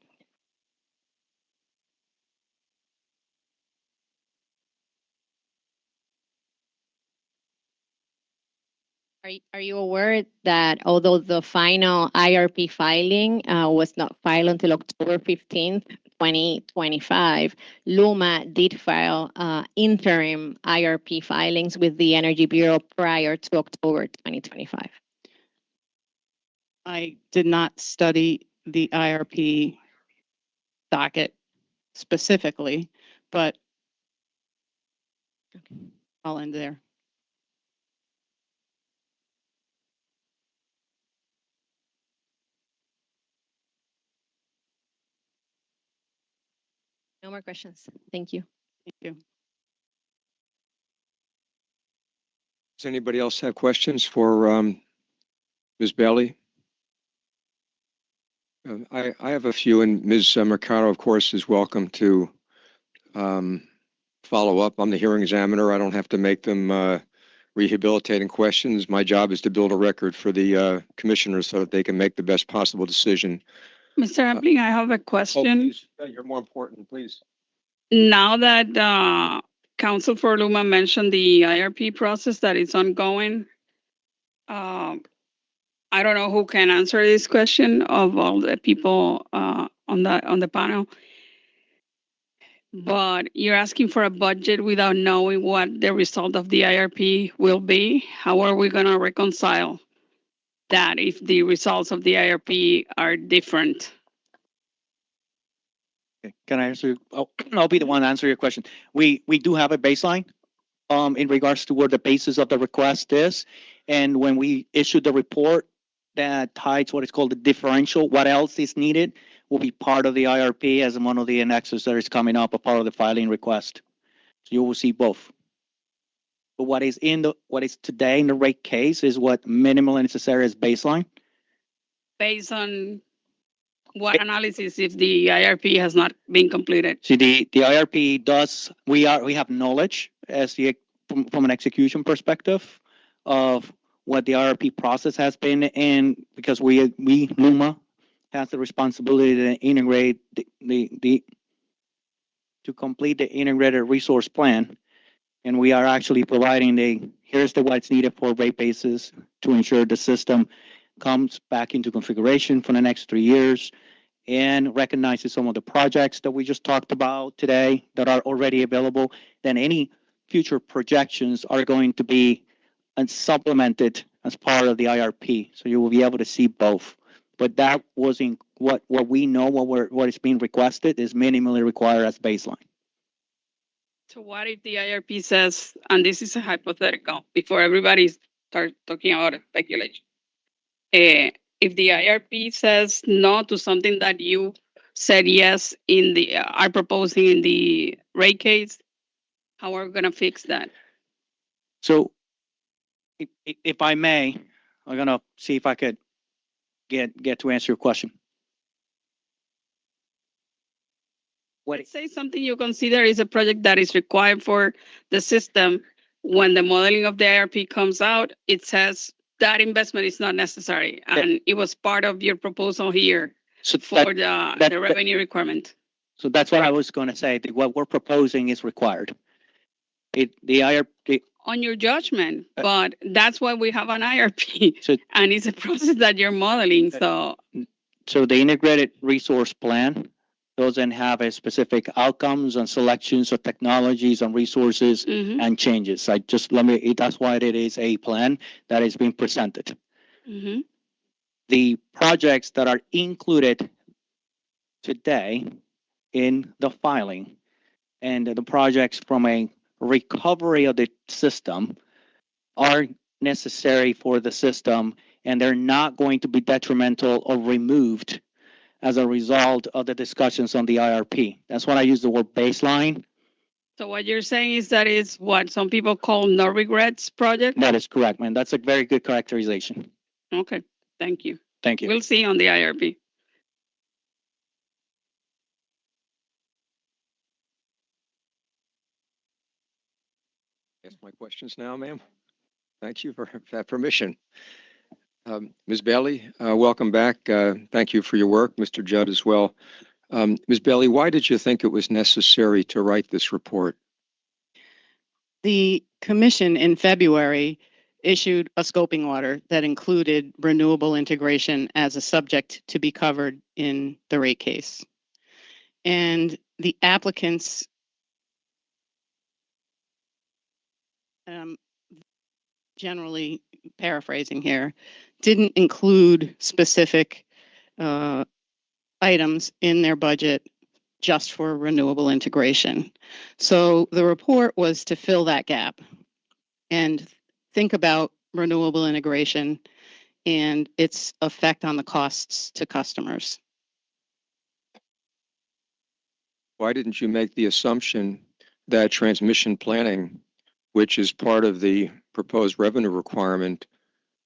Are you aware that although the final IRP filing was not filed until October 15th, 2025, LUMA did file interim IRP filings with the Energy Bureau prior to October 2025? I did not study the IRP docket specifically, but I'll end there. No more questions. Thank you. Thank you. Does anybody else have questions for Ms. Bailey? I have a few, and Ms. Mercado, of course, is welcome to follow up. I'm the hearing examiner. I don't have to make them rehabilitating questions. My job is to build a record for the commissioners so that they can make the best possible decision. Mr. Epling, I have a question. You're more important, please. Now that Council for Luma mentioned the IRP process that is ongoing, I don't know who can answer this question of all the people on the panel. But you're asking for a budget without knowing what the result of the IRP will be. How are we going to reconcile that if the results of the IRP are different? Okay, can I answer? Oh, I'll be the one to answer your question. We do have a baseline in regards to where the basis of the request is. And when we issue the report that ties what is called the differential, what else is needed, will be part of the IRP as one of the annexes that is coming up, a part of the filing request. So you will see both. But what is today in the rate case is what minimal and necessary as baseline. Based on what analysis if the IRP has not been completed? See, the IRP does, we have knowledge as from an execution perspective of what the IRP process has been, and because we Luma has the responsibility to integrate to complete the integrated resource plan, and we are actually providing here's what's needed for rate bases to ensure the system comes back into configuration for the next 3 years, and recognizes some of the projects that we just talked about today that are already available. Then any future projections are going to be supplemented as part of the IRP, so you will be able to see both. But that was in what we know, what is being requested is minimally required as baseline. So what if the IRP says, and this is a hypothetical, before everybody starts talking about speculation, if the IRP says no to something that you said yes in the are proposing in the rate case, how are we going to fix that? So if I may, I'm going to see if I could get to answer your question. Let's say something you consider is a project that is required for the system. When the modeling of the IRP comes out, it says that investment is not necessary, and it was part of your proposal here for the revenue requirement. So that's what I was going to say. What we're proposing is required. The IRP. On your judgment, but that's why we have an IRP, and it's a process that you're modeling. So the integrated resource plan doesn't have a specific outcomes and selections of technologies and resources and changes. That's why it is a plan that is being presented. The projects that are included today in the filing and the projects from a recovery of the system are necessary for the system, and they're not going to be detrimental or removed as a result of the discussions on the IRP. That's why I use the word baseline. So what you're saying is that is what some people call no regrets project? That is correct, man. That's a very good characterization. Okay, thank you. Thank you. We'll see on the IRP. Ask my questions now, ma'am. Thank you for that permission. Ms. Bailey, welcome back. Thank you for your work, Mr. Judd as well. Ms. Bailey, why did you think it was necessary to write this report? The commission in February issued a scoping order that included renewable integration as a subject to be covered in the rate case. And the applicants generally paraphrasing here, didn't include specific items in their budget just for renewable integration. So the report was to fill that gap and think about renewable integration and its effect on the costs to customers. Why didn't you make the assumption that transmission planning, which is part of the proposed revenue requirement,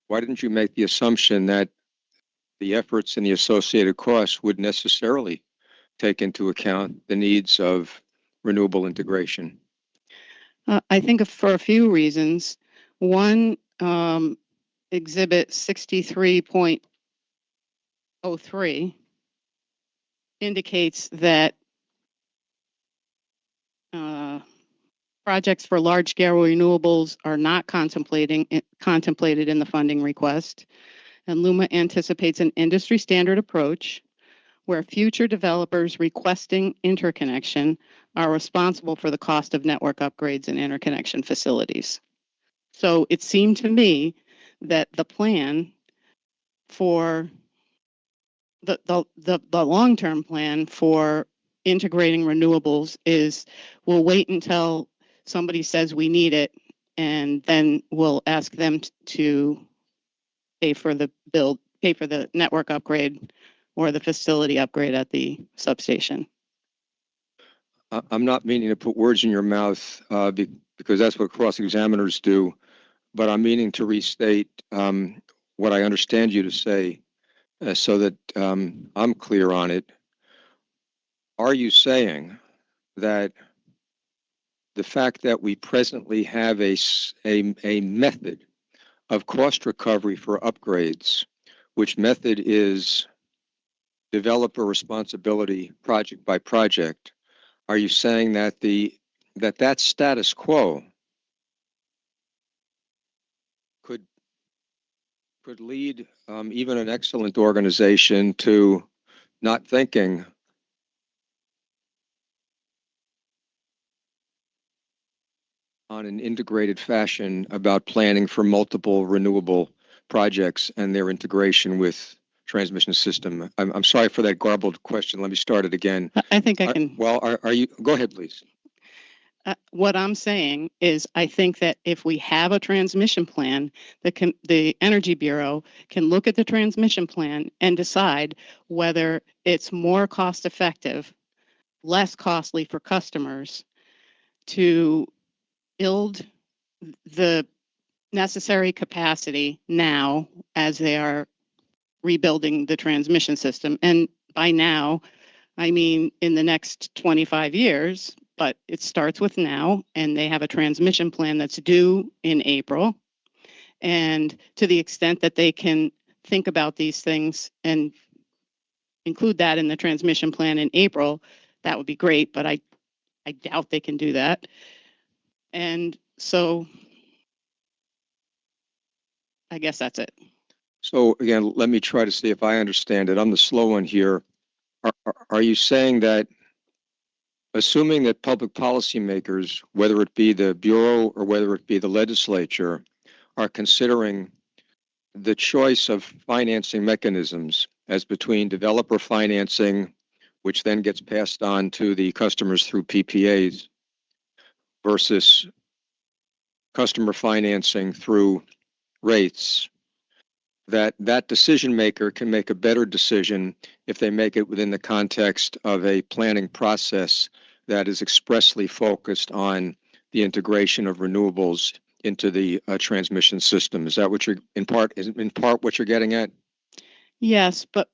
why didn't you make the assumption that the efforts and the associated costs would necessarily take into account the needs of renewable integration? I think for a few reasons. One, Exhibit 63.03 indicates that projects for large-scale renewables are not contemplated in the funding request, and LUMA anticipates an industry-standard approach where future developers requesting interconnection are responsible for the cost of network upgrades and interconnection facilities. So it seemed to me that the plan for the long-term plan for integrating renewables is we'll wait until somebody says we need it, and then we'll ask them to pay for the network upgrade or the facility upgrade at the substation. I'm not meaning to put words in your mouth because that's what cross-examiners do, but I'm meaning to restate what I understand you to say so that I'm clear on it. Are you saying that the fact that we presently have a method of cost recovery for upgrades, which method is developer responsibility project by project, are you saying that that status quo could lead even an excellent organization to not thinking on an integrated fashion about planning for multiple renewable projects and their integration with transmission system? I'm sorry for that garbled question. Let me start it again. I think I can. Well, are you? Go ahead, please. What I'm saying is I think that if we have a transmission plan, the Energy Bureau can look at the transmission plan and decide whether it's more cost effective, less costly for customers to build the necessary capacity now as they are rebuilding the transmission system. And by now, I mean in the next 25 years, but it starts with now, and they have a transmission plan that's due in April. And to the extent that they can think about these things and include that in the transmission plan in April, that would be great, but I doubt they can do that. And so I guess that's it. So again, let me try to see if I understand it. I'm the slow one here. Are you saying that assuming that public policymakers, whether it be the Bureau or whether it be the legislature, are considering the choice of financing mechanisms as between developer financing, which then gets passed on to the customers through PPAs, versus customer financing through rates, that decision maker can make a better decision if they make it within the context of a planning process that is expressly focused on the integration of renewables into the transmission system? Is that what you're in part what you're getting at? Yes, but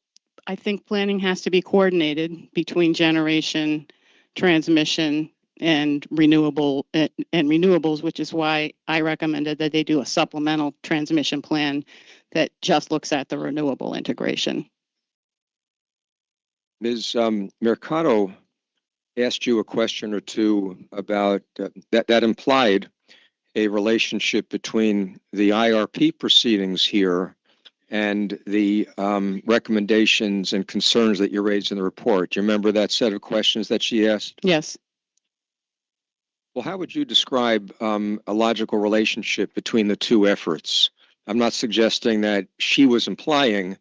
I think planning has to be coordinated between generation, transmission, and renewables, which is why I recommended that they do a supplemental transmission plan that just looks at the renewable integration. Ms. Mercado asked you a question or two about that implied a relationship between the IRP proceedings here and the recommendations and concerns that you raised in the report. Do you remember that set of questions that she asked? Yes. Well, how would you describe a logical relationship between the two efforts? I'm not suggesting that she was implying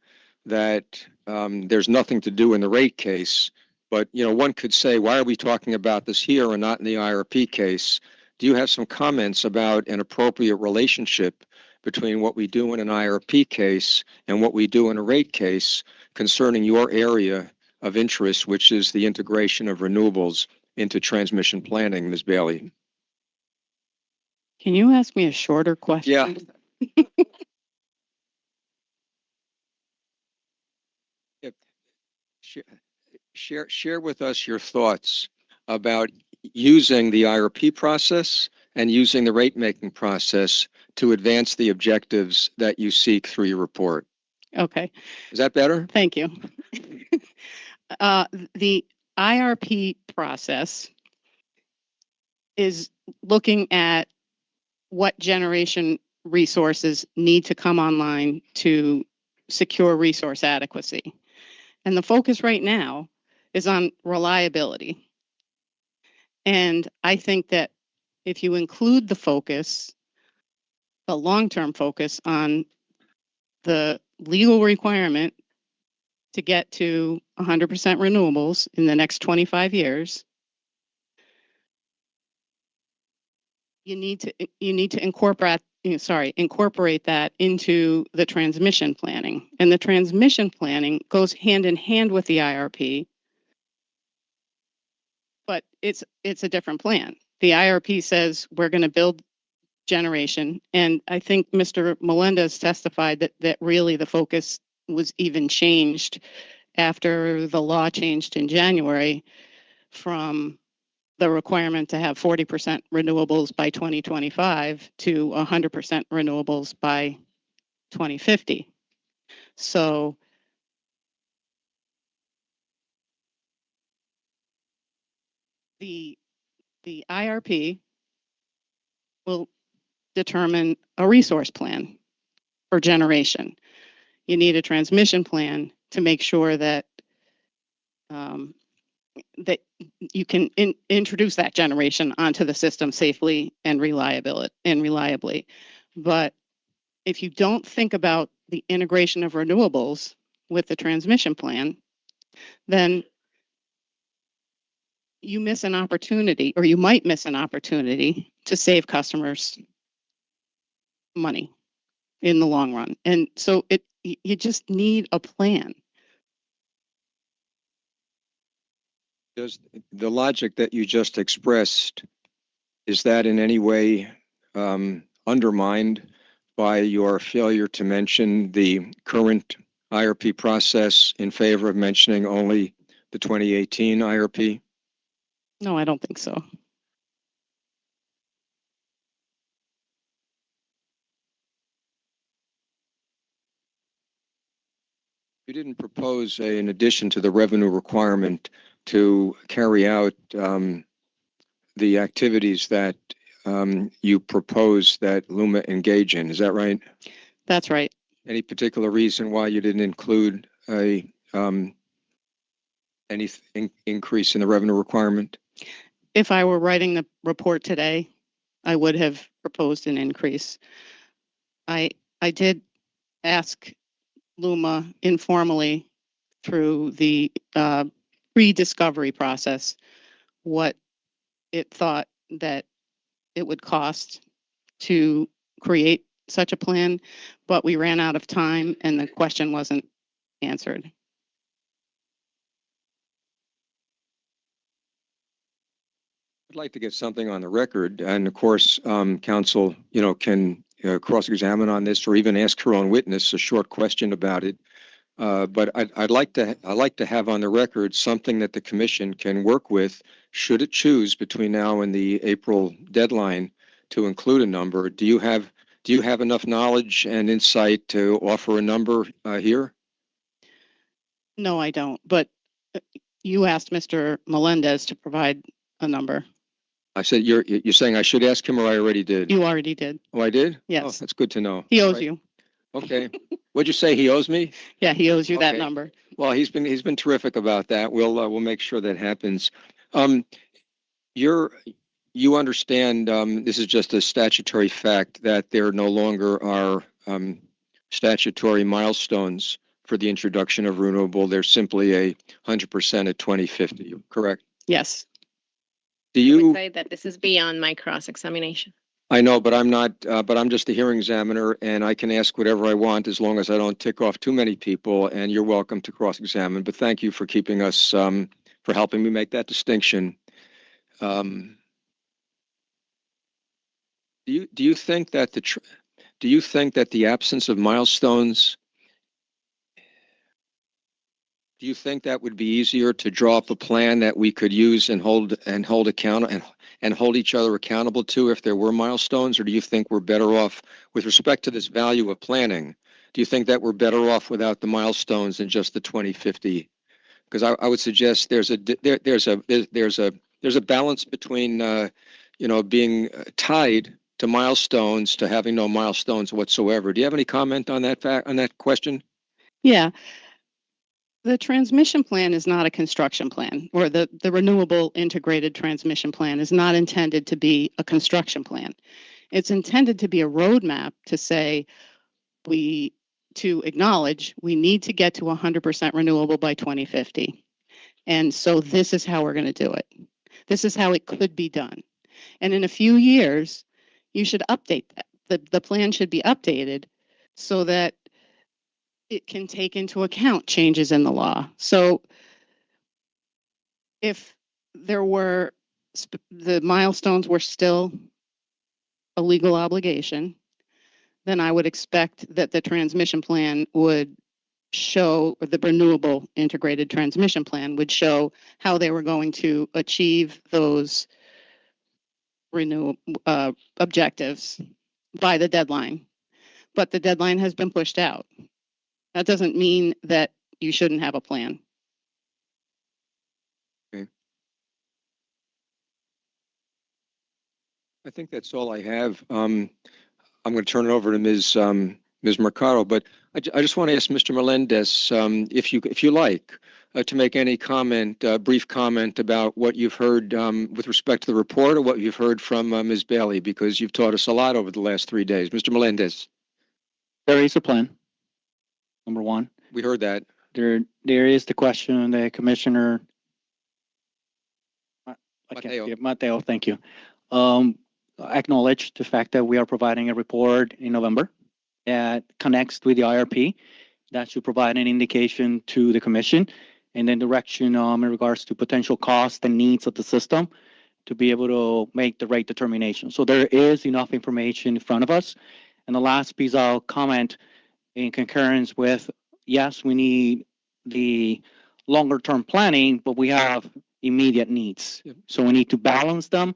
that there's nothing to do in the rate case, but one could say, why are we talking about this here and not in the IRP case? Do you have some comments about an appropriate relationship between what we do in an IRP case and what we do in a rate case concerning your area of interest, which is the integration of renewables into transmission planning, Ms. Bailey? Can you ask me a shorter question? Yeah. Share with us your thoughts about using the IRP process and using the rate making process to advance the objectives that you seek through your report. Okay, Is that better? thank you. The IRP process is looking at what generation resources need to come online to secure resource adequacy. And the focus right now is on reliability. And I think that if you include the focus, the long-term focus on the legal requirement to get to 100% renewables in the next 25 years, you need to incorporate that into the transmission planning. And the transmission planning goes hand in hand with the IRP, but it's a different plan. The IRP says we're going to build generation, and I think Mr. Melendez testified that really the focus was even changed after the law changed in January from the requirement to have 40% renewables by 2025 to 100% renewables by 2050. So the IRP will determine a resource plan for generation. You need a transmission plan to make sure that that you can introduce that generation onto the system safely and reliably. But if you don't think about the integration of renewables with the transmission plan, then you miss an opportunity, or you might miss an opportunity to save customers money in the long run. And so you just need a plan. Does the logic that you just expressed, is that in any way undermined by your failure to mention the current IRP process in favor of mentioning only the 2018 IRP? No, I don't think so. You didn't propose, in addition to the revenue requirement, to carry out the activities that you propose that LUMA engage in. Is that right? That's right. Any particular reason why you didn't include any increase in the revenue requirement? If I were writing the report today, I would have proposed an increase. I did ask LUMA informally through the pre-discovery process what it thought that it would cost to create such a plan, but we ran out of time and the question wasn't answered. I'd like to get something on the record, and of course, counsel, can cross-examine on this or even ask her own witness a short question about it. But I'd like to have on the record something that the commission can work with, should it choose between now and the April deadline to include a number. Do you have enough knowledge and insight to offer a number here? No, I don't. But you asked Mr. Melendez to provide a number. I said you're saying I should ask him, or I already did? You already did. Oh, I did? Yes. Oh, that's good to know. He owes Right. you. Okay. What'd you say? He owes me? Yeah, he owes you that Okay. number. Well, he's been terrific about that. We'll make sure that happens. You understand, this is just a statutory fact that there no longer are statutory milestones for the introduction of renewable. There's simply a 100% at 2050, correct? Yes. Do I you? would say that this is beyond my cross-examination. I know, but I'm not, but I'm just a hearing examiner and I can ask whatever I want as long as I don't tick off too many people, and you're welcome to cross-examine, but thank you for keeping us, for helping me make that distinction. Do you think that the absence of milestones Do you think that would be easier to draw up a plan that we could use and hold and hold each other accountable to if there were milestones? Or do you think we're better off with respect to this value of planning? Do you think that we're better off without the milestones than just the 2050? Because I would suggest there's a balance between being tied to milestones to having no milestones whatsoever. Do you have any comment on that question? Yeah. The transmission plan is not a construction plan, or the renewable integrated transmission plan is not intended to be a construction plan. It's intended to be a roadmap to say to acknowledge we need to get to 100% renewable by 2050. And so this is how we're going to do it. This is how it could be done. And in a few years, you should update that. The plan should be updated so that it can take into account changes in the law. So if there were, the milestones were still a legal obligation, then I would expect that the transmission plan would show, or the renewable integrated transmission plan would show how they were going to achieve those objectives by the deadline. But the deadline has been pushed out. That doesn't mean that you shouldn't have a plan. Okay. I think that's all I have. I'm going to turn it over to Ms. Mercado, but I just want to ask Mr. Melendez if you like to make any comment, brief comment about what you've heard with respect to the report or what you've heard from Ms. Bailey, because you've taught us a lot over the last 3 days. Mr. Melendez. There is a plan. Number one. We heard that. There is the question, the commissioner. Mateo, thank you. Acknowledge the fact that we are providing a report in November that connects with the IRP. That should provide an indication to the commission and then direction in regards to potential costs and needs of the system to be able to make the right determination. So there is enough information in front of us. And the last piece I'll comment in concurrence with, yes, we need the longer term planning, but we have immediate needs. Yep. So we need to balance them.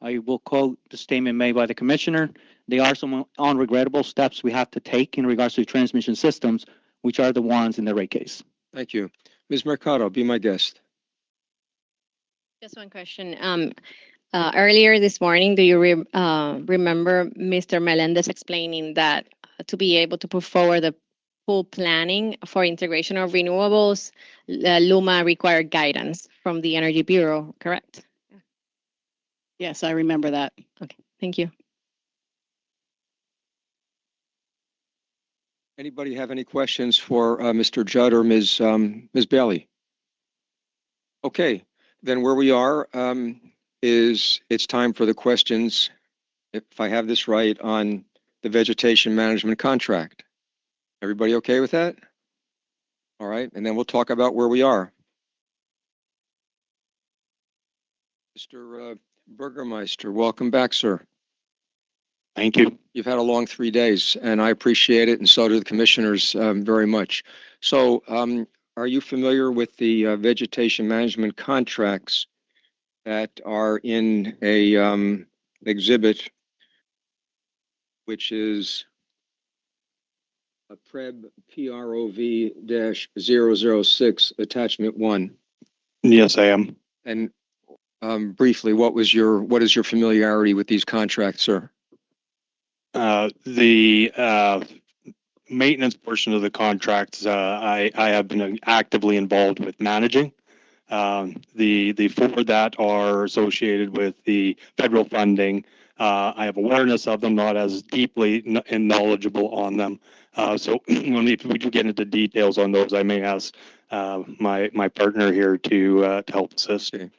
I will quote the statement made by the commissioner. There are some unregrettable steps we have to take in regards to transmission systems, which are the ones in the rate case. Thank you. Ms. Mercado, be my guest. Just one question. Earlier this morning, do you remember Mr. Melendez explaining that to be able to put forward the full planning for integration of renewables, LUMA required guidance from the Energy Bureau, correct? Yes, I remember that. Okay, thank you. Anybody have any questions for Mr. Judd or Ms. Bailey? Okay, then where we are is it's time for the questions, if I have this right, on the vegetation management contract. Everybody okay with that? All right, and then we'll talk about where we are. Mr. Burgermeister, welcome back, sir. Thank you. You've had a long 3 days, and I appreciate it, and so do the commissioners very much. So are you familiar with the vegetation management contracts that are in a exhibit, which is a PREB-PROV-006, attachment 1? Yes, I am. And briefly, what is your familiarity with these contracts, sir? The maintenance portion of the contracts, I have been actively involved with managing. The four that are associated with the federal funding, I have awareness of them, not as deeply and knowledgeable on them. So if we do get into details on those, I may ask my partner here to help assist. Okay.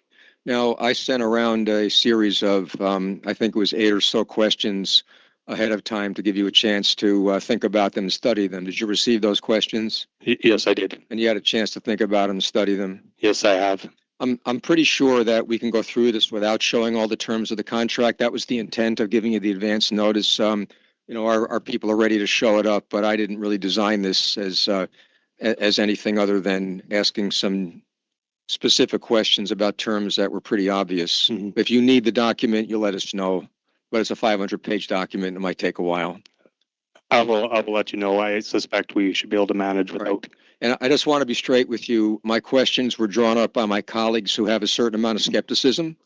Now, I sent around a series of, I think it was 8 or so questions ahead of time to give you a chance to think about them and study them. Did you receive those questions? Yes, I did. And you had a chance to think about them and study them? Yes, I have. I'm pretty sure that we can go through this without showing all the terms of the contract. That was the intent of giving you the advance notice. Our people are ready to show it up, but I didn't really design this as as anything other than asking some specific questions about terms that were pretty obvious. Mhm. If you need the document, you let us know, but it's a 500-page document. It might take a while. I will let you know. I suspect we should be able to manage without. And I just want to be straight with you. My questions were drawn up by my colleagues who have a certain amount of skepticism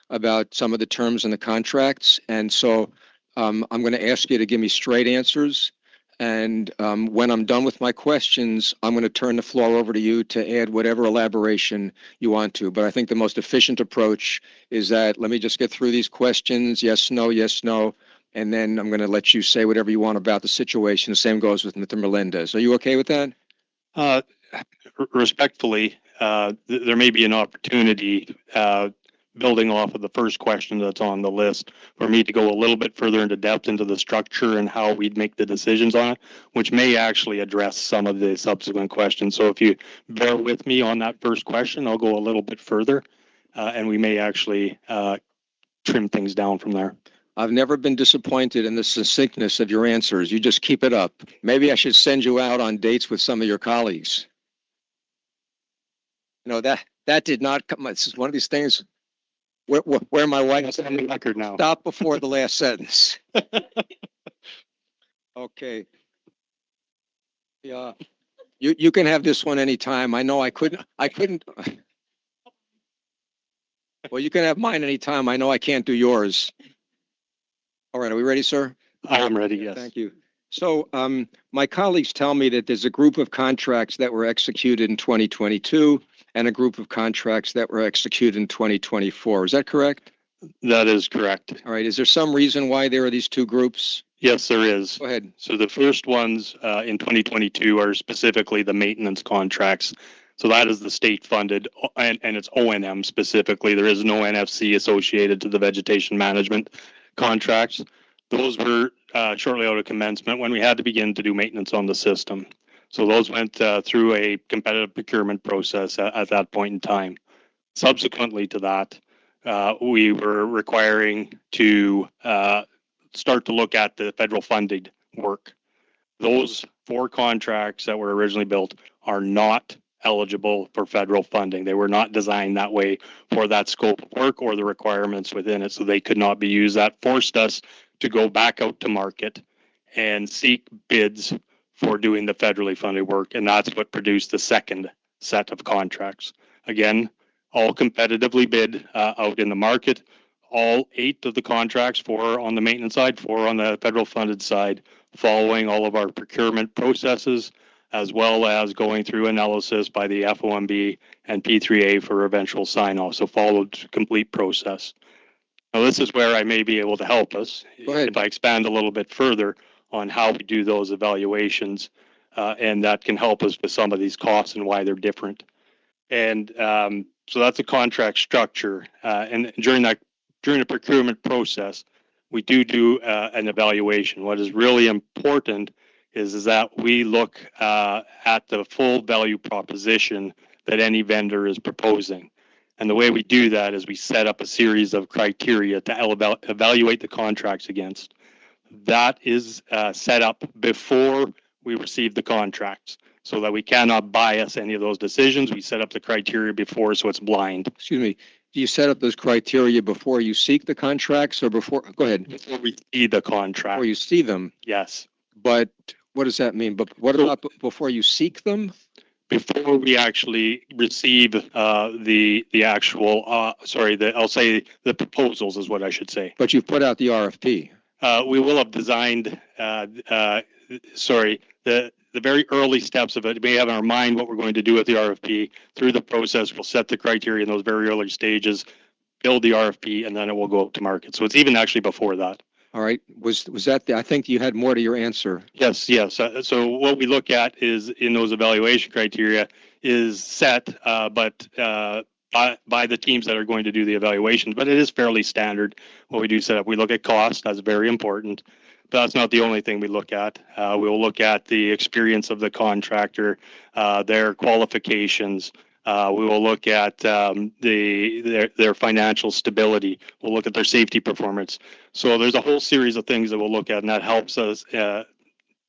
about some of the terms in the contracts. And so I'm going to ask you to give me straight answers. And when I'm done with my questions, I'm going to turn the floor over to you to add whatever elaboration you want to. But I think the most efficient approach is that let me just get through these questions. Yes, no. And then I'm going to let you say whatever you want about the situation. The same goes with Mr. Melendez. Are you okay with that? Respectfully, there may be an opportunity, building off of the first question that's on the list, for me to go a little bit further into depth into the structure and how we'd make the decisions on it, which may actually address some of the subsequent questions. So if you bear with me on that first question, I'll go a little bit further, and we may actually trim things down from there. I've never been disappointed in the succinctness of your answers. You just keep it up. Maybe I should send you out on dates with some of your colleagues. No, that did not come. This is one of these things where my wife That's on the record now. stop before the last sentence. Okay. Yeah. You can have this one anytime. I know I couldn't. Well, you can have mine anytime. I know I can't do yours. All right, are we ready, sir? I am ready, yes. Thank you. So my colleagues tell me that there's a group of contracts that were executed in 2022 and a group of contracts that were executed in 2024. Is that correct? That is correct. All right. Is there some reason why there are these two groups? Yes, there is. Go ahead. So the first ones in 2022 are specifically the maintenance contracts. So that is the state funded and it's O&M specifically. There is no NFC associated to the vegetation management contracts. Those were shortly out of commencement when we had to begin to do maintenance on the system. So those went through a competitive procurement process at that point in time. Subsequently to that, we were requiring to start to look at the federal funded work. Those 4 contracts that were originally built are not eligible for federal funding. They were not designed that way for that scope of work or the requirements within it, so they could not be used. That forced us to go back out to market and seek bids for doing the federally funded work, and that's what produced the second set of contracts. Again, all competitively bid out in the market. All 8 of the contracts, 4 on the maintenance side, 4 on the federal funded side, following all of our procurement processes, as well as going through analysis by the FOMB and P3A for eventual sign-off. So followed complete process. Now this is where I may be able to help us if I expand a little bit further on how we do those evaluations, and that can help us with some of these costs and why they're different. And so that's a contract structure. And during the procurement process, we do an evaluation. What is really important is that we look at the full value proposition that any vendor is proposing. And the way we do that is we set up a series of criteria to evaluate the contracts against. That is set up before we receive the contracts so that we cannot bias any of those decisions. We set up the criteria before so it's blind. Excuse me. Do you set up those criteria before you seek the contracts or before? Go ahead. Before we see the contract. Before you see them. Yes. But what does that mean? But what about before you seek them? Before we actually receive the actual, I'll say the proposals is what I should say. But you've put out the RFP. We will have designed, the very early steps of it. We have in our mind what we're going to do with the RFP. Through the process, we'll set the criteria in those very early stages, build the RFP, and then it will go out to market. So it's even actually before that. All right. Was that I think you had more to your answer. Yes. So what we look at is in those evaluation criteria is set, but by the teams that are going to do the evaluations, but it is fairly standard what we do set up. We look at cost, that's very important, but that's not the only thing we look at. We will look at the experience of the contractor, their qualifications. We will look at their financial stability. We'll look at their safety performance. So there's a whole series of things that we'll look at, and that helps us make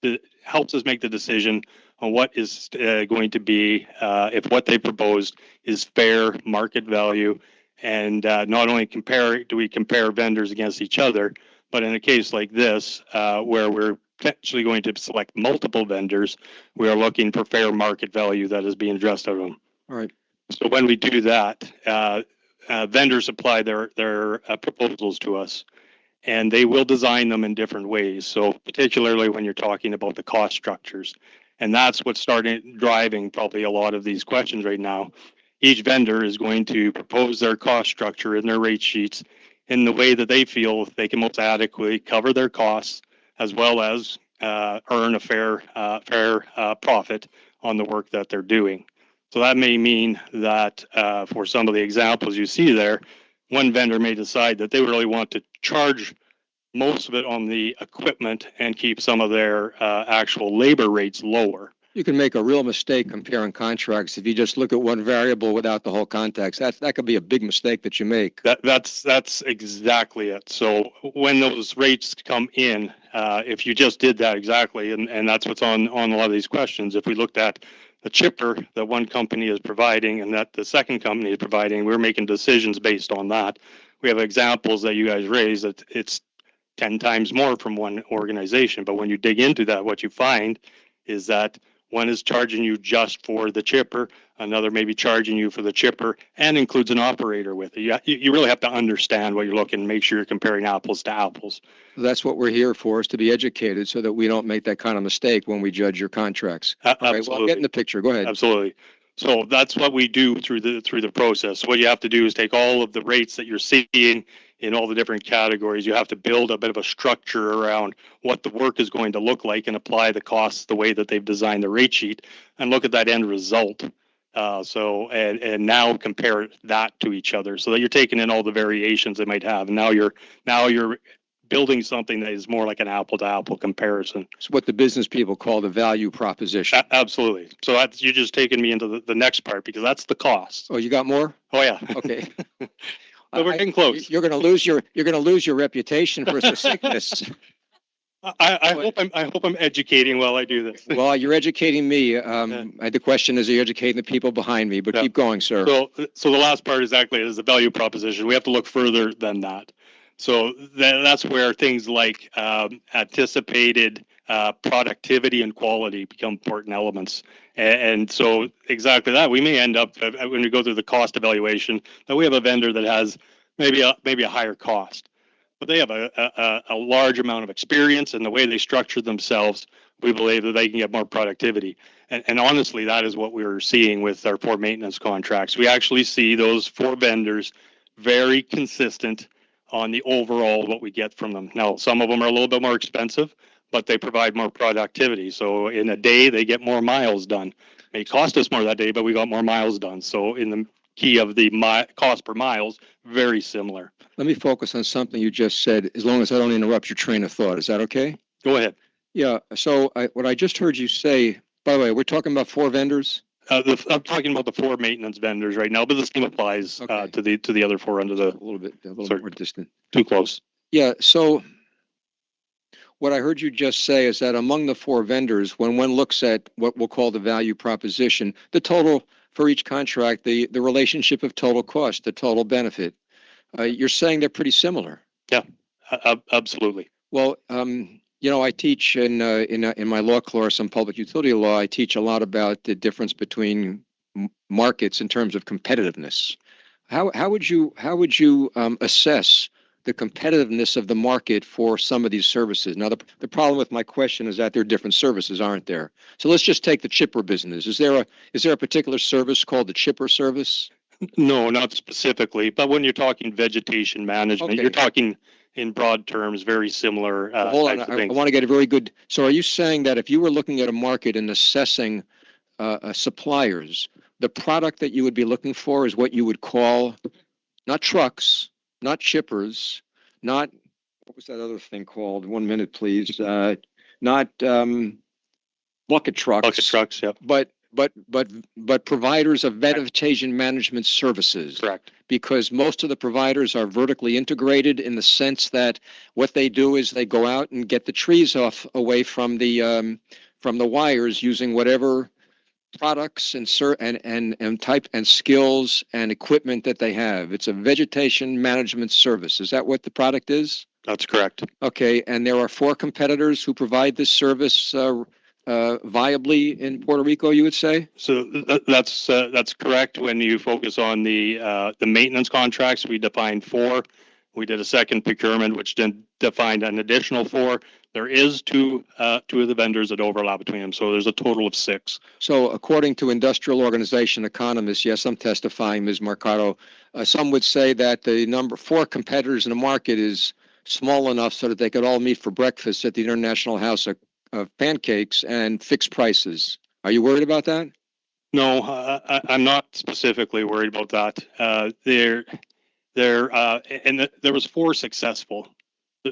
the decision on what is going to be, if what they proposed is fair market value. And not only do we compare vendors against each other, but in a case like this, where we're potentially going to select multiple vendors, we are looking for fair market value that is being addressed out of them. All right. So when we do that, vendors apply their proposals to us, and they will design them in different ways. So particularly when you're talking about the cost structures, and that's what's starting driving probably a lot of these questions right now. Each vendor is going to propose their cost structure in their rate sheets in the way that they feel they can most adequately cover their costs, as well as earn a fair profit on the work that they're doing. So that may mean that for some of the examples you see there, one vendor may decide that they really want to charge most of it on the equipment and keep some of their actual labor rates lower. You can make a real mistake comparing contracts if you just look at one variable without the whole context. That could be a big mistake that you make. That's exactly it. So when those rates come in, if you just did that exactly, and that's what's on a lot of these questions, if we looked at the chipper that one company is providing and that the second company is providing, we're making decisions based on that. We have examples that you guys raised that it's 10 times more from one organization. But when you dig into that, what you find is that one is charging you just for the chipper, another may be charging you for the chipper and includes an operator with it. You really have to understand what you're looking and make sure you're comparing apples to apples. That's what we're here for, is to be educated so that we don't make that kind of mistake when we judge your contracts. All right, well, get in the picture. Go ahead. Absolutely. So that's what we do through the process. What you have to do is take all of the rates that you're seeing in all the different categories. You have to build a bit of a structure around what the work is going to look like and apply the costs the way that they've designed the rate sheet and look at that end result. And now compare that to each other so that you're taking in all the variations they might have. And now you're building something that is more like an apple to apple comparison. It's what the business people call the value proposition. Absolutely. So you're just taking me into the next part because that's the cost. Oh, you got more? Oh yeah. Okay. But we're getting close. You're going to lose your reputation for succinctness. I hope I'm educating while I do this. Well, you're educating me. The question is, are you educating the people behind me? But keep going, sir. So the last part is the value proposition. We have to look further than that. So that's where things like anticipated productivity and quality become important elements. And so exactly that, we may end up when we go through the cost evaluation that we have a vendor that has maybe a higher cost, but they have a large amount of experience, and the way they structure themselves, we believe that they can get more productivity. And honestly, that is what we're seeing with our 4 maintenance contracts. We actually see those 4 vendors very consistent on the overall what we get from them. Now, some of them are a little bit more expensive, but they provide more productivity. So in a day, they get more miles done. It may cost us more that day, but we got more miles done. So in the key of the cost per miles, very similar. Let me focus on something you just said, as long as I don't interrupt your train of thought. Is that okay? Go ahead. Yeah. So what I just heard you say, by the way, we're talking about 4 vendors? I'm talking about the 4 maintenance vendors right now, but the same applies to the other 4 under the... A little more distant. Too close. Yeah. So what I heard you just say is that among the 4 vendors, when one looks at what we'll call the value proposition, the total for each contract, the relationship of total cost, the total benefit, you're saying they're pretty similar. Yeah, absolutely. Well, I teach in my law course on public utility law, I teach a lot about the difference between markets in terms of competitiveness. How would you assess the competitiveness of the market for some of these services? Now, the problem with my question is that there are different services, aren't there? So let's just take the chipper business. Is there a particular service called the chipper service? No, not specifically. But when you're talking vegetation management, you're talking in broad terms, very similar. Hold on, I want to get a very good. So are you saying that if you were looking at a market and assessing suppliers, the product that you would be looking for is what you would call not trucks, not chippers, not, what was that other thing called? 1 minute, please. Not bucket trucks. Bucket trucks, yep. But providers of vegetation management services. Correct. Because most of the providers are vertically integrated in the sense that what they do is they go out and get the trees away from the from the wires using whatever products and type and skills and equipment that they have. It's a vegetation management service. Is that what the product is? That's correct. Okay, and there are 4 competitors who provide this service viably in Puerto Rico, you would say? So that's correct. When you focus on the maintenance contracts, we defined 4. We did a second procurement, which then defined an additional 4. There is two of the vendors that overlap between them, so there's a total of 6. So according to industrial organization economists, yes, I'm testifying, Ms. Mercado, some would say that the number 4 competitors in the market is small enough so that they could all meet for breakfast at the International House of Pancakes and fix prices. Are you worried about that? No, I'm not specifically worried about that. There was 4 successful.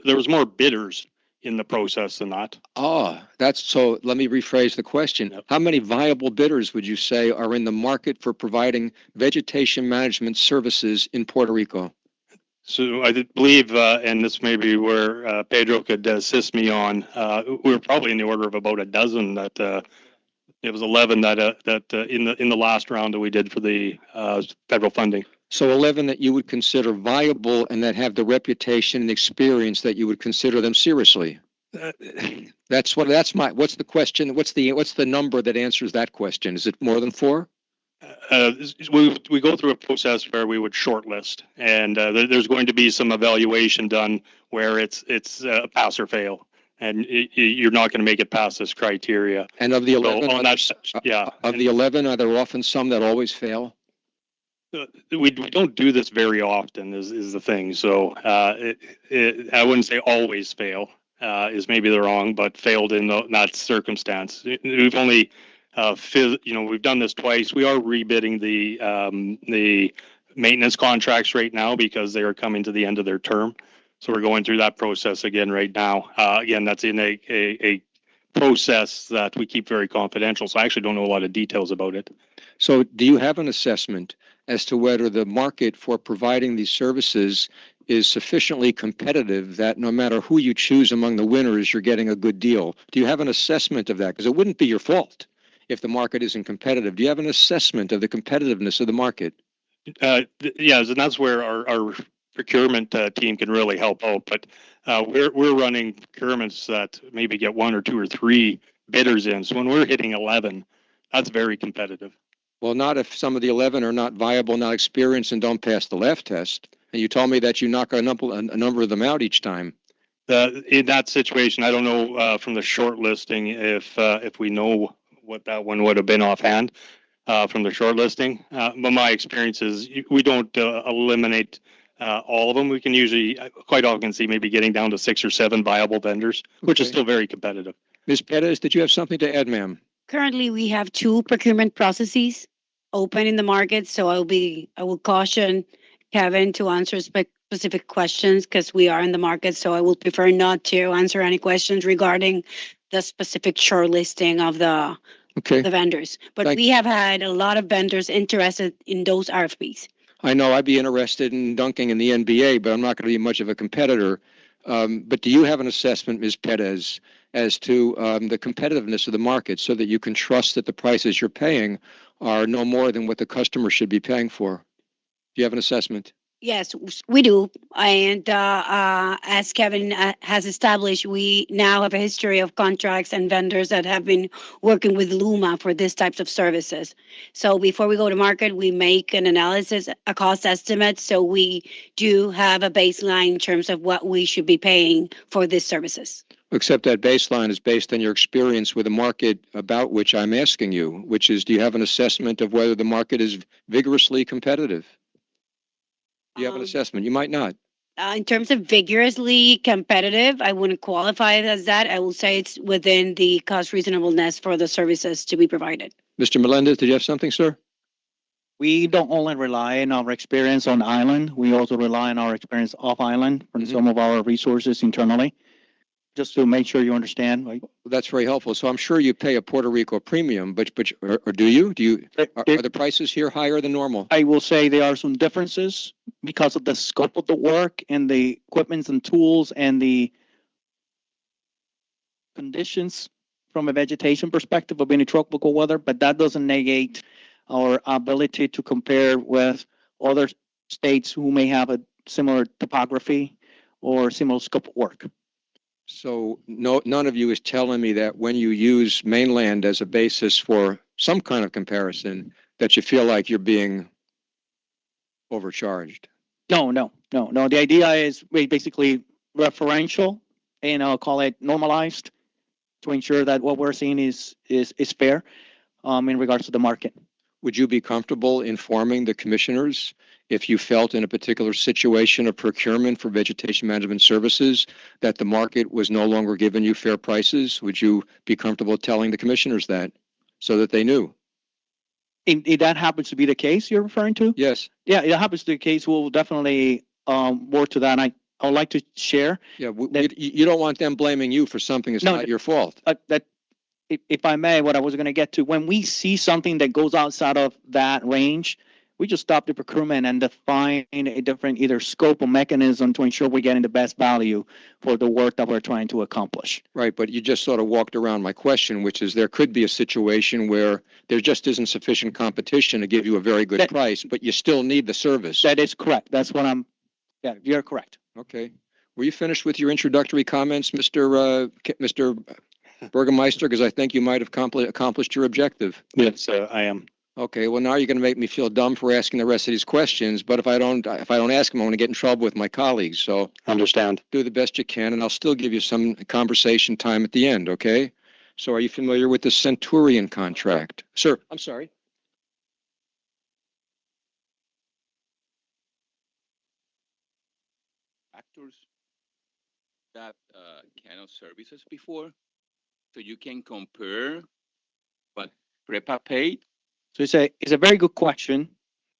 There was more bidders in the process than that. Oh, that's so. Let me rephrase the question. How many viable bidders would you say are in the market for providing vegetation management services in Puerto Rico? So I believe, and this may be where Pedro could assist me on, we were probably in the order of about a dozen that it was 11 that in the last round that we did for the federal funding. So 11 that you would consider viable and that have the reputation and experience that you would consider them seriously. What's the question? What's the number that answers that question? Is it more than 4? We go through a process where we would shortlist, and there's going to be some evaluation done where it's pass or fail, and you're not going to make it past this criteria. And of the 11, of the 11, are there often some that always fail? We don't do this very often is the thing. So I wouldn't say always fail is maybe the wrong, but failed in that circumstance. We've only we've done this twice. We are rebidding the maintenance contracts right now because they are coming to the end of their term. So we're going through that process again right now. Again, that's in a process that we keep very confidential. So I actually don't know a lot of details about it. So do you have an assessment as to whether the market for providing these services is sufficiently competitive that no matter who you choose among the winners, you're getting a good deal? Do you have an assessment of that? Because it wouldn't be your fault if the market isn't competitive. Do you have an assessment of the competitiveness of the market? Yes, and that's where our procurement team can really help out. But we're running procurements that maybe get 1 or 2 or 3 bidders in. So when we're hitting 11, that's very competitive. Well, not if some of the 11 are not viable, not experienced, and don't pass the LEF test. And you told me that you knock a number of them out each time. In that situation, I don't know from the shortlisting if we know what that one would have been offhand from the shortlisting. But my experience is we don't eliminate all of them. We can usually quite often see maybe getting down to 6 or 7 viable vendors, which is still very competitive. Ms. Perez, did you have something to add, ma'am? Currently, we have 2 procurement processes open in the market, so I will caution Kevin to answer specific questions because we are in the market, so I will prefer not to answer any questions regarding the specific shortlisting of the vendors. But we have had a lot of vendors interested in those RFPs. I know I'd be interested in dunking in the NBA, but I'm not going to be much of a competitor. But do you have an assessment, Ms. Perez, as to the competitiveness of the market so that you can trust that the prices you're paying are no more than what the customer should be paying for? Do you have an assessment? Yes, we do. And as Kevin has established, we now have a history of contracts and vendors that have been working with Luma for these types of services. So before we go to market, we make an analysis, a cost estimate. So we do have a baseline in terms of what we should be paying for these services. Except that baseline is based on your experience with the market about which I'm asking you, which is, do you have an assessment of whether the market is vigorously competitive? Do you have an assessment? You might not. In terms of vigorously competitive, I wouldn't qualify it as that. I will say it's within the cost reasonableness for the services to be provided. Mr. Melendez, did you have something, sir? We don't only rely on our experience on island, we also rely on our experience off island from some of our resources internally, just to make sure you understand. Like, that's very helpful. So I'm sure you pay a Puerto Rico premium, but or do you? Are the prices here higher than normal? I will say there are some differences because of the scope of the work and the equipment and tools and the conditions from a vegetation perspective of any tropical weather, but that doesn't negate our ability to compare with other states who may have a similar topography or similar scope of work. So none of you is telling me that when you use mainland as a basis for some kind of comparison, that you feel like you're being overcharged. No. The idea is basically referential, and I'll call it normalized to ensure that what we're seeing is fair in regards to the market. Would you be comfortable informing the commissioners if you felt in a particular situation of procurement for vegetation management services that the market was no longer giving you fair prices? Would you be comfortable telling the commissioners that so that they knew? If that happens to be the case you're referring to? Yes. Yeah, it happens to be the case. We'll definitely work to that. And I would like to share. Yeah, you don't want them blaming you for something that's not your fault. That if I may, what I was going to get to, when we see something that goes outside of that range, we just stop the procurement and define a different either scope or mechanism to ensure we're getting the best value for the work that we're trying to accomplish. Right, but you just sort of walked around my question, which is there could be a situation where there just isn't sufficient competition to give you a very good price, but you still need the service. That is correct. That's what yeah, you're correct. Okay. Were you finished with your introductory comments, Mr. Burgermeister? Because I think you might have accomplished your objective. Yes, I am. Okay, well, now you're going to make me feel dumb for asking the rest of these questions, but if I don't ask them, I'm going to get in trouble with my colleagues. So Understand. do the best you can, and I'll still give you some conversation time at the end, okay? So are you familiar with the Centurion contract? Sir, I'm sorry. Actors that kind of services before, so you can compare what PREPA paid. So it's a very good question.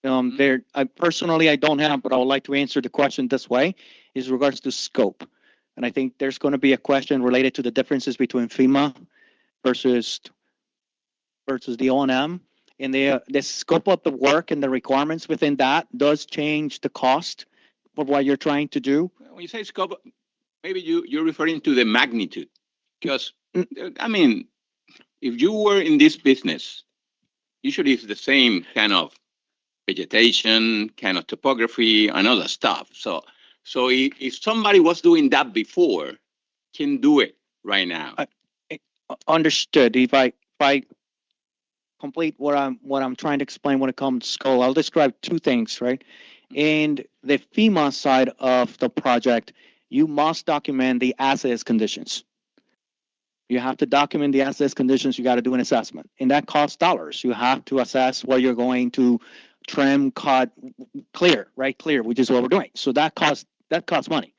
There, I don't have, but I would like to answer the question this way: is regards to scope, and I think there's going to be a question related to the differences between FEMA versus the O&M, and the scope of the work and the requirements within that does change the cost for what you're trying to do. When you say scope, maybe you're referring to the magnitude, because I mean, if you were in this business, usually it's the same kind of vegetation, kind of topography, and other stuff. So if somebody was doing that before, can do it right now. Understood. If I complete what I'm trying to explain when it comes to scope, I'll describe two things, right? In the FEMA side of the project, you must document the as-is conditions. You have to document the as-is conditions. You got to do an assessment, and that costs dollars. You have to assess what you're going to trim, cut, clear, right? Clear, which is what we're doing. So that costs money.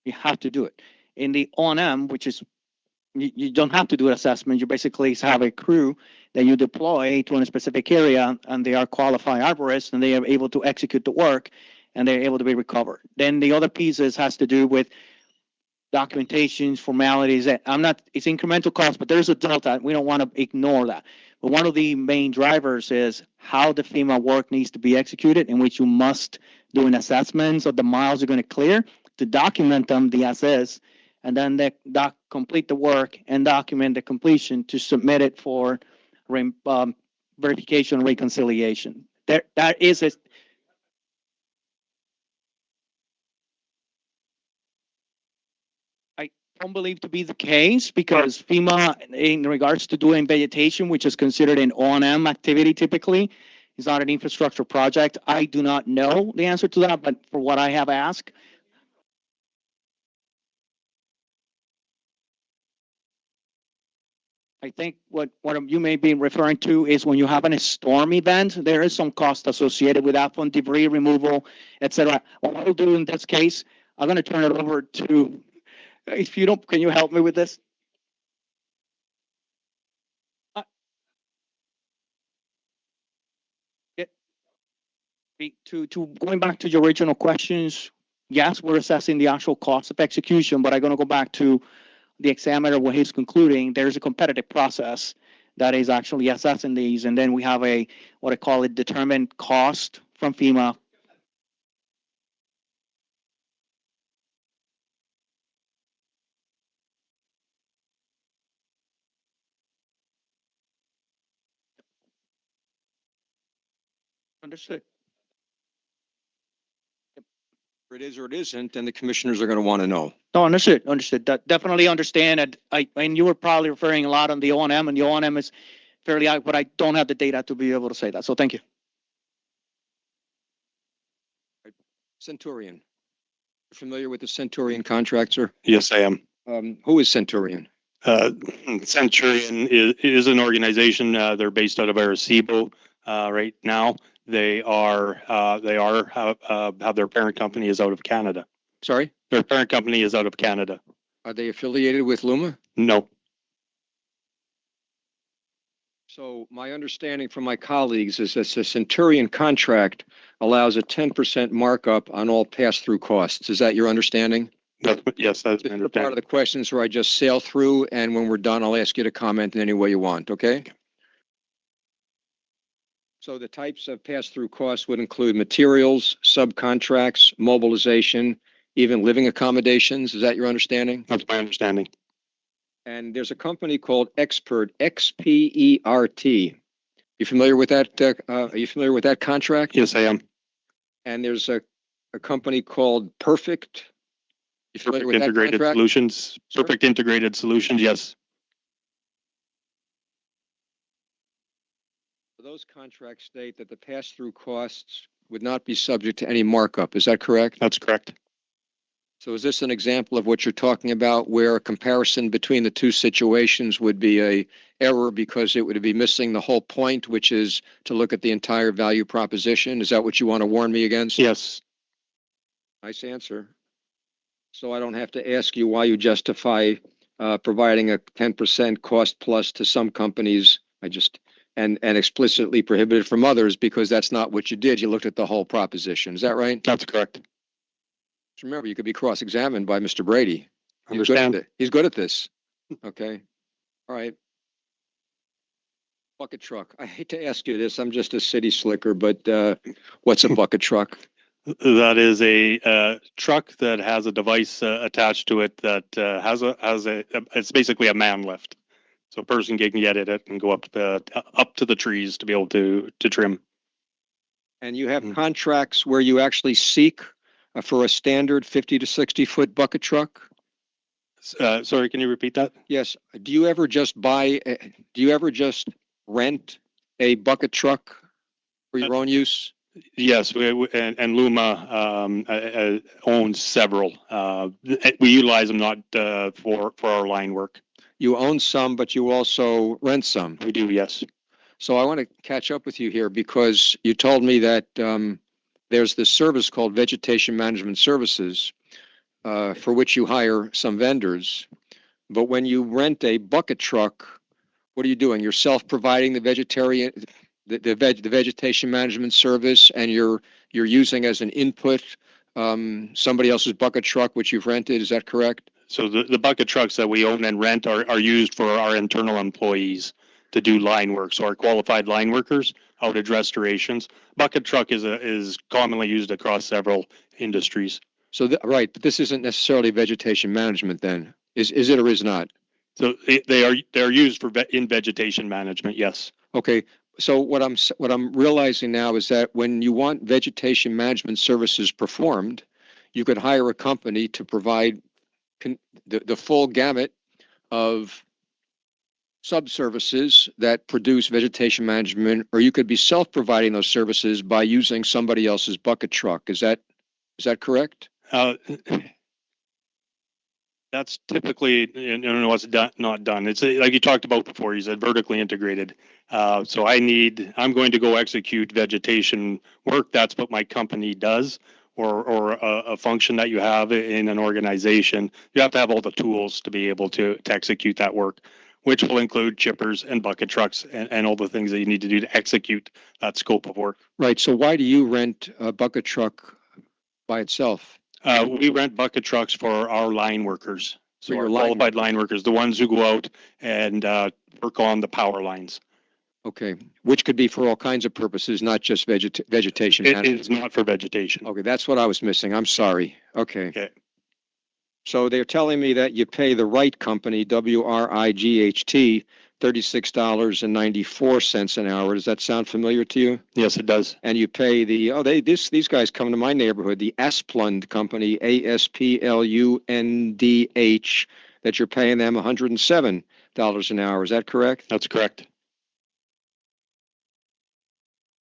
You have to do it. In the O&M, which is you don't have to do an assessment. You basically have a crew that you deploy to a specific area, and they are qualified arborists, and they are able to execute the work, and they're able to be recovered. Then the other pieces has to do with documentations, formalities. It's incremental cost, but there's a delta. We don't want to ignore that. But one of the main drivers is how the FEMA work needs to be executed, in which you must do an assessment of the miles you're going to clear to document them, the as-is, and then complete the work and document the completion to submit it for verification and reconciliation. That is a don't believe to be the case, because FEMA, in regards to doing vegetation, which is considered an O&M activity typically, is not an infrastructure project. I do not know the answer to that, but for what I have asked, I think what you may be referring to is when you have a storm event, there is some cost associated with that, from debris removal, etc. What I'll do in this case, I'm going to turn it over to, if you don't, can you help me with this? To going back to your original questions, yes, we're assessing the actual cost of execution, but I'm going to go back to the examiner when he's concluding. There's a competitive process that is actually assessing these, and then we have what I call a determined cost from FEMA. Understood. Or it is or it isn't, and the commissioners are going to want to know. No, understood, understood. Definitely understand that. And you were probably referring a lot on the O&M, and the O&M is fairly high, but I don't have the data to be able to say that. So thank you. Centurion. Familiar with the Centurion contract, sir? Yes, I am. Who is Centurion? Centurion is an organization. They're based out of Arecibo right now. They have their parent company is out of Canada. Sorry? Their parent company is out of Canada. Are they affiliated with Luma? No. So my understanding from my colleagues is that the Centurion contract allows a 10% markup on all pass-through costs. Is that your understanding? Yes, that's my This is part of understanding. the questions where I just sail through, and when we're done, I'll ask you to comment in any way you want, okay? So the types of pass-through costs would include materials, subcontracts, mobilization, even living accommodations. Is that your understanding? That's my understanding. And there's a company called Expert, XPERT. You familiar with that? Are you familiar with that contract? Yes, I am. And there's a company called Perfect. You familiar with that Integrated contract? solutions. Perfect integrated solutions. Yes. Those contracts state that the pass-through costs would not be subject to any markup. Is that correct? That's correct. So is this an example of what you're talking about, where a comparison between the two situations would be a error because it would be missing the whole point, which is to look at the entire value proposition? Is that what you want to warn me against? Yes. Nice answer. So I don't have to ask you why you justify providing a 10% cost plus to some companies. And explicitly prohibited from others, because that's not what you did. You looked at the whole proposition. Is that right? That's correct. Remember, you could be cross-examined by Mr. Brady. Understand. He's good at this. Okay. All right. Bucket truck. I hate to ask you this. I'm just a city slicker, but what's a bucket truck? That is a truck that has a device attached to it that it's basically a man lift. So a person can get it and go up to the trees to be able to trim. And you have contracts where you actually seek for a standard 50 to 60 foot bucket truck? Sorry, can you repeat that? Yes. Do you ever just rent a bucket truck for your own use? Yes, and Luma owns several. We utilize them not for our line work. You own some, but you also rent some. We do, yes. So I want to catch up with you here, because you told me that there's this service called Vegetation Management Services, for which you hire some vendors. But when you rent a bucket truck, what are you doing? You're self-providing the vegetation management service, and you're using as an input somebody else's bucket truck, which you've rented. Is that correct? So the bucket trucks that we own and rent are used for our internal employees to do line work. So our qualified line workers, outage restorations. Bucket truck is commonly used across several industries. So right, but this isn't necessarily vegetation management then, is it or is not? So they're used in vegetation management. Yes. Okay. So what I'm realizing now is that when you want vegetation management services performed, you could hire a company to provide the full gamut of subservices that produce vegetation management, or you could be self-providing those services by using somebody else's bucket truck. Is that correct? That's typically what's not done. It's like you talked about before. You said vertically integrated. So I'm going to go execute vegetation work. That's what my company does, or a function that you have in an organization. You have to have all the tools to be able to execute that work, which will include chippers and bucket trucks and all the things that you need to do to execute that scope of work. Right. So why do you rent a bucket truck by itself? We rent bucket trucks for our line workers. So your our line qualified line workers, the ones who go out and work on the power lines. Okay, which could be for all kinds of purposes, not just vegetation It management. is not for vegetation. Okay, that's what I was missing. I'm sorry. Okay. Okay. So they're telling me that you pay the right company, WRIGHT, $36.94 an hour. Does that sound familiar to you? Yes, it does. And you pay these guys come to my neighborhood, the Asplund company, ASPLUNDH, that you're paying them $107 an hour. Is that correct? That's correct.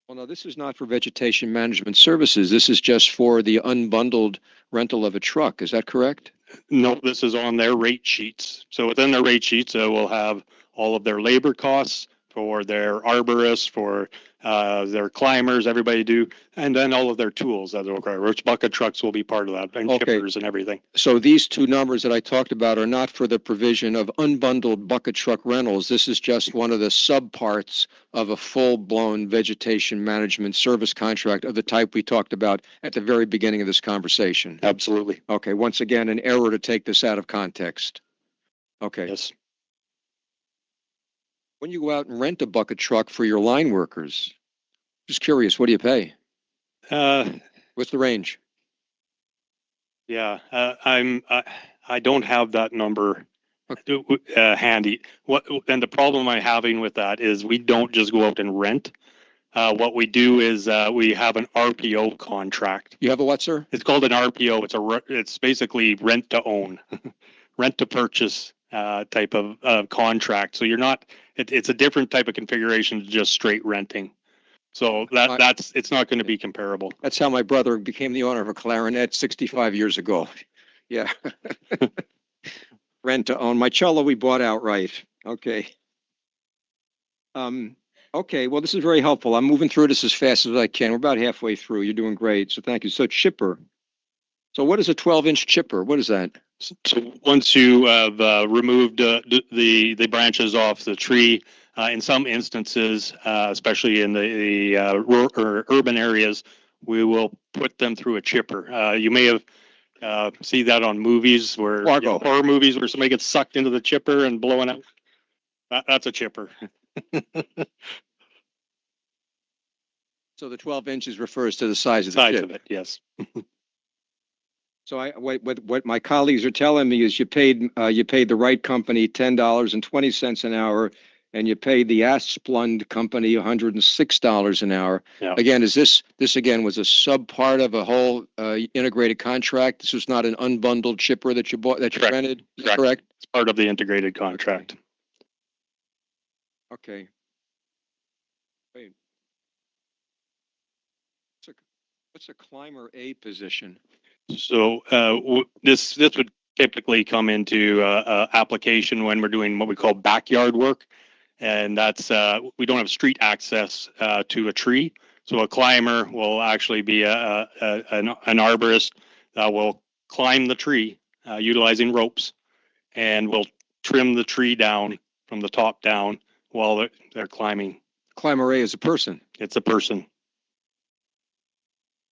Well, no, this is not for vegetation management services. This is just for the unbundled rental of a truck. Is that correct? No, this is on their rate sheets. So within their rate sheets, we'll have all of their labor costs for their arborists, for their climbers, everybody do, and then all of their tools that will require, which bucket trucks will be part of that, and chippers and everything. So these two numbers that I talked about are not for the provision of unbundled bucket truck rentals. This is just one of the subparts of a full-blown vegetation management service contract of the type we talked about at the very beginning of this conversation. Absolutely. Okay, once again, an error to take this out of context. Okay. Yes. When you go out and rent a bucket truck for your line workers, just curious, what do you pay? What's the range? Yeah, I don't have that number handy. And the problem I'm having with that is we don't just go out and rent. What we do is we have an RPO contract. You have a what, sir? It's called an RPO. It's basically rent to own, rent to purchase type of contract. So you're not. It's a different type of configuration than just straight renting. So it's not going to be comparable. That's how my brother became the owner of a clarinet 65 years ago. Yeah. Rent to own. My cello we bought outright. Okay. Okay, well, this is very helpful. I'm moving through this as fast as I can. We're about halfway through. You're doing great. So thank you. So chipper. So what is a 12-inch chipper? What is that? So once you have removed the branches off the tree, in some instances, especially in the rural or urban areas, we will put them through a chipper. You may have see that on movies where horror movies where somebody gets sucked into the chipper and blowing out. That's a chipper. So the 12 inches refers to the size of the chip. Of it, yes. So what my colleagues are telling me is you paid the right company $10.20 an hour, and you paid the Asplund company $106 an hour. Yeah. Again, this again was a sub part of a whole integrated contract? This was not an unbundled chipper that you bought, that you rented? Correct. It's part of the integrated contract. Okay. Wait. What's a climber A position? So this would typically come into application when we're doing what we call backyard work. And that's, we don't have street access to a tree. So a climber will actually be an arborist that will climb the tree utilizing ropes, and will trim the tree down from the top down while they're climbing. Climber A is a person. It's a person.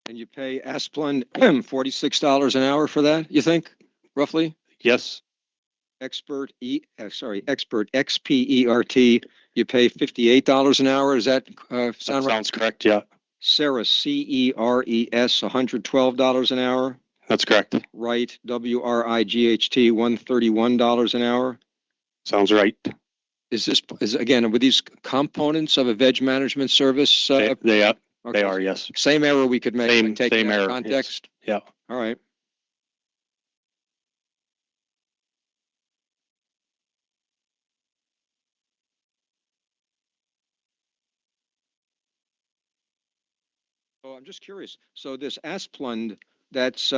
And you pay Asplund $46 an hour for that, you think, roughly? Yes. Expert XPERT, you pay $58 an hour. Does that sound right? Sounds correct, yeah. Sarah, CERES, $112 an hour. That's correct. Right, WRIGHT, $131 an hour. Sounds right. Again, with these components of a veg management service? They are. Okay. They are, yes. Same error we could make and take same it out of error, context? Yes. Yeah. All right. So I'm just curious. So this Asplund, that's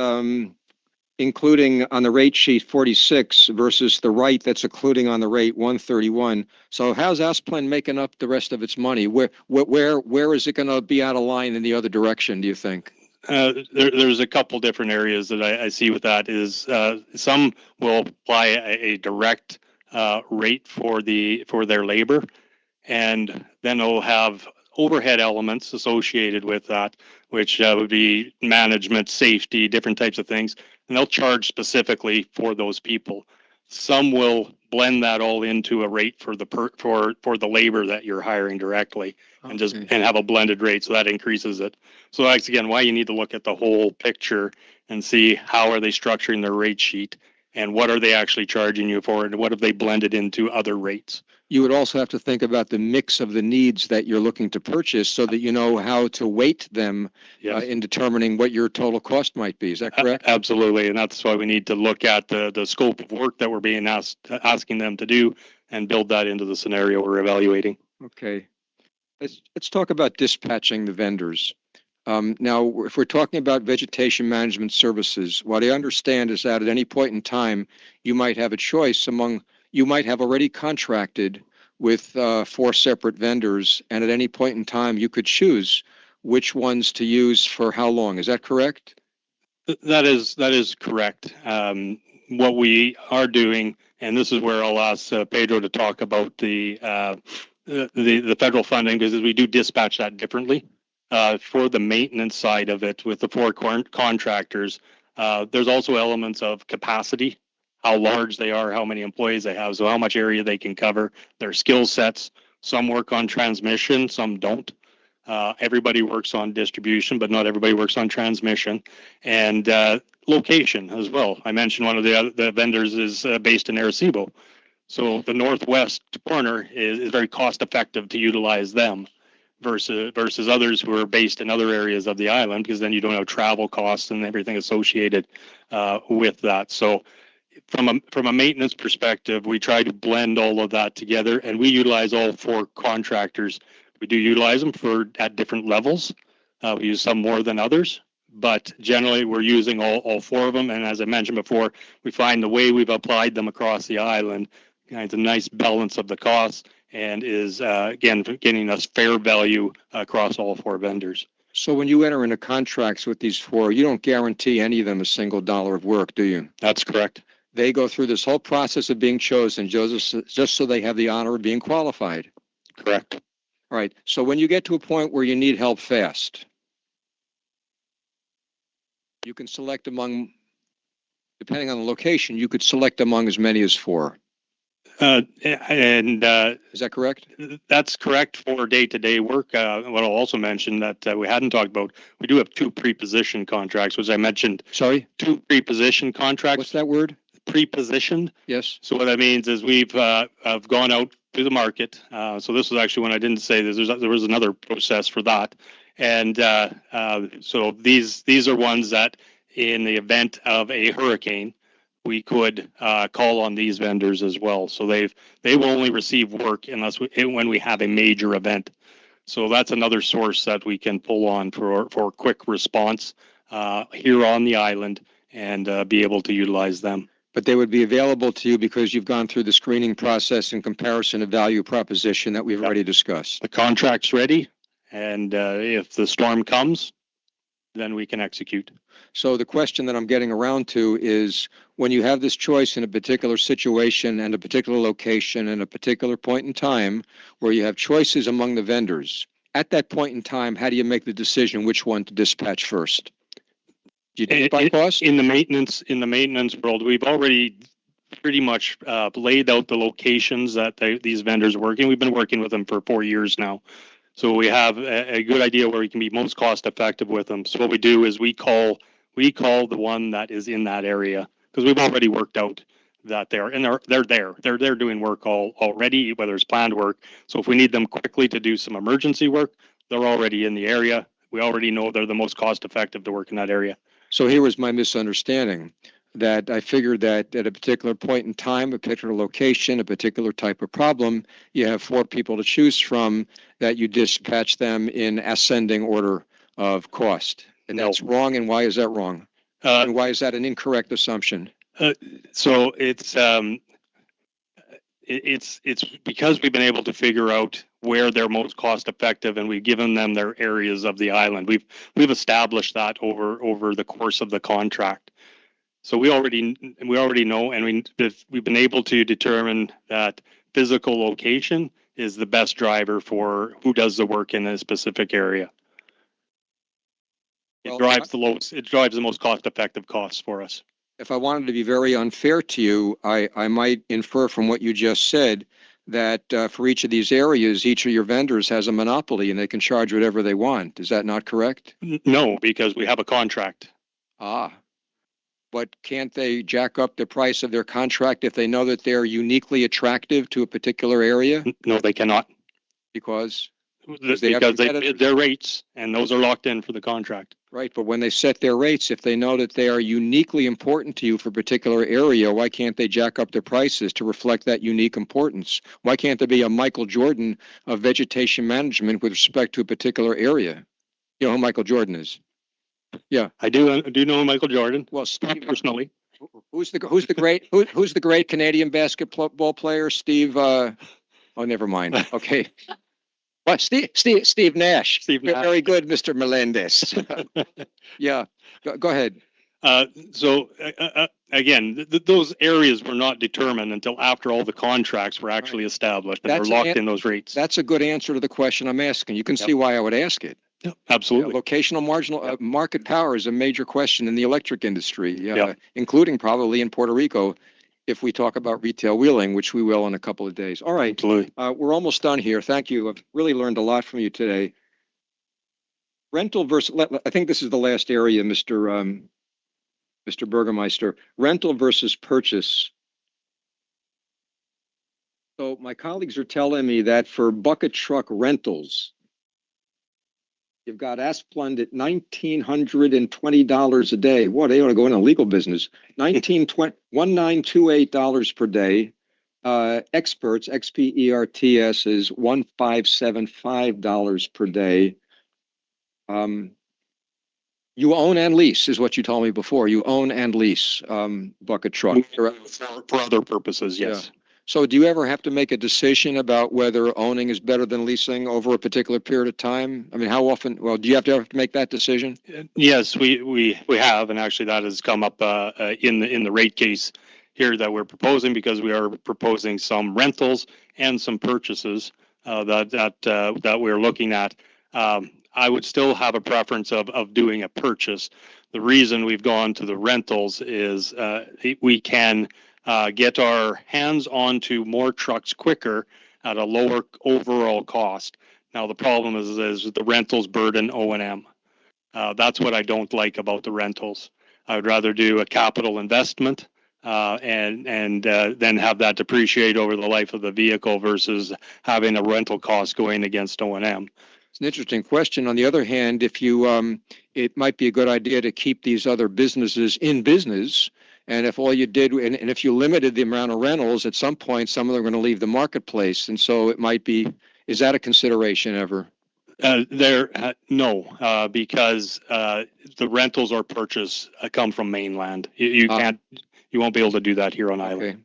including on the rate sheet 46 versus the right that's including on the rate 131. So how's Asplund making up the rest of its money? Where is it going to be out of line in the other direction, do you think? There's a couple different areas that I see with that is some will apply a direct rate for their labor, and then they'll have overhead elements associated with that, which would be management, safety, different types of things, and they'll charge specifically for those people. Some will blend that all into a rate for the labor that you're hiring directly, and have a blended rate, so that increases it. So that's again why you need to look at the whole picture and see how are they structuring their rate sheet, and what are they actually charging you for, and what have they blended into other rates. you would also have to think about the mix of the needs that you're looking to purchase so that you know how to weight them Yes. in determining what your total cost might be. Is that correct? Absolutely, and that's why we need to look at the scope of work that we're being asking them to do and build that into the scenario we're evaluating. Okay. Let's talk about dispatching the vendors. Now, if we're talking about vegetation management services, what I understand is that at any point in time, you might have a choice you might have already contracted with 4 separate vendors, and at any point in time, you could choose which ones to use for how long. Is that correct? That is correct. What we are doing, and this is where I'll ask Pedro to talk about the federal funding, because we do dispatch that differently. For the maintenance side of it, with the 4 contractors, there's also elements of capacity, how large they are, how many employees they have, so how much area they can cover, their skill sets. Some work on transmission, some don't. Everybody works on distribution, but not everybody works on transmission. And location as well. I mentioned one of the vendors is based in Arecibo. So the northwest corner is very cost effective to utilize them versus others who are based in other areas of the island, because then you don't have travel costs and everything associated with that. So from a maintenance perspective, we try to blend all of that together, and we utilize all 4 contractors. We do utilize them at different levels. We use some more than others, but generally we're using all 4 of them. And as I mentioned before, we find the way we've applied them across the island, it's a nice balance of the costs and is, again, getting us fair value across all 4 vendors. So when you enter into contracts with these 4, you don't guarantee any of them a single dollar of work, do you? That's correct. They go through this whole process of being chosen just so they have the honor of being qualified. Correct. All right. So when you get to a point where you need help fast, you can select among, depending on the location, you could select among as many as 4. Is that correct? That's correct for day-to-day work. What I'll also mention that we hadn't talked about, we do have 2 pre-positioned contracts, which I mentioned. Sorry? 2 pre-positioned contracts. What's that word? Pre-positioned. Yes. So what that means is we've have gone out to the market. So this was actually when I didn't say this. There was another process for that, and so these are ones that, in the event of a hurricane, we could call on these vendors as well. So they will only receive work when we have a major event. So that's another source that we can pull on for quick response here on the island and be able to utilize them. But they would be available to you because you've gone through the screening process in comparison to value proposition that we've already discussed. The contract's ready, and if the storm comes, then we can execute. So the question that I'm getting around to is, when you have this choice in a particular situation and a particular location and a particular point in time where you have choices among the vendors, at that point in time, how do you make the decision which one to dispatch first? Do you do it by cost? In the maintenance world, we've already pretty much laid out the locations that these vendors are working. We've been working with them for 4 years now. So we have a good idea where we can be most cost effective with them. So what we do is we call the one that is in that area, because we've already worked out that they're there. They're doing work already, whether it's planned work. So if we need them quickly to do some emergency work, they're already in the area. We already know they're the most cost effective to work in that area. So here was my misunderstanding, that I figured that at a particular point in time, a particular location, a particular type of problem, you have 4 people to choose from, that you dispatch them in ascending order of cost. And that's wrong. And why is that wrong? And why is that an incorrect assumption? So it's because we've been able to figure out where they're most cost effective, and we've given them their areas of the island. We've established that over the course of the contract. So we already know, and we've been able to determine that physical location is the best driver for who does the work in a specific area. It drives the most cost-effective costs for us. If I wanted to be very unfair to you, I might infer from what you just said that for each of these areas, each of your vendors has a monopoly and they can charge whatever they want. Is that not correct? No, because we have a contract. Ah. but can't they jack up the price of their contract if they know that they're uniquely attractive to a particular area? No, they cannot. Because Because they have they competitors? bid their rates and those are locked in for the contract. Right, but when they set their rates, if they know that they are uniquely important to you for a particular area, why can't they jack up their prices to reflect that unique importance? Why can't there be a Michael Jordan of vegetation management with respect to a particular area? You know who Michael Jordan is? Yeah. I do know Michael Jordan. Well, Not Steve, personally. who's the great Canadian basketball player? Steve. Oh, never mind. Okay. What? Steve Nash. Steve Nash. Very good, Mr. Melendez. Yeah. Go ahead. Again, those areas were not determined until after all the contracts were actually established and That's they're an locked in those rates. That's a good answer to the question I'm asking. You can see why I would ask it. Absolutely. Locational marginal market power is a major question in the electric industry, Yep. including probably in Puerto Rico, if we talk about retail wheeling, which we will in a couple of days. All right. Absolutely. We're almost done here. Thank you. I've really learned a lot from you today. Rental versus, I think this is the last area, Mr. Burgermeister. Rental versus purchase. So my colleagues are telling me that for bucket truck rentals, you've got Asplund at $1,920 a day. What, they ought to go into legal business. $1928 per day. Experts, XPERTS is $1,575 per day. You own and lease is what you told me before. You own and lease bucket truck. For other purposes, yes. Yeah. So do you ever have to make a decision about whether owning is better than leasing over a particular period of time? I mean, how often, well, do you have to make that decision? Yes, we have, and actually that has come up in the rate case here that we're proposing, because we are proposing some rentals and some purchases that we're looking at. I would still have a preference of doing a purchase. The reason we've gone to the rentals is we can get our hands onto more trucks quicker at a lower overall cost. Now, the problem is the rentals burden O&M. That's what I don't like about the rentals. I would rather do a capital investment and then have that depreciate over the life of the vehicle versus having a rental cost going against O&M. It's an interesting question. On the other hand, if you, it might be a good idea to keep these other businesses in business. And if all you did, and if you limited the amount of rentals, at some point, some of them are going to leave the marketplace. And so it might be, is that a consideration ever? No, because the rentals or purchase come from mainland. You won't be able to do that here on island. Okay.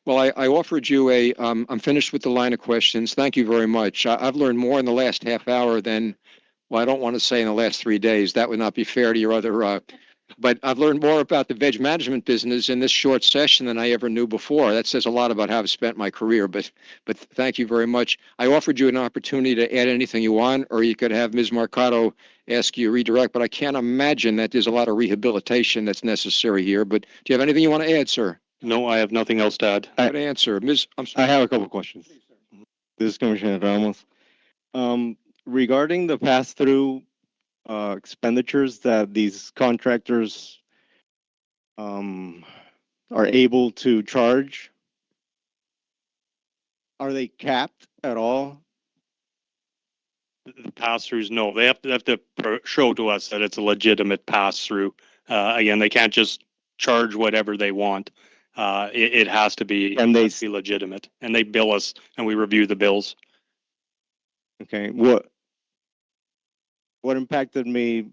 Well, I offered you I'm finished with the line of questions. Thank you very much. I've learned more in the last half hour than, well, I don't want to say in the last 3 days. That would not be fair to your other, but I've learned more about the veg management business in this short session than I ever knew before. That says a lot about how I've spent my career, but thank you very much. I offered you an opportunity to add anything you want, or you could have Ms. Marcato ask you to redirect, but I can't imagine that there's a lot of rehabilitation that's necessary here. But do you have anything you want to add, sir? No, I have nothing else to add. Good answer. Ms. I'm sorry. I have a couple of questions. This is Commissioner Ramos. Regarding the pass-through expenditures that these contractors are able to charge, are they capped at all? The pass-throughs, no. They have to show to us that it's a legitimate pass-through. Again, they can't just charge whatever they want. It has to be, be legitimate, and they bill us, and we review the bills. Okay, what impacted me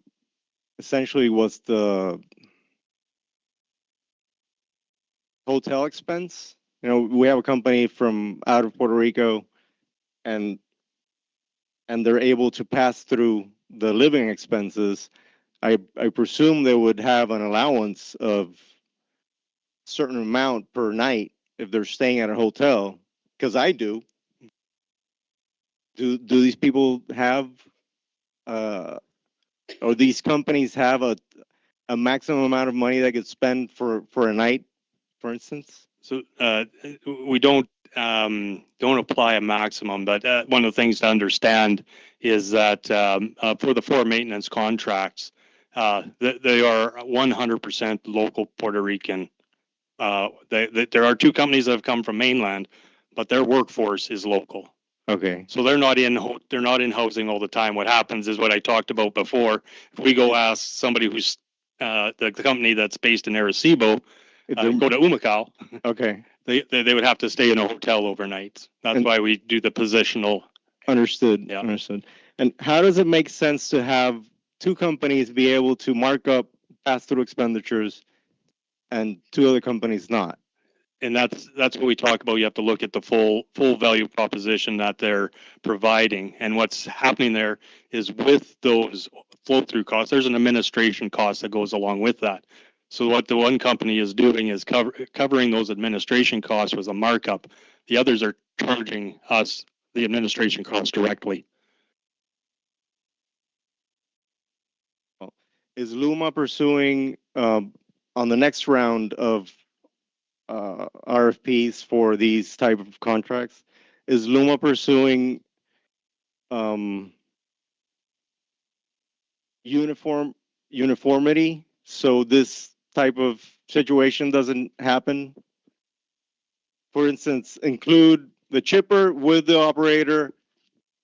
essentially was the hotel expense. You know, we have a company from out of Puerto Rico, and they're able to pass through the living expenses. I presume they would have an allowance of certain amount per night if they're staying at a hotel, because I do. Do these people have or these companies have a maximum amount of money they could spend for a night, for instance? So we don't apply a maximum, but one of the things to understand is that for the 4 maintenance contracts, They are 100% local Puerto Rican. There are two companies that have come from mainland, but their workforce is local. Okay. So they're not in housing all the time. What happens is what I talked about before. If we go ask somebody who's the company that's based in Arecibo, go to Humacao. Okay. They would have to stay in a hotel overnight. That's why we do the positional. Understood. Yeah. Understood. And how does it make sense to have two companies be able to mark up pass-through expenditures and two other companies not? And that's what we talk about. You have to look at the full value proposition that they're providing. And what's happening there is with those flow-through costs, there's an administration cost that goes along with that. So what the one company is doing is covering those administration costs with a markup. The others are charging us the administration costs directly. Is Luma pursuing on the next round of RFPs for these type of contracts? Is Luma pursuing uniformity so this type of situation doesn't happen? For instance, include the chipper with the operator,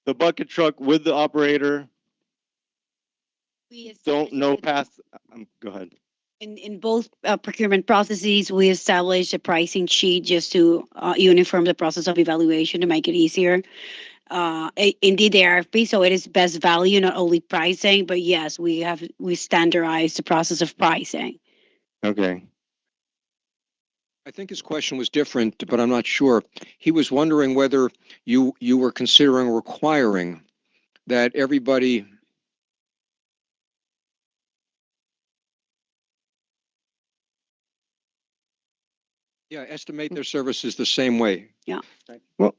the bucket truck with the operator. Don't know past. Go ahead. In both procurement processes, we establish a pricing sheet just to uniform the process of evaluation to make it easier. Indeed, the RFP, so it is best value, not only pricing, but yes, we standardize the process of pricing. Okay. I think his question was different, but I'm not sure. He was wondering whether you were considering requiring that everybody estimate their services the same way. Yeah. Well,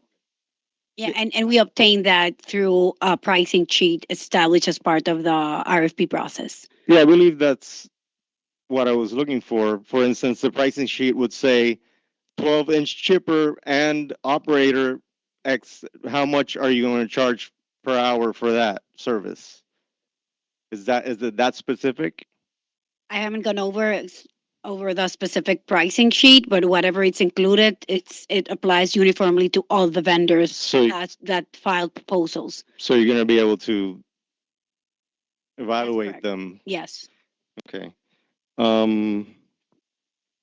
yeah, and we obtain that through a pricing sheet established as part of the RFP process. Yeah, I believe that's what I was looking for. For instance, the pricing sheet would say 12-inch chipper and operator X. How much are you going to charge per hour for that service? Is it that specific? I haven't gone over the specific pricing sheet, but whatever it's included, it applies uniformly to all the vendors that filed proposals. So you're going to be able to evaluate them. Yes. Okay. The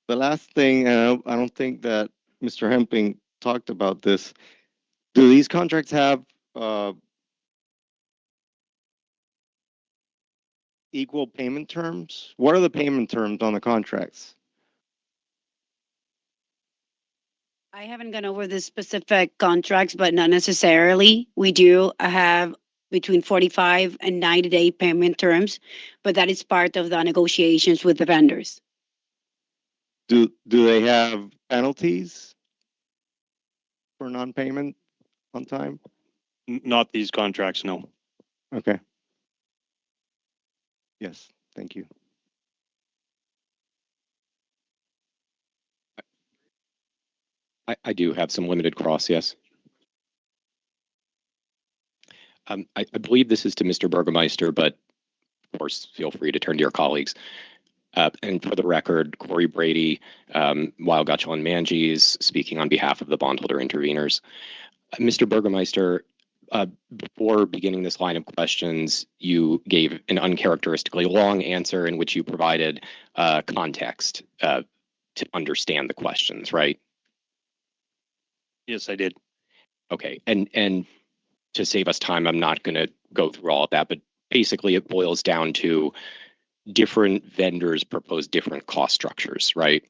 last thing, and I don't think that Mr. Hemping talked about this. Do these contracts have equal payment terms? What are the payment terms on the contracts? I haven't gone over the specific contracts, but not necessarily. We do have between 45 and 90-day payment terms, but that is part of the negotiations with the vendors. Do they have penalties for non-payment on time? Not these contracts, no. Okay. Yes, thank you. I do have some limited cross, yes. I believe this is to Mr. Burgermeister, but of course, feel free to turn to your colleagues. And for the record, Corey Brady, Weil Gotchel and Manges, speaking on behalf of the bondholder interveners. Mr. Burgermeister, before beginning this line of questions, you gave an uncharacteristically long answer in which you provided context to understand the questions, right? Yes, I did. Okay, and to save us time, I'm not going to go through all of that, but basically it boils down to different vendors propose different cost structures, right?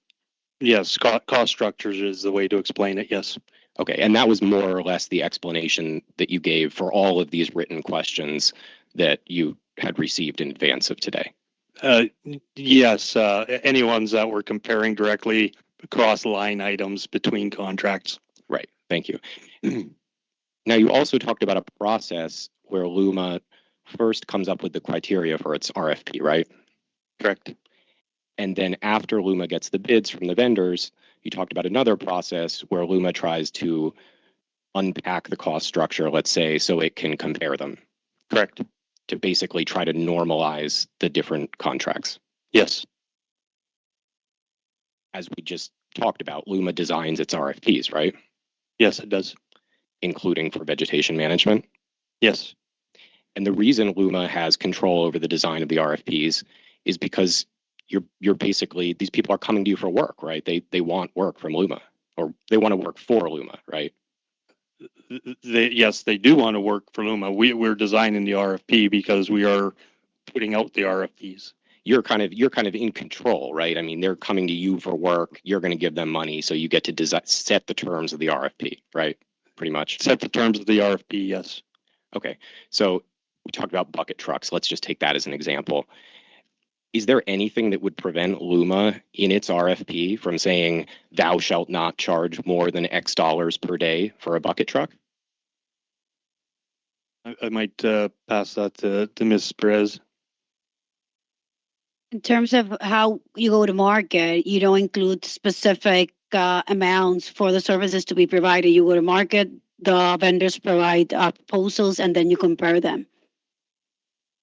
Yes, cost structures is the way to explain it, yes. Okay, and that was more or less the explanation that you gave for all of these written questions that you had received in advance of today. Yes, any ones that were comparing directly across line items between contracts. Right, thank you. Now, you also talked about a process where Luma first comes up with the criteria for its RFP, right? Correct. And then after Luma gets the bids from the vendors, you talked about another process where Luma tries to unpack the cost structure, let's say, so it can compare them. Correct. to basically try to normalize the different contracts. Yes. As we just talked about, Luma designs its RFPs, right? Yes, it does. Including for vegetation management. Yes. And the reason Luma has control over the design of the RFPs is because you're basically, these people are coming to you for work, right? They want work from Luma, or they want to work for Luma, right? Yes, they do want to work for Luma. We're designing the RFP because we are putting out the RFPs. You're kind of in control, right? I mean, they're coming to you for work. You're going to give them money, so you get to set the terms of the RFP, right? Pretty much. Set the terms of the RFP, yes. Okay, so we talked about bucket trucks. Let's just take that as an example. Is there anything that would prevent Luma in its RFP from saying, thou shalt not charge more than X dollars per day for a bucket truck? I might pass that to Ms. Perez. In terms of how you go to market, you don't include specific amounts for the services to be provided. You go to market, the vendors provide proposals, and then you compare them.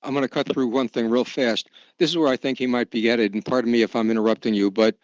I'm going to cut through one thing real fast. This is where I think he might be headed, and pardon me if I'm interrupting you, but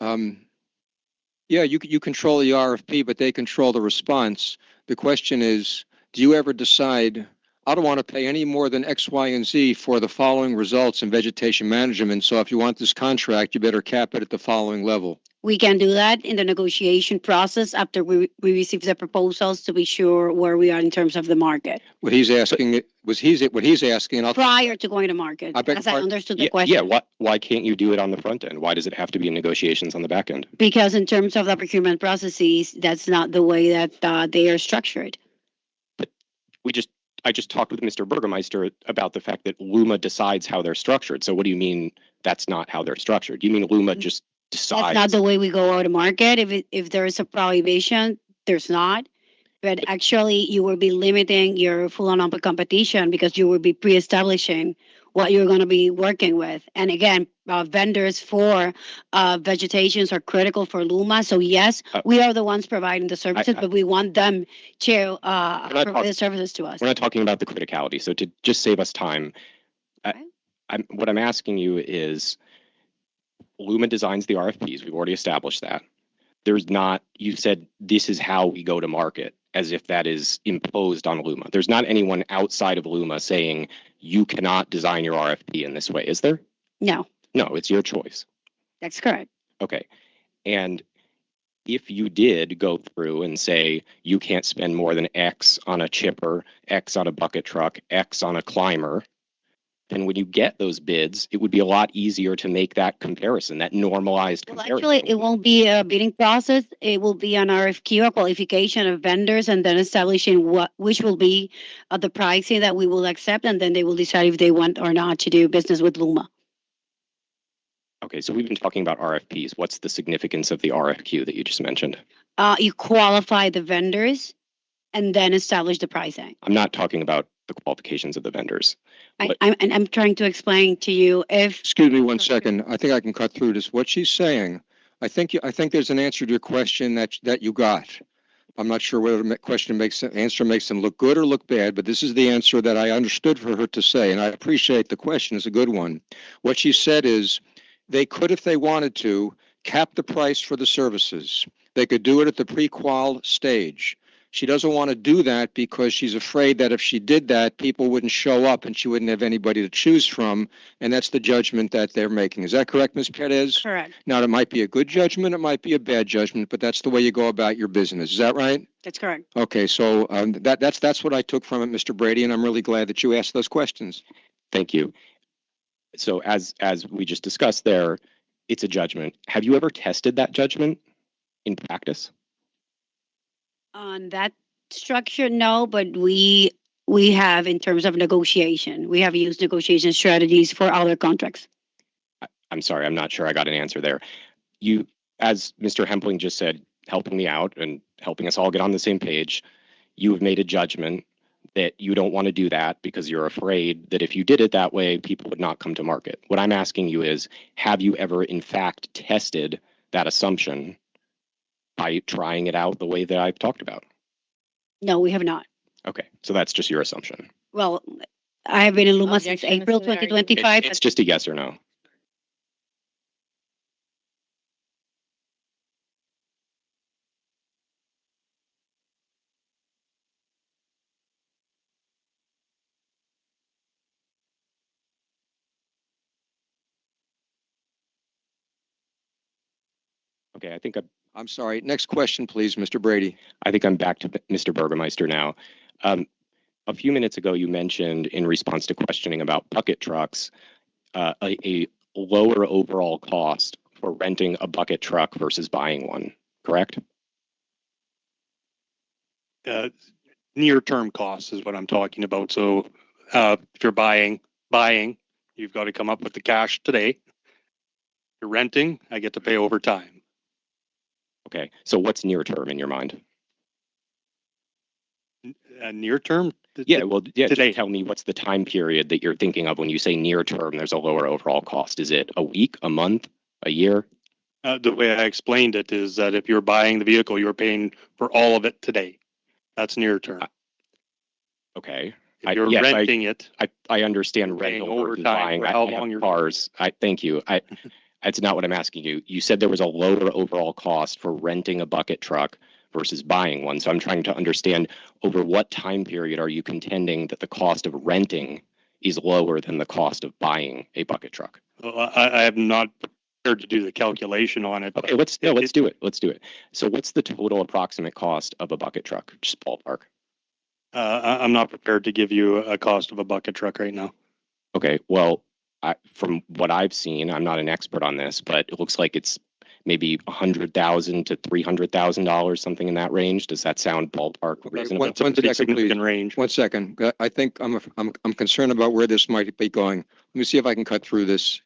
yeah, you control the RFP, but they control the response. The question is, do you ever decide, I don't want to pay any more than X, Y, and Z for the following results in vegetation management, so if you want this contract, you better cap it at the following level? We can do that in the negotiation process after we receive the proposals to be sure where we are in terms of the market. What he's asking, what he's asking, and Prior to going to market, as I understood the question. Yeah, why can't you do it on the front end? Why does it have to be in negotiations on the back end? Because in terms of the procurement processes, that's not the way that they are structured. But I just talked with Mr. Burgermeister about the fact that Luma decides how they're structured. So what do you mean that's not how they're structured? Do you mean Luma just decides? That's not the way we go out to market. If there is a prohibition, there's not. But actually, you will be limiting your full-on open competition because you will be pre-establishing what you're going to be working with. And again, vendors for vegetations are critical for Luma. So yes, we are the ones providing the services, but we want them to provide the services to us. We're not talking about the criticality. So to just save us time, what I'm asking you is, Luma designs the RFPs. We've already established that. There's not, you said this is how we go to market, as if that is imposed on Luma. There's not anyone outside of Luma saying you cannot design your RFP in this way, is there? No. No, it's your choice. That's correct. Okay. And if you did go through and say you can't spend more than X on a chipper, X on a bucket truck, X on a climber, then when you get those bids, it would be a lot easier to make that comparison, that normalized comparison. Actually, it won't be a bidding process. It will be an RFQ, a qualification of vendors, and then establishing which will be the pricing that we will accept, and then they will decide if they want or not to do business with Luma. Okay, so we've been talking about RFPs. What's the significance of the RFQ that you just mentioned? You qualify the vendors and then establish the pricing. I'm not talking about the qualifications of the vendors. I'm trying to explain to you if. Excuse me 1 second. I think I can cut through this. What she's saying, I think there's an answer to your question that you got. I'm not sure whether the answer makes them look good or look bad, but this is the answer that I understood for her to say, and I appreciate the question. It's a good one. What she said is they could, if they wanted to, cap the price for the services. They could do it at the pre-qual stage. She doesn't want to do that because she's afraid that if she did that, people wouldn't show up and she wouldn't have anybody to choose from. And that's the judgment that they're making. Is that correct, Ms. Perez? Correct. Now, it might be a good judgment, it might be a bad judgment, but that's the way you go about your business. Is that right? That's correct. Okay, so that's what I took from it, Mr. Brady, and I'm really glad that you asked those questions. Thank you. So as we just discussed there, it's a judgment. Have you ever tested that judgment in practice? On that structure, no, but we have in terms of negotiation. We have used negotiation strategies for other contracts. I'm sorry, I'm not sure I got an answer there. You, as Mr. Hempling just said, helping me out and helping us all get on the same page, you have made a judgment that you don't want to do that because you're afraid that if you did it that way, people would not come to market. What I'm asking you is, have you ever in fact tested that assumption by trying it out the way that I've talked about? No, we have not. Okay, so that's just your assumption. Well, I have been in Luma since Objections April to the argument? 2025. It's just a yes or no. Okay, I'm sorry. Next question, please, Mr. Brady. I think I'm back to Mr. Burgermeister now. A few minutes ago, you mentioned in response to questioning about bucket trucks, a lower overall cost for renting a bucket truck versus buying one, correct? Near-term costs is what I'm talking about. So if you're buying, you've got to come up with the cash today. If you're renting, I get to pay over time. Okay, so what's near term in your mind? Near term? Yeah, well, yeah, today. just tell me what's the time period that you're thinking of when you say near term, there's a lower overall cost. Is it a week, a month, a year? The way I explained it is that if you're buying the vehicle, you're paying for all of it today. That's near term. Okay. If you're renting it, I understand you're paying rental versus overtime buying. for I how have long you're cars. Thank you. That's not what I'm asking you. You said there was a lower overall cost for renting a bucket truck versus buying one. So I'm trying to understand over what time period are you contending that the cost of renting is lower than the cost of buying a bucket truck? I am not prepared to do the calculation on it. Okay, let's do it. Let's do it. So what's the total approximate cost of a bucket truck? Just ballpark. I'm not prepared to give you a cost of a bucket truck right now. Okay, well, from what I've seen, I'm not an expert on this, but it looks like it's maybe $100,000 to $300,000, something in that range. Does that sound ballpark reasonable? One second, please. Significant range. 1 second. I think I'm concerned about where this might be going. Let me see if I can cut through this.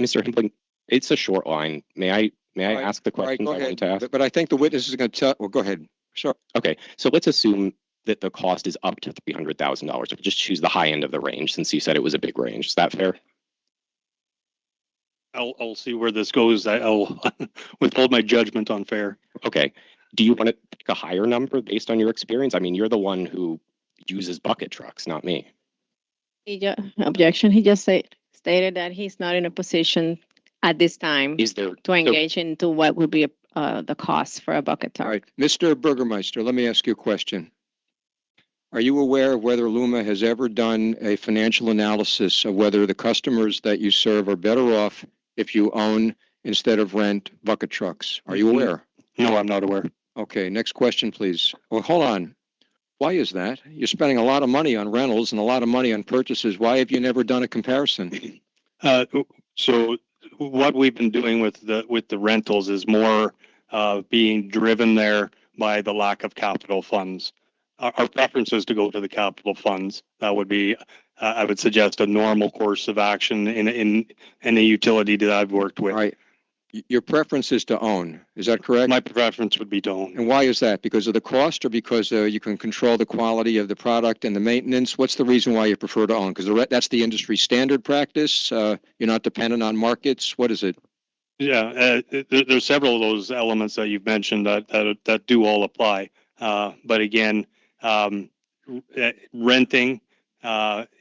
Mr. Himpling, it's a short line. May I All right, ask the questions I want to ask? But I think the witness is going to tell. Well, go ahead. Sure. Okay, so let's assume that the cost is up to $300,000. We'll just choose the high end of the range since you said it was a big range. Is that fair? I'll see where this goes. I'll withhold my judgment on fair. Okay. Do you want to pick a higher number based on your experience? I mean, you're the one who uses bucket trucks, not me. Objection. He just stated that he's not in a position at this time to engage into what would be the cost for a bucket truck. All right, Mr. Burgermeister, let me ask you a question. Are you aware of whether Luma has ever done a financial analysis of whether the customers that you serve are better off if you own instead of rent bucket trucks? Are you aware? No, I'm not aware. Okay, next question, please. Well, hold on. Why is that? You're spending a lot of money on rentals and a lot of money on purchases. Why have you never done a comparison? So what we've been doing with the rentals is more being driven there by the lack of capital funds. Our preference is to go to the capital funds. That would be, I would suggest, a normal course of action in a utility that I've worked with. All right. Your preference is to own. Is that correct? My preference would be to own. And why is that? Because of the cost or because you can control the quality of the product and the maintenance? What's the reason why you prefer to own? Because that's the industry standard practice? You're not dependent on markets? What is it? Yeah, there's several of those elements that you've mentioned that do all apply. But again, renting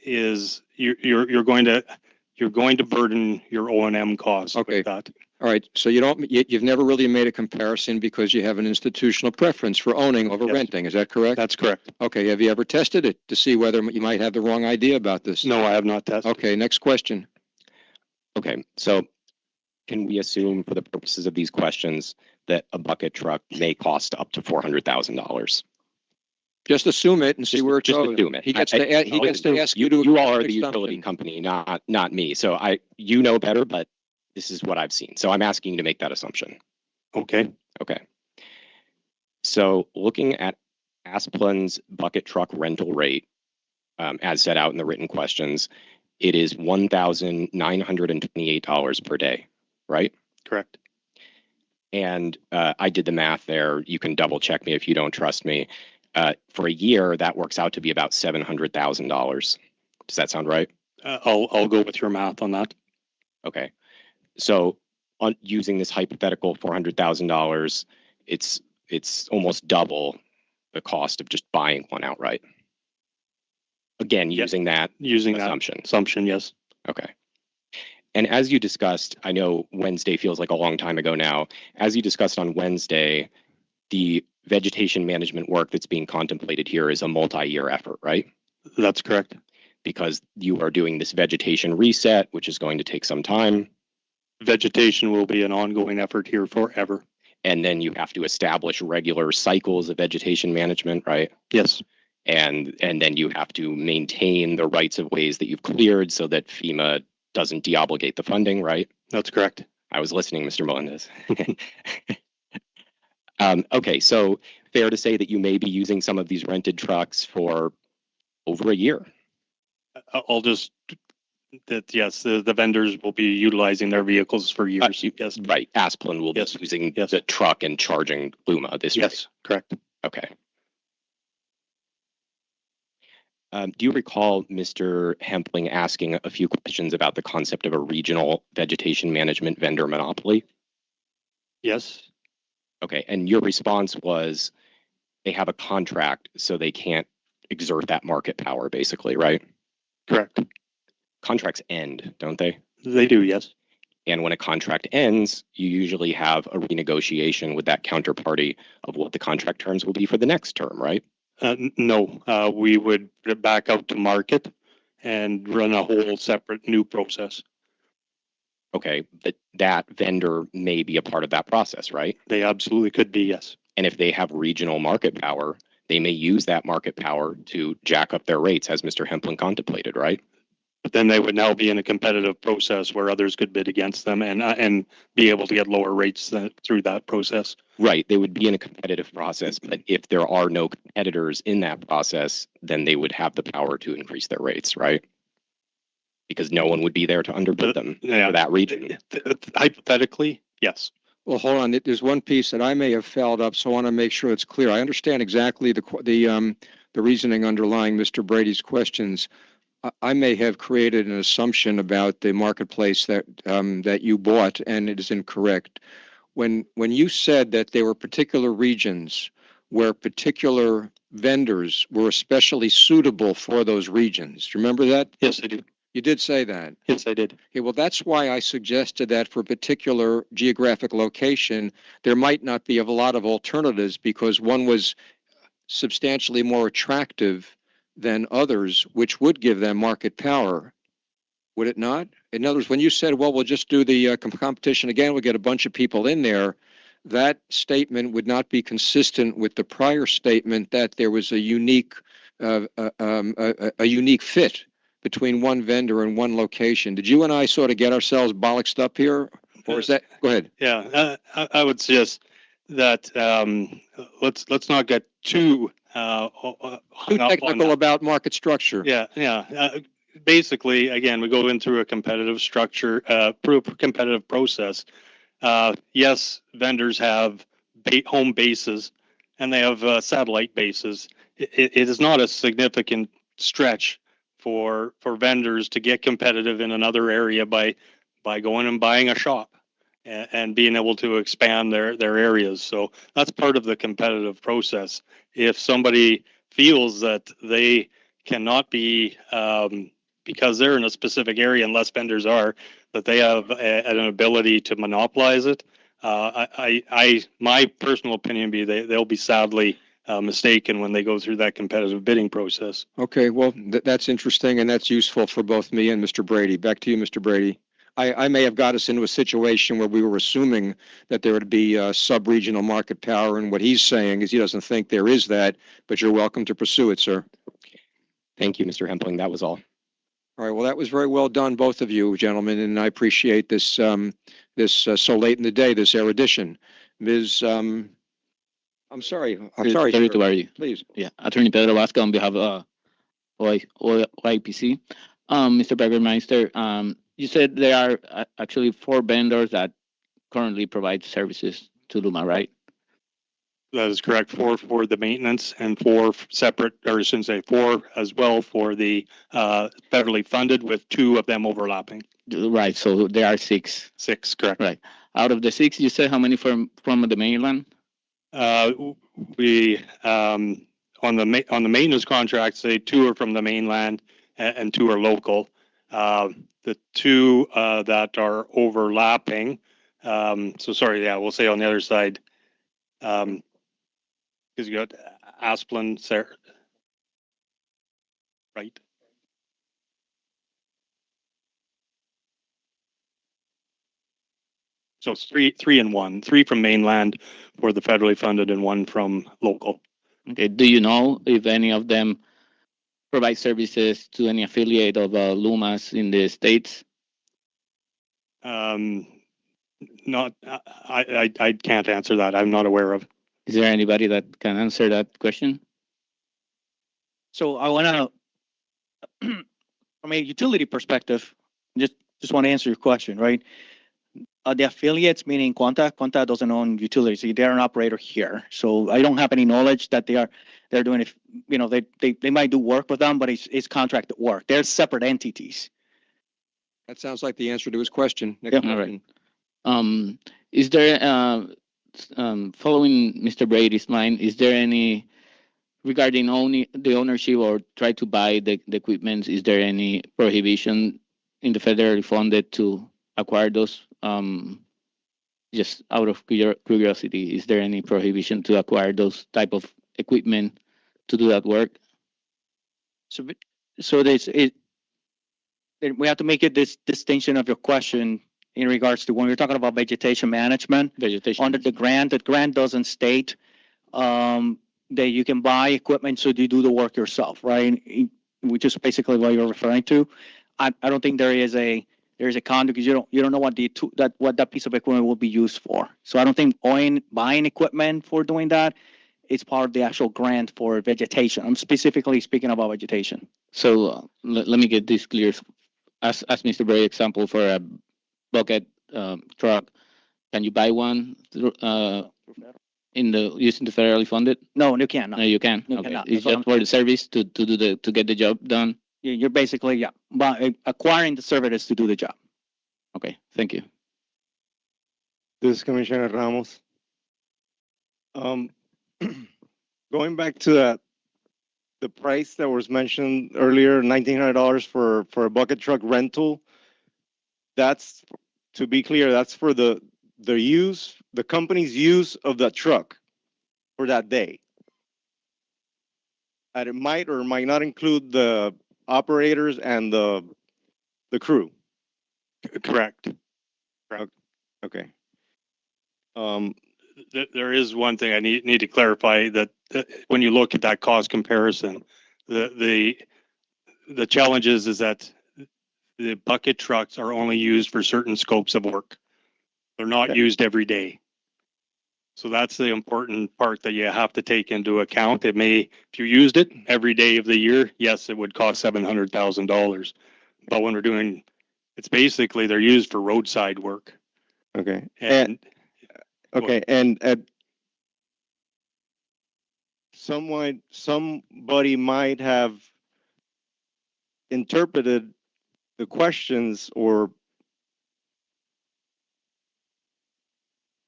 is you're going to burden your O&M costs with that. All right. So you've never really made a comparison because you have an institutional preference for owning over renting. Is that correct? That's correct. Okay. Have you ever tested it to see whether you might have the wrong idea about this? No, I have not tested. Okay. Next question. Okay. So can we assume for the purposes of these questions that a bucket truck may cost up to $400,000? Just assume it and see where it goes. Just assume it. He gets to ask you to. You all are the utility company, not me. So you know better, but this is what I've seen. So I'm asking you to make that assumption. Okay. Okay. So looking at Asplen's bucket truck rental rate, as set out in the written questions, it is $1,928 per day, right? Correct. And I did the math there. You can double check me if you don't trust me. For a year, that works out to be about $700,000. Does that sound right? I'll go with your math on that. Okay. So using this hypothetical $400,000, it's almost double the cost of just buying one outright. Again, using that assumption. Assumption, yes. Okay. And as you discussed, I know Wednesday feels like a long time ago now. As you discussed on Wednesday, the vegetation management work that's being contemplated here is a multi-year effort, right? That's correct. Because you are doing this vegetation reset, which is going to take some time. Vegetation will be an ongoing effort here forever. And then you have to establish regular cycles of vegetation management, right? Yes. And then you have to maintain the rights of ways that you've cleared so that FEMA doesn't deobligate the funding, right? That's correct. I was listening, Mr. Melendez. Okay, so fair to say that you may be using some of these rented trucks for over a year. I'll just that yes, the vendors will be utilizing their vehicles for years. Yes, right. Asplin will be using the truck and charging Luma this Yes, way. correct. Okay. Do you recall Mr. Hempling asking a few questions about the concept of a regional vegetation management vendor monopoly? Yes. Okay, and your response was they have a contract, so they can't exert that market power, basically, right? Correct. Contracts end, don't they? They do, yes. And when a contract ends, you usually have a renegotiation with that counterparty of what the contract terms will be for the next term, right? No, we would back out to market and run a whole separate new process. Okay, but that vendor may be a part of that process, right? They absolutely could be, yes. And if they have regional market power, they may use that market power to jack up their rates, as Mr. Hempling contemplated, right? But then they would now be in a competitive process where others could bid against them and be able to get lower rates through that process. Right, they would be in a competitive process, but if there are no competitors in that process, then they would have the power to increase their rates, right? Because no one would be there to underbid them for that region. Hypothetically, yes. Well, hold on. There's one piece that I may have fouled up, so I want to make sure it's clear. I understand exactly the reasoning underlying Mr. Brady's questions. I may have created an assumption about the marketplace that you bought, and it is incorrect. When you said that there were particular regions where particular vendors were especially suitable for those regions, do you remember that? Yes, I do. You did say that. Yes, I did. Okay, well, that's why I suggested that for a particular geographic location, there might not be a lot of alternatives because one was substantially more attractive than others, which would give them market power. Would it not? In other words, when you said, well, we'll just do the competition again, we'll get a bunch of people in there, that statement would not be consistent with the prior statement that there was a unique fit between one vendor and one location. Did you and I sort of get ourselves bollocksed up here? Or is that, go ahead. Yeah, I would suggest that let's not get too technical about market structure. Yeah. Basically, again, we go in through a competitive structure, through a competitive process. Yes, vendors have home bases and they have satellite bases. It is not a significant stretch for vendors to get competitive in another area by going and buying a shop and being able to expand their areas. So that's part of the competitive process. If somebody feels that they cannot be, because they're in a specific area, unless vendors are, that they have an ability to monopolize it, my personal opinion be they'll be sadly mistaken when they go through that competitive bidding process. Okay, well, that's interesting and that's useful for both me and Mr. Brady. Back to you, Mr. Brady. I may have got us into a situation where we were assuming that there would be sub-regional market power, and what he's saying is he doesn't think there is that, but you're welcome to pursue it, sir. Thank you, Mr. Hempling. That was all. All right, well, that was very well done, both of you, gentlemen, and I appreciate this so late in the day, this erudition. Ms. I'm sorry, Sorry to worry you. Please. Yeah, Attorney Pedro Vasquez on behalf of OIPC. Mr. Bergermeister, you said there are actually 4 vendors that currently provide services to Luma, right? That is correct. 4 for the maintenance and 4 separate, or I shouldn't say 4 as well for the federally funded, with 2 of them overlapping. Right. So there are 6. 6, correct. Right. Out of the 6, you said how many from the mainland? We on on the maintenance contract, say 2 are from the mainland and 2 are local. The 2 that are overlapping, so sorry, yeah, we'll say on the other side, because you got Asplin, Sarah, right? So it's three and 1, 3 from mainland for the federally funded and 1 from local. Okay. Do you know if any of them provide services to any affiliate of LUMAS in the States? Not, I can't answer that. I'm not aware of. Is there anybody that can answer that question? So I want to, from a utility perspective, just want to answer your question, right? The affiliates, meaning Quanta doesn't own utilities. They're an operator here. So I don't have any knowledge that they're doing it. You know, they might do work with them, but it's contracted work. They're separate entities. That sounds like the answer to his question. Next Yeah. question. All right. Is there, following Mr. Brady's line, is there any, regarding only the ownership or try to buy the equipment, is there any prohibition in the federally funded to acquire those? Just out of curiosity, is there any prohibition to acquire those type of equipment to do that work? So we have to make it this distinction of your question in regards to when we're talking about vegetation management. Under the grant doesn't state that you can buy equipment so you do the work yourself, right? Which is basically what you're referring to. I don't think there is a con because you don't know what that piece of equipment will be used for. So I don't think buying equipment for doing that is part of the actual grant for vegetation. I'm specifically speaking about vegetation. So let me get this clear. As Mr. Bray example for a bucket truck, can you buy one using the federally funded? No, you can't. No, you can. You Okay. cannot. It's just for the service to get the job done. You're basically acquiring the services to do the job. Okay, thank you. This is Commissioner Ramos. Going back to the price that was mentioned earlier, $1,900 for a bucket truck rental. That's, to be clear, that's for the company's use of the truck for that day. And it might or might not include the operators and the crew. Correct. Okay. There is one thing I need to clarify that when you look at that cost comparison, the challenge is that the bucket trucks are only used for certain scopes of work. They're not used every day. So that's the important part that you have to take into account. If you used it every day of the year, yes, it would cost $700,000. But when we're doing, it's basically they're used for roadside work. Okay. And somebody might have interpreted the questions or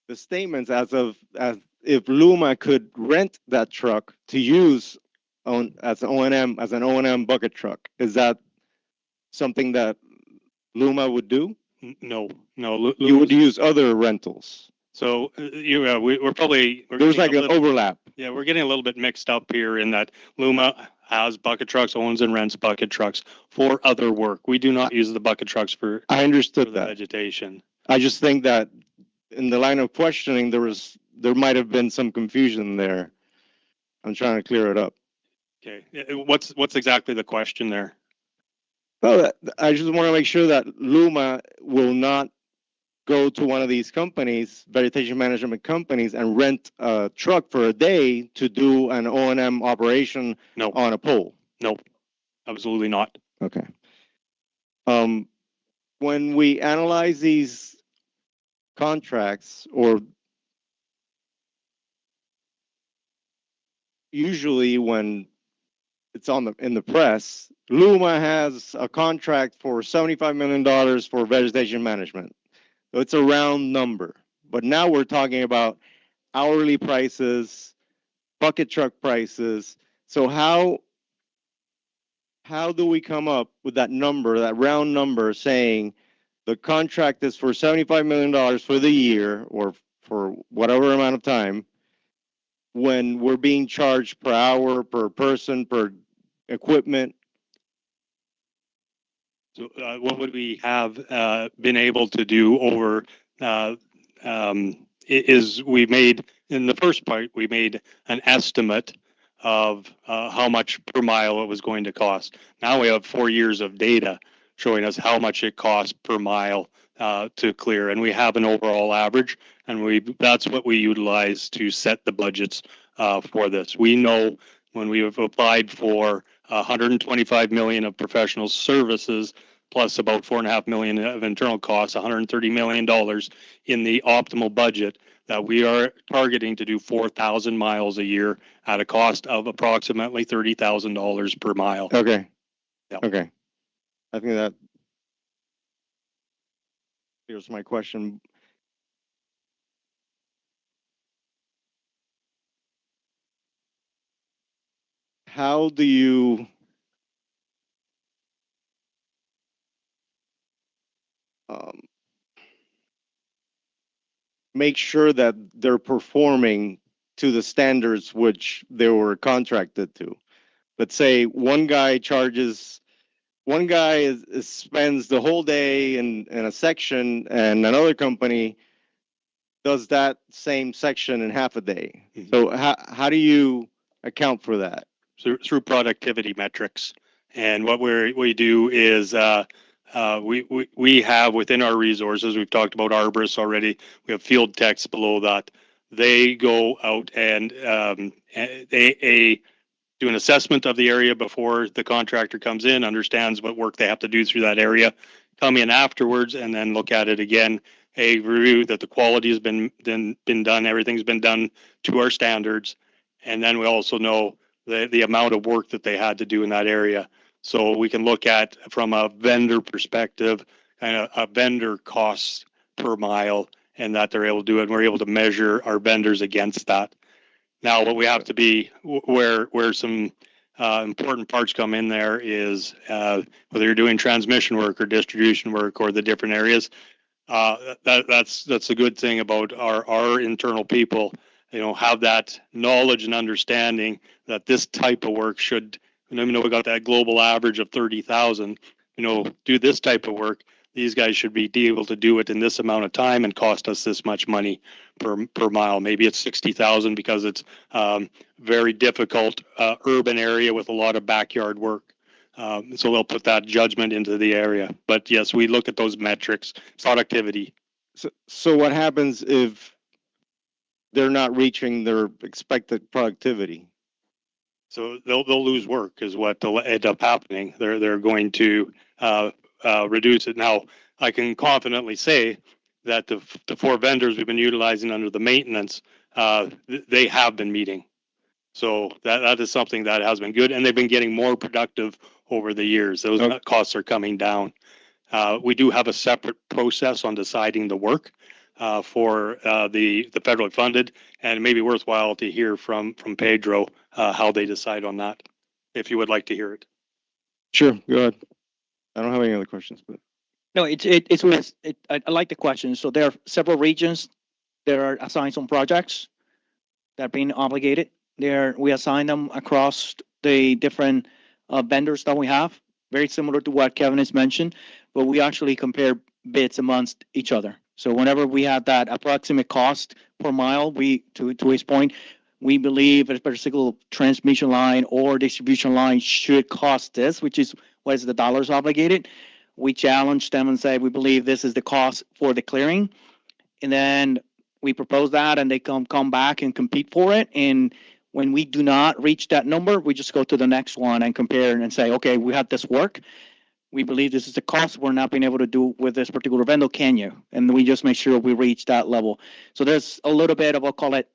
the statements as if Luma could rent that truck to use as an O&M bucket truck. Is that something that Luma would do? No. You would use other rentals. So we're there's like an overlap. Yeah, we're getting a little bit mixed up here in that Luma has bucket trucks, owns and rents bucket trucks for other work. We do not use the bucket trucks for. I understood that vegetation. I just think that in the line of questioning, there might have been some confusion there. I'm trying to clear it up. Okay, what's exactly the question there? Well, I just want to make sure that Luma will not go to one of these companies, vegetation management companies, and rent a truck for a day to do an O&M operation on a pole. No, absolutely not. Okay. When we analyze these contracts, or usually when it's in the press, Luma has a contract for $75 million for vegetation management. So it's a round number. But now we're talking about hourly prices, bucket truck prices. So how do we come up with that number, that round number saying the contract is for $75 million for the year or for whatever amount of time when we're being charged per hour, per person, per equipment? So what would we have been able to do over is we made, in the first part, we made an estimate of how much per mile it was going to cost. Now we have 4 years of data showing us how much it costs per mile to clear, and we have an overall average, and that's what we utilize to set the budgets for this. We know when we have applied for 125 million of professional services plus about 4.5 million of internal costs, $130 million in the optimal budget, that we are targeting to do 4,000 miles a year at a cost of approximately $30,000 per mile. Okay. Yeah. Okay. I think that here's my question. How do you make sure that they're performing to the standards which they were contracted to? Let's say one guy spends the whole day in a section, and another company does that same section in half a day. Mm-hmm. So how do you account for that? Through productivity metrics. And what we do is we have within our resources, we've talked about arborists already, we have field techs below that. They go out and they do an assessment of the area before the contractor comes in, understands what work they have to do through that area, come in afterwards and then look at it again, a review that the quality has been done, everything's been done to our standards. And then we also know the amount of work that they had to do in that area. So we can look at, from a vendor perspective, kind of a vendor cost per mile, and that they're able to do it. And we're able to measure our vendors against that. Now, what we have to be, where some important parts come in there is whether you're doing transmission work or distribution work or the different areas. That's a good thing about our internal people. Have that knowledge and understanding that this type of work should, even though we got that global average of 30,000, do this type of work. These guys should be able to do it in this amount of time and cost us this much money per mile. Maybe it's 60,000 because it's very difficult urban area with a lot of backyard work. So they'll put that judgment into the area. But yes, we look at those metrics, productivity. So what happens if they're not reaching their expected productivity? So they'll lose work is what will end up happening. They're going to reduce it. Now, I can confidently say that the 4 vendors we've been utilizing under the maintenance, they have been meeting. So that is something that has been good, and they've been getting more productive over the years. Those costs are coming down. We do have a separate process on deciding the work for the federally funded, and it may be worthwhile to hear from Pedro how they decide on that, if you would like to hear it. Sure, go ahead. I don't have any other questions, but No, I like the question. So there are several regions that are assigned some projects that are being obligated. We assign them across the different vendors that we have, very similar to what Kevin has mentioned, but we actually compare bids amongst each other. So whenever we have that approximate cost per mile, to his point, we believe a particular transmission line or distribution line should cost this, which is what is the dollars obligated. We challenge them and say, we believe this is the cost for the clearing. And then we propose that and they come back and compete for it. And when we do not reach that number, we just go to the next one and compare and say, okay, we have this work. We believe this is the cost we're not being able to do with this particular vendor. Can you? And we just make sure we reach that level. So there's a little bit of, I'll call it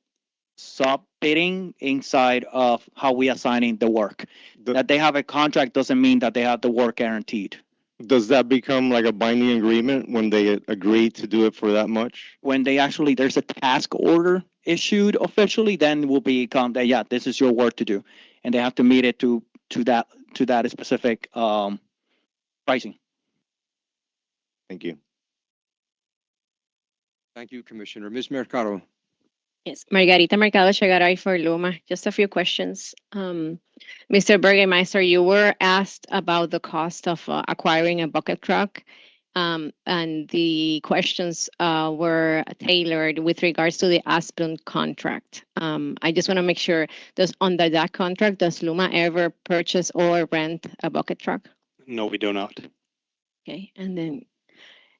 sub-bidding inside of how we assigning the work. That they have a contract doesn't mean that they have the work guaranteed. Does that become like a binding agreement when they agree to do it for that much? When there's a task order issued officially, then will become that, yeah, this is your work to do. and they have to meet it to that specific pricing. Thank you. Thank you, Commissioner. Ms. Mercado. Yes, Margarita Mercado Chegaray for Luma. Just a few questions. Mr. Burgermeister, you were asked about the cost of acquiring a bucket truck, and the questions were tailored with regards to the Aspen contract. I just want to make sure, under that contract, does Luma ever purchase or rent a bucket truck? No, we do not. Okay, and then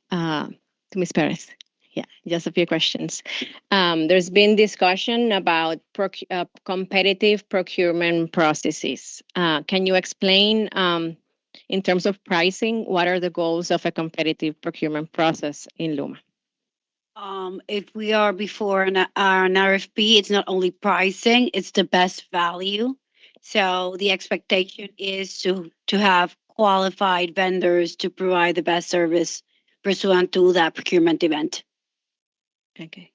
to Ms. Perez. Yeah, just a few questions. There's been discussion about competitive procurement processes. Can you explain, in terms of pricing, what are the goals of a competitive procurement process in Luma? If we are before an RFP, it's not only pricing, it's the best value. So the expectation is to have qualified vendors to provide the best service pursuant to that procurement event. Okay.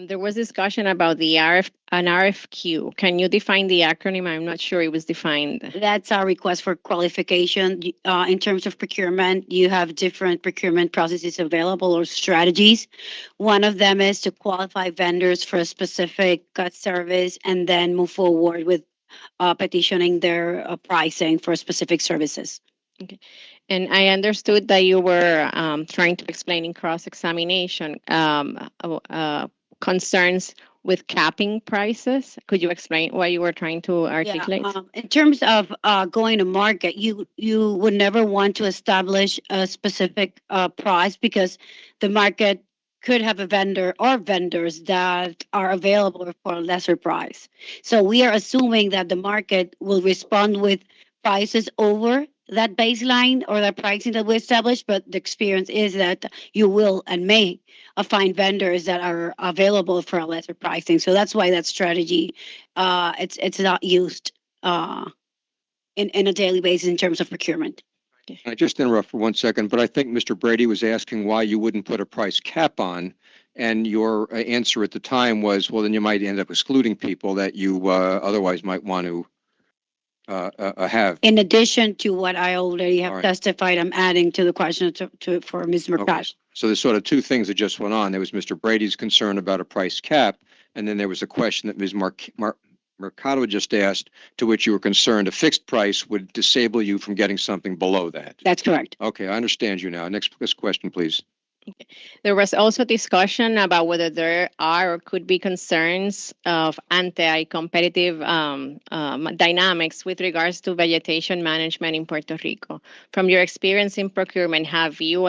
There was discussion about an RFQ. Can you define the acronym? I'm not sure it was defined. That's our request for qualification. In terms of procurement, you have different procurement processes available or strategies. One of them is to qualify vendors for a specific service and then move forward with petitioning their pricing for specific services. Okay. And I understood that you were trying to explain in cross-examination concerns with capping prices. Could you explain what you were trying to articulate? Yeah, in terms of going to market, you would never want to establish a specific price because the market could have a vendor or vendors that are available for a lesser price. So we are assuming that the market will respond with prices over that baseline or that pricing that we established, but the experience is that you will and may find vendors that are available for a lesser pricing. So that's why that strategy, it's not used in a daily basis in terms of procurement. I just interrupt for 1 second, but I think Mr. Brady was asking why you wouldn't put a price cap on, and your answer at the time was, well, then you might end up excluding people that you otherwise might want to have. In addition to what I already have All right. testified, I'm adding to the question for Ms. Mercado. Okay. So there's sort of two things that just went on. There was Mr. Brady's concern about a price cap, and then there was a question that Ms. Mercado just asked, to which you were concerned a fixed price would disable you from getting something below that. That's correct. Okay, I understand you now. Next question, please. There was also discussion about whether there are or could be concerns of anti-competitive dynamics with regards to vegetation management in Puerto Rico. From your experience in procurement, have you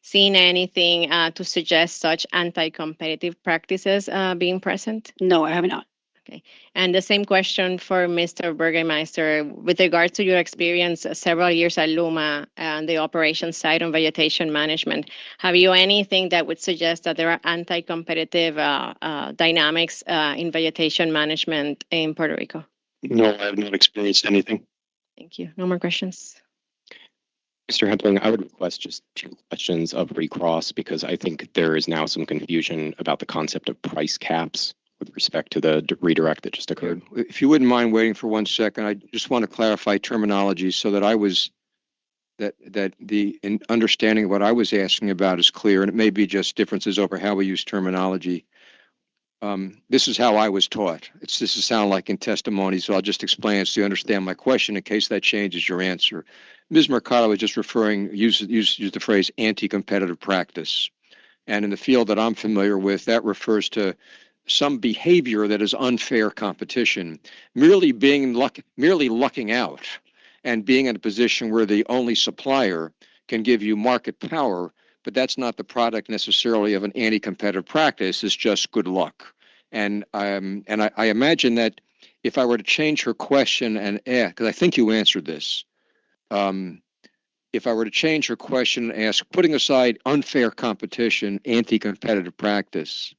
seen anything to suggest such anti-competitive practices being present? No, I have not. Okay. And the same question for Mr. Burgermeister. With regards to your experience several years at Luma and the operations side on vegetation management, have you anything that would suggest that there are anti-competitive dynamics in vegetation management in Puerto Rico? No, I have not experienced anything. Thank you. No more questions. Mr. Hempling, I would request just 2 questions of recross because I think there is now some confusion about the concept of price caps with respect to the redirect that just occurred. If you wouldn't mind waiting for 1 second, I just want to clarify terminology so that that the understanding of what I was asking about is clear, and it may be just differences over how we use terminology. This is how I was taught. This is sound like in testimony, so I'll just explain it so you understand my question in case that changes your answer. Ms. Mercado was just used the phrase anti-competitive practice. And in the field that I'm familiar with, that refers to some behavior that is unfair competition, merely lucking out and being in a position where the only supplier can give you market power, but that's not the product necessarily of an anti-competitive practice. It's just good luck. And I imagine that if I were to change her question and ask, because I think you answered this, if I were to change her question and ask, putting aside unfair competition, anti-competitive practice,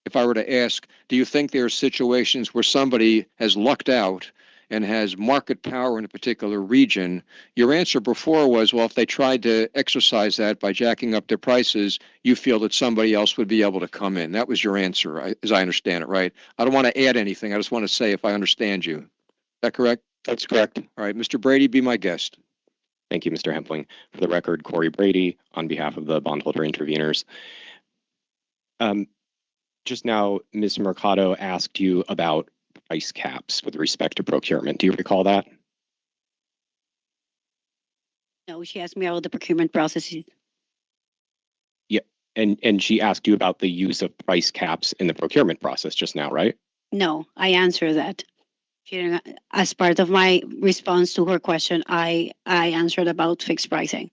if I were to ask, do you think there are situations where somebody has lucked out and has market power in a particular region. Your answer before was, well, if they tried to exercise that by jacking up their prices, you feel that somebody else would be able to come in. That was your answer, as I understand it, right? I don't want to add anything. I just want to say if I understand you. Is that correct? That's correct. All right, Mr. Brady, be my guest. Thank you, Mr. Hempling. For the record, Corey Brady on behalf of the bondholder interveners. Just now, Ms. Mercado asked you about price caps with respect to procurement. Do you recall that? No, she asked me about the procurement processes. Yeah, and she asked you about the use of price caps in the procurement process just now, right? No, I answered that. She didn't, as part of my response to her question, I answered about fixed pricing.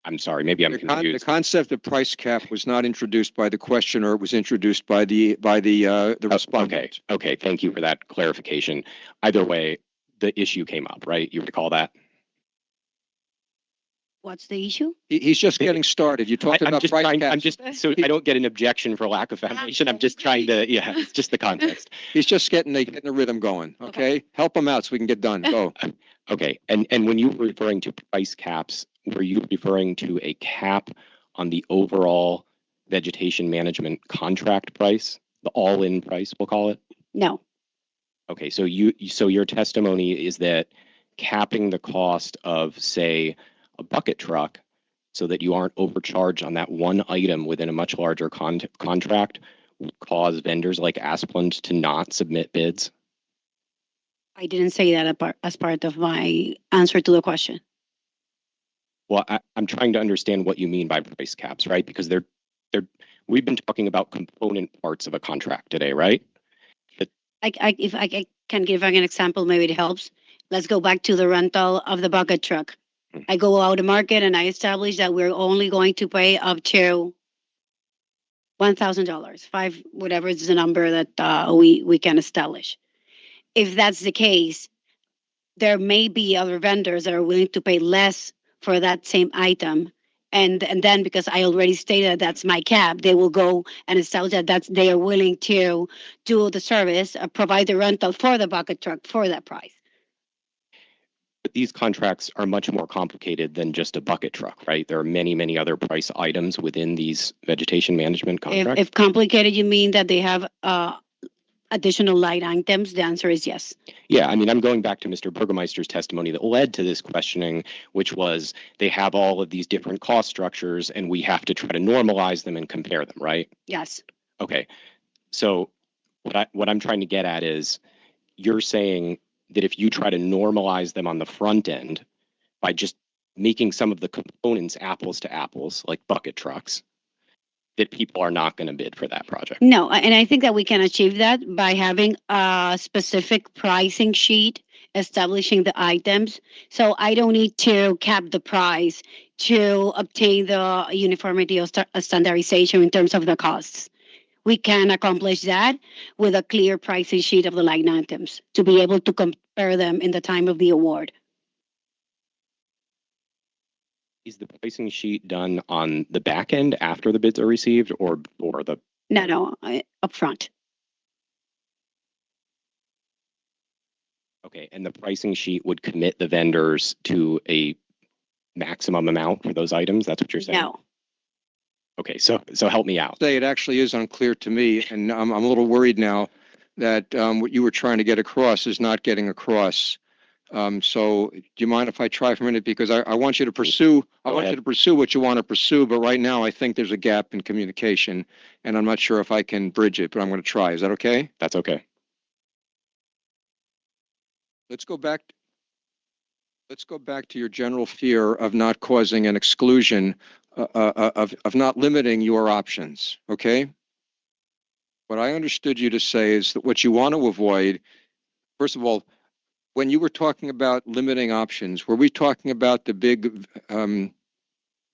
I'm sorry, maybe I'm The confused. concept of price cap was not introduced by the questioner. It was introduced by the respondent. Okay, thank you for that clarification. Either way, the issue came up, right? You recall that? What's the issue? He's just getting started. You talked about price caps. I'm just so I don't get an objection for lack of foundation. I'm just trying to, yeah, it's just the context. He's just getting the rhythm going. Okay, help him out so we can get done. Go. Okay, and when you were referring to price caps, were you referring to a cap on the overall vegetation management contract price, the all-in price, we'll call it? No. Okay, so your testimony is that capping the cost of, say, a bucket truck so that you aren't overcharged on that one item within a much larger contract would cause vendors like Asplund to not submit bids? I didn't say that as part of my answer to the question. Well, I'm trying to understand what you mean by price caps, right? Because we've been talking about component parts of a contract today, right? If I can give an example, maybe it helps. Let's go back to the rental of the bucket truck. I go out to market and I establish that we're only going to pay up to $1,000, whatever is the number that we can establish. If that's the case, there may be other vendors that are willing to pay less for that same item. And then because I already stated that's my cap, they will go and establish that they are willing to do the service, provide the rental for the bucket truck for that price. But these contracts are much more complicated than just a bucket truck, right? There are many, many other price items within these vegetation management contracts. If complicated, you mean that they have additional line items? The answer is yes. Yeah, I mean, I'm going back to Mr. Burgemeister's testimony that led to this questioning, which was they have all of these different cost structures and we have to try to normalize them and compare them, right? Yes. Okay, so what I'm trying to get at is you're saying that if you try to normalize them on the front end by just making some of the components apples to apples, like bucket trucks, that people are not going to bid for that project. No, and I think that we can achieve that by having a specific pricing sheet establishing the items. So I don't need to cap the price to obtain the uniformity or standardization in terms of the costs. We can accomplish that with a clear pricing sheet of the line items to be able to compare them in the time of the award. Is the pricing sheet done on the back end after the bids are received or the? No, up front. Okay, and the pricing sheet would commit the vendors to a maximum amount for those items? That's what you're saying? No. Okay, so help me out. It actually is unclear to me, and I'm a little worried now that what you were trying to get across is not getting across. So do you mind if I try for a minute? Because I want you to pursue, you to pursue what you want to pursue, but right now I think there's a gap in communication and I'm not sure if I can bridge it, but I'm going to try. Is that okay? That's okay. Let's go back to your general fear of not causing an exclusion, of not limiting your options, okay? What I understood you to say is that what you want to avoid, first of all, when you were talking about limiting options, were we talking about the big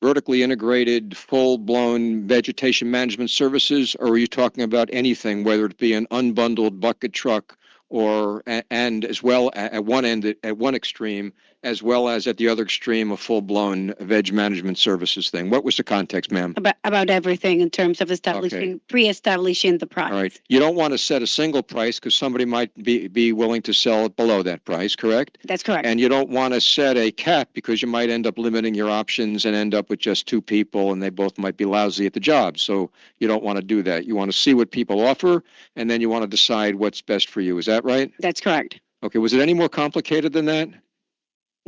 vertically integrated, full-blown vegetation management services, or were you talking about anything, whether it be an unbundled bucket truck or, and as well at one end, at one extreme, as well as at the other extreme, a full-blown veg management services thing. What was the context, ma'am? About everything in terms of establishing, pre-establishing the price. All right. You don't want to set a single price because somebody might be willing to sell it below that price, correct? That's correct. And you don't want to set a cap because you might end up limiting your options and end up with just two people and they both might be lousy at the job. So you don't want to do that. You want to see what people offer and then you want to decide what's best for you. Is that right? That's correct. Okay. Was it any more complicated than that?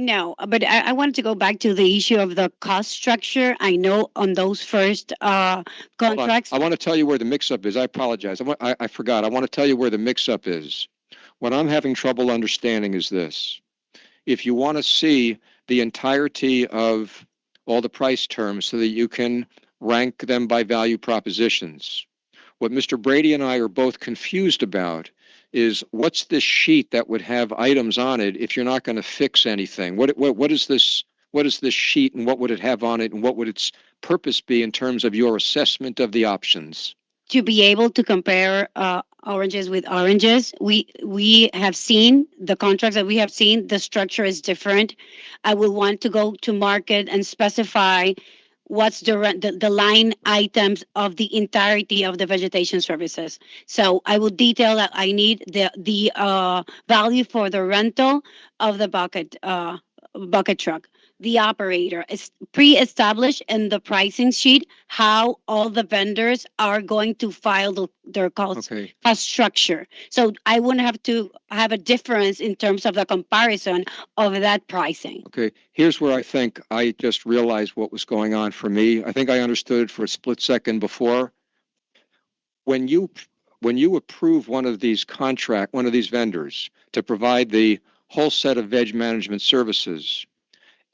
No, but I wanted to go back to the issue of the cost structure. I know on those first Hold on. contracts. I want to tell you where the mix-up is. I apologize. I forgot. I want to tell you where the mix-up is. What I'm having trouble understanding is this. If you want to see the entirety of all the price terms so that you can rank them by value propositions, what Mr. Brady and I are both confused about is what's this sheet that would have items on it if you're not going to fix anything? What is this? What is this sheet and what would it have on it and what would its purpose be in terms of your assessment of the options? To be able to compare oranges with oranges, we have seen the contracts that we have seen. The structure is different. I will want to go to market and specify what's the line items of the entirety of the vegetation services. So I will detail that I need the value for the rental of the bucket truck. The operator is pre-established in the pricing sheet how all the vendors are going to file their cost structure. So I wouldn't have to have a difference in terms of the comparison of that pricing. Okay, here's where I think I just realized what was going on for me. I think I understood for a split second before. When you approve one of these vendors to provide the whole set of veg management services,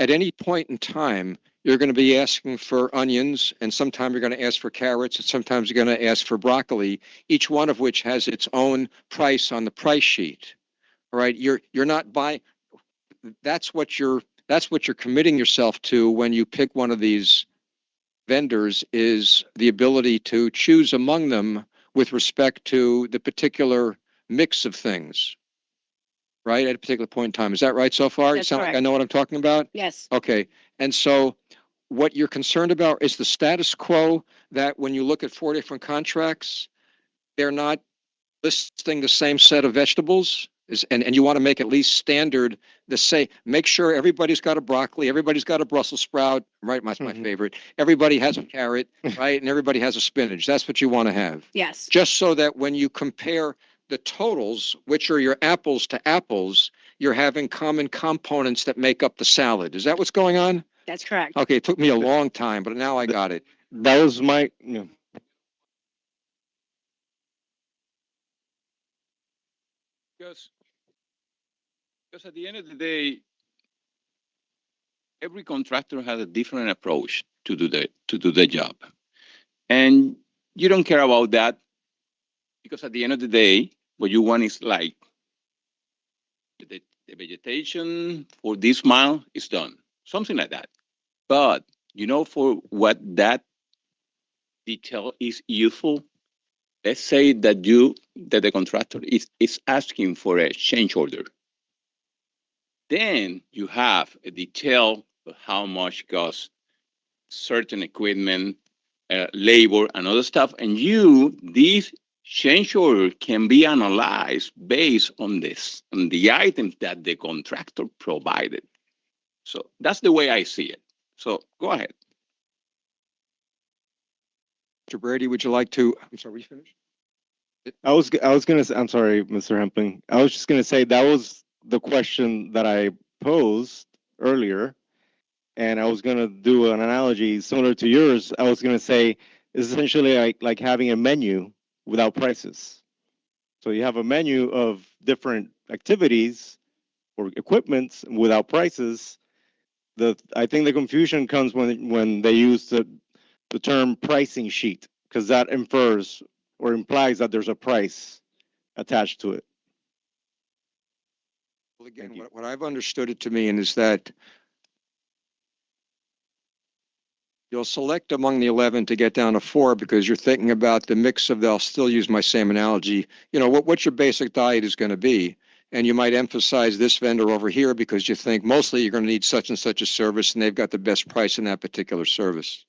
at any point in time, you're going to be asking for onions, and sometimes you're going to ask for carrots, and sometimes you're going to ask for broccoli, each one of which has its own price on the price sheet. All right, you're not buying. That's what you're committing yourself to when you pick one of these vendors is the ability to choose among them with respect to the particular mix of things. Right, at a particular point in time. Is that right so far? That's You sound like correct. I know what I'm talking about? Yes. Okay. And so what you're concerned about is the status quo that when you look at 4 different contracts, they're not listing the same set of vegetables? And you want to make at least standard make sure everybody's got a broccoli, everybody's got a Brussels sprout, right? That's my favorite. Everybody has a carrot, right? And everybody has a spinach. That's what you want to have. Yes. Just so that when you compare the totals, which are your apples to apples, you're having common components that make up the salad. Is that what's going on? That's correct. Okay, it took me a long time, but now I got it. That was my, Because at the end of the day, every contractor has a different approach to do the job, and you don't care about that because at the end of the day, what you want is like the vegetation for this mile is done, something like that. But for what that detail is useful, let's say that the contractor is asking for a change order. Then you have a detail of how much costs certain equipment, labor, and other stuff. And this change order can be analyzed based on the items that the contractor provided. So that's the way I see it. So go ahead. Mr. Brady, would you like to? I'm sorry, were you finished? I was going to say, I'm sorry, Mr. Hempling. I was just going to say that was the question that I posed earlier. And I was going to do an analogy similar to yours. I was going to say it's essentially like having a menu without prices. So you have a menu of different activities or equipments without prices. I think the confusion comes when they use the term pricing sheet, because that infers or implies that there's a price attached to it. Well, again, what I've understood it to mean is that you'll select among the 11 to get down to 4 because you're thinking about the mix of, I'll still use my same analogy, what your basic diet is going to be. and you might emphasize this vendor over here because you think mostly you're going to need such and such a service and they've got the best price in that particular service.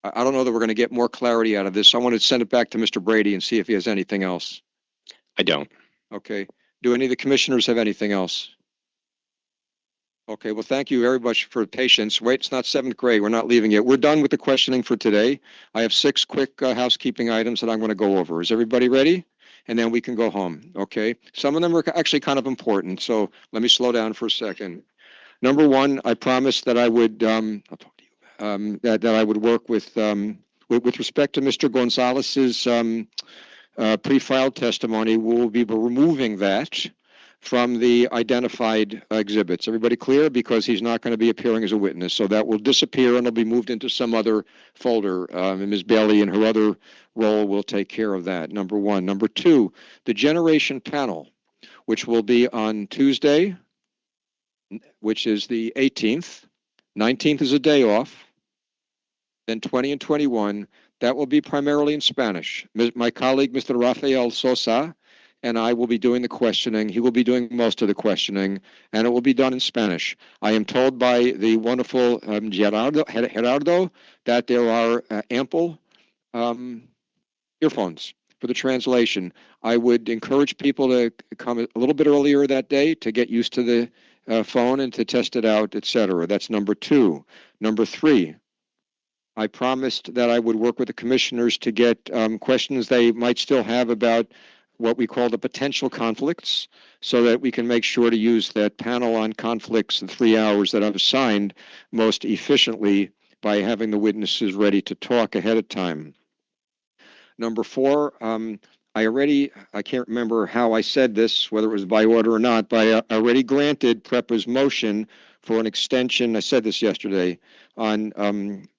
I don't know that we're going to get more clarity out of this. I want to send it back to Mr. Brady and see if he has anything else. I don't. Okay. Do any of the commissioners have anything else? Okay, well, thank you very much for patience. Wait, it's not seventh grade. We're not leaving yet. We're done with the questioning for today. I have 6 quick housekeeping items that I'm going to go over. Is everybody ready? And then we can go home, okay? Some of them are actually kind of important, so let me slow down for a second. Number one, I promised that I would, I'll talk to you, that I would work with respect to Mr. Gonzalez's pre-filed testimony. We'll be removing that from the identified exhibits. Everybody clear? Because he's not going to be appearing as a witness. So that will disappear and it'll be moved into some other folder. And Ms. Bailey in her other role will take care of that, number one. Number two, the generation panel, which will be on Tuesday, which is the 18th. 19th is a day off. Then 20 and 21, that will be primarily in Spanish. My colleague, Mr. Rafael Sosa, and I will be doing the questioning. He will be doing most of the questioning, and it will be done in Spanish. I am told by the wonderful Gerardo that there are ample earphones for the translation. I would encourage people to come a little bit earlier that day to get used to the phone and to test it out, etc. That's number two. Number three, I promised that I would work with the commissioners to get questions they might still have about what we call the potential conflicts, so that we can make sure to use that panel on conflicts in 3 hours that I've assigned most efficiently by having the witnesses ready to talk ahead of time. Number four, I can't remember how I said this, whether it was by order or not, but I already granted PREPA's motion for an extension. I said this yesterday on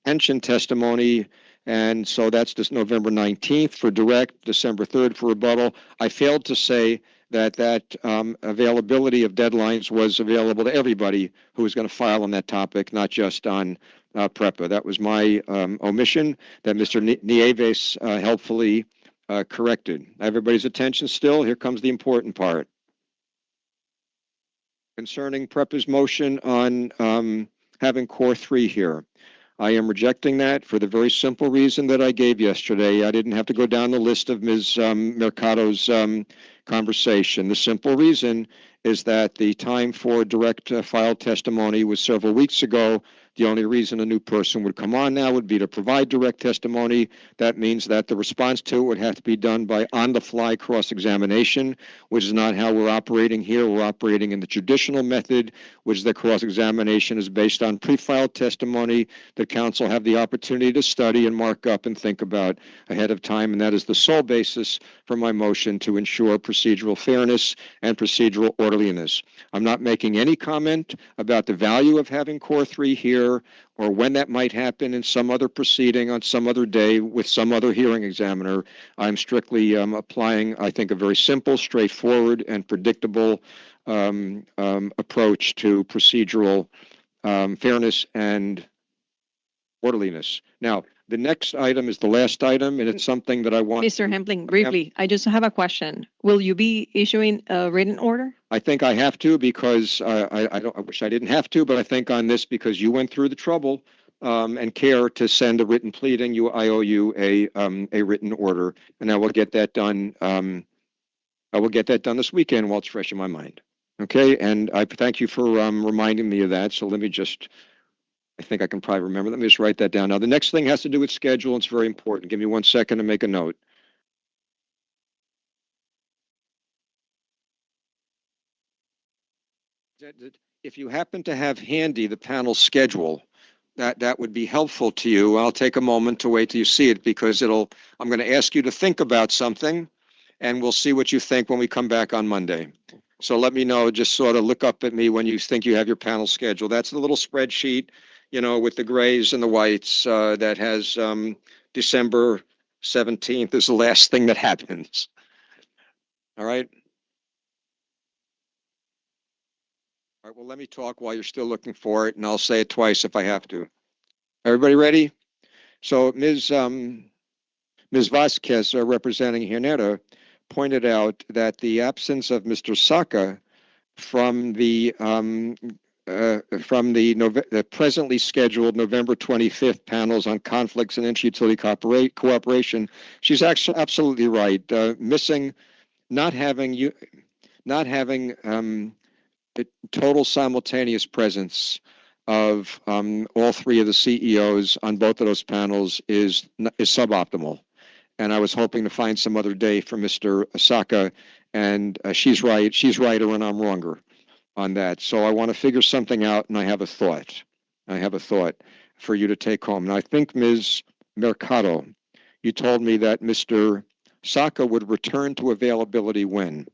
pension testimony. And so that's this November 19th for direct, December 3rd for rebuttal. I failed to say that availability of deadlines was available to everybody who was going to file on that topic, not just on PREPA. That was my omission that Mr. Nieves helpfully corrected. Everybody's attention still? Here comes the important part. Concerning PREPA's motion on having core 3 here. I am rejecting that for the very simple reason that I gave yesterday. I didn't have to go down the list of Ms. Mercado's conversation. The simple reason is that the time for direct file testimony was several weeks ago. The only reason a new person would come on now would be to provide direct testimony. That means that the response to it would have to be done by on-the-fly cross-examination, which is not how we're operating here. We're operating in the traditional method, which is that cross-examination is based on pre-filed testimony that counsel have the opportunity to study and mark up and think about ahead of time. And that is the sole basis for my motion to ensure procedural fairness and procedural orderliness. I'm not making any comment about the value of having core 3 here, or when that might happen in some other proceeding on some other day with some other hearing examiner. I'm strictly applying, I think, a very simple, straightforward, and predictable approach to procedural fairness and orderliness. Now, the next item is the last item, and it's something that I want. Mr. Hempling, briefly, I just have a question. Will you be issuing a written order? I think I have to because I wish I didn't have to, but I think on this because you went through the trouble and care to send a written pleading, I owe you a written order, and I will get that done. I will get that done this weekend while it's fresh in my mind. Okay, and I thank you for reminding me of that. So let me just. I think I can probably remember. Let me just write that down. Now, the next thing has to do with schedule. It's very important. Give me 1 second to make a note. If you happen to have handy the panel schedule, that would be helpful to you. I'll take a moment to wait till you see it because I'm going to ask you to think about something, and we'll see what you think when we come back on Monday. So let me know. Just sort of look up at me when you think you have your panel schedule. That's the little spreadsheet, with the grays and the whites that has December 17th is the last thing that happens. All right. All right, well, let me talk while you're still looking for it, and I'll say it twice if I have to. Everybody ready? So Ms. Vasquez, representing Genera, pointed out that the absence of Mr. Saka from the presently scheduled November 25th panels on conflicts and inter-utility cooperation, she's actually absolutely right. Missing, not having the total simultaneous presence of all three of the CEOs on both of those panels is suboptimal. And I was hoping to find some other day for Mr. Osaka, and she's right or I'm wronger on that. So I want to figure something out, and I have a thought. For you to take home. And I think, Ms. Mercado, you told me that Mr. Saka would return to availability when?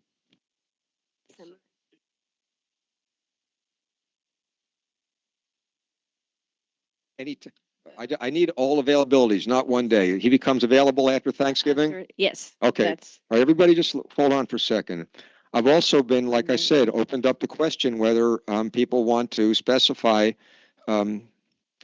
I need all availabilities, not one day. He becomes available after Thanksgiving? Yes. Okay. All right, everybody just hold on for a second. I've also been, like I said, opened up the question whether people want to specify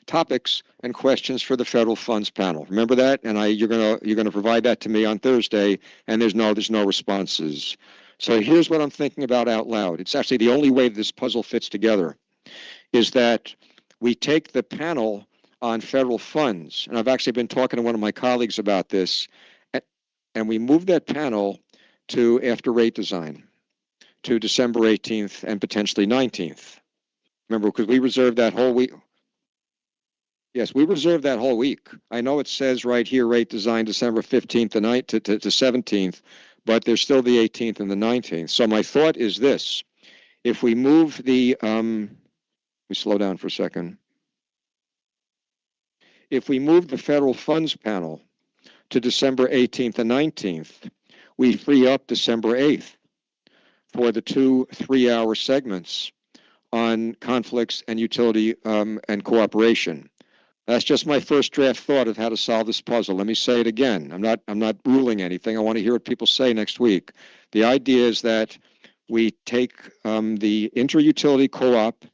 topics and questions for the federal funds panel. Remember that? And you're gonna provide that to me on Thursday, and there's no responses. So here's what I'm thinking about out loud. It's actually the only way this puzzle fits together, is that we take the panel on federal funds, and I've actually been talking to one of my colleagues about this, and we move that panel to after rate design, to December 18th and potentially 19th. Remember, because we reserved that whole week. Yes, we reserved that whole week. I know it says right here, rate design December 15th to 17th, but there's still the 18th and the 19th. So my thought is this: if we move the, let me slow down for a second. If we move the federal funds panel to December 18th and 19th, we free up December 8th for the 2 3-hour segments on conflicts and utility and cooperation. That's just my first draft thought of how to solve this puzzle. Let me say it again. I'm not ruling anything. I want to hear what people say next week. The idea is that we take the inter-utility co-op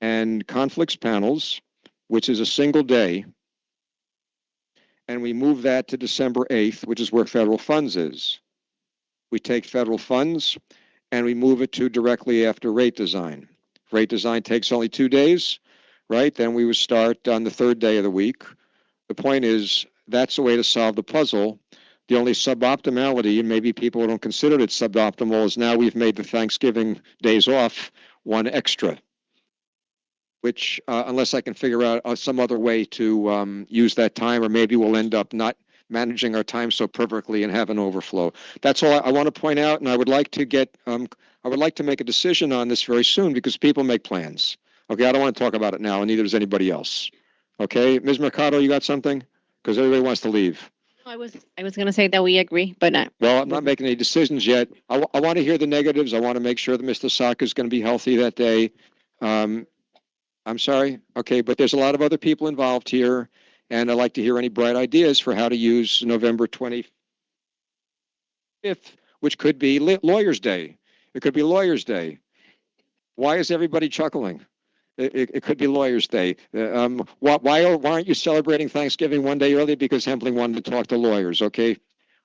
and conflicts panels, which is a single day, and we move that to December 8th, which is where federal funds is. We take federal funds and we move it to directly after rate design. Rate design takes only 2 days, right? Then we would start on the 3rd day of the week. The point is, that's the way to solve the puzzle. The only suboptimality, and maybe people don't consider it suboptimal, is now we've made the Thanksgiving days off one extra, which unless I can figure out some other way to use that time, or maybe we'll end up not managing our time so perfectly and have an overflow. That's all I want to point out, and I would like to get, I would like to make a decision on this very soon because people make plans. Okay, I don't want to talk about it now, and neither does anybody else. Okay, Ms. Mercado, you got something? Because everybody wants to leave. I was going to say that we agree, but not. Well, I'm not making any decisions yet. I want to hear the negatives. I want to make sure that Mr. Saka is going to be healthy that day. I'm sorry. Okay, but there's a lot of other people involved here, and I'd like to hear any bright ideas for how to use November 25th, which could be Lawyers' Day. It could be Lawyers' Day. Why is everybody chuckling? It could be Lawyers' Day. Why aren't you celebrating Thanksgiving one day early? Because Hempling wanted to talk to lawyers, okay?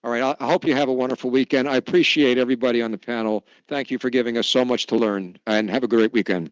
All right, I hope you have a wonderful weekend. I appreciate everybody on the panel. Thank you for giving us so much to learn, and have a great weekend.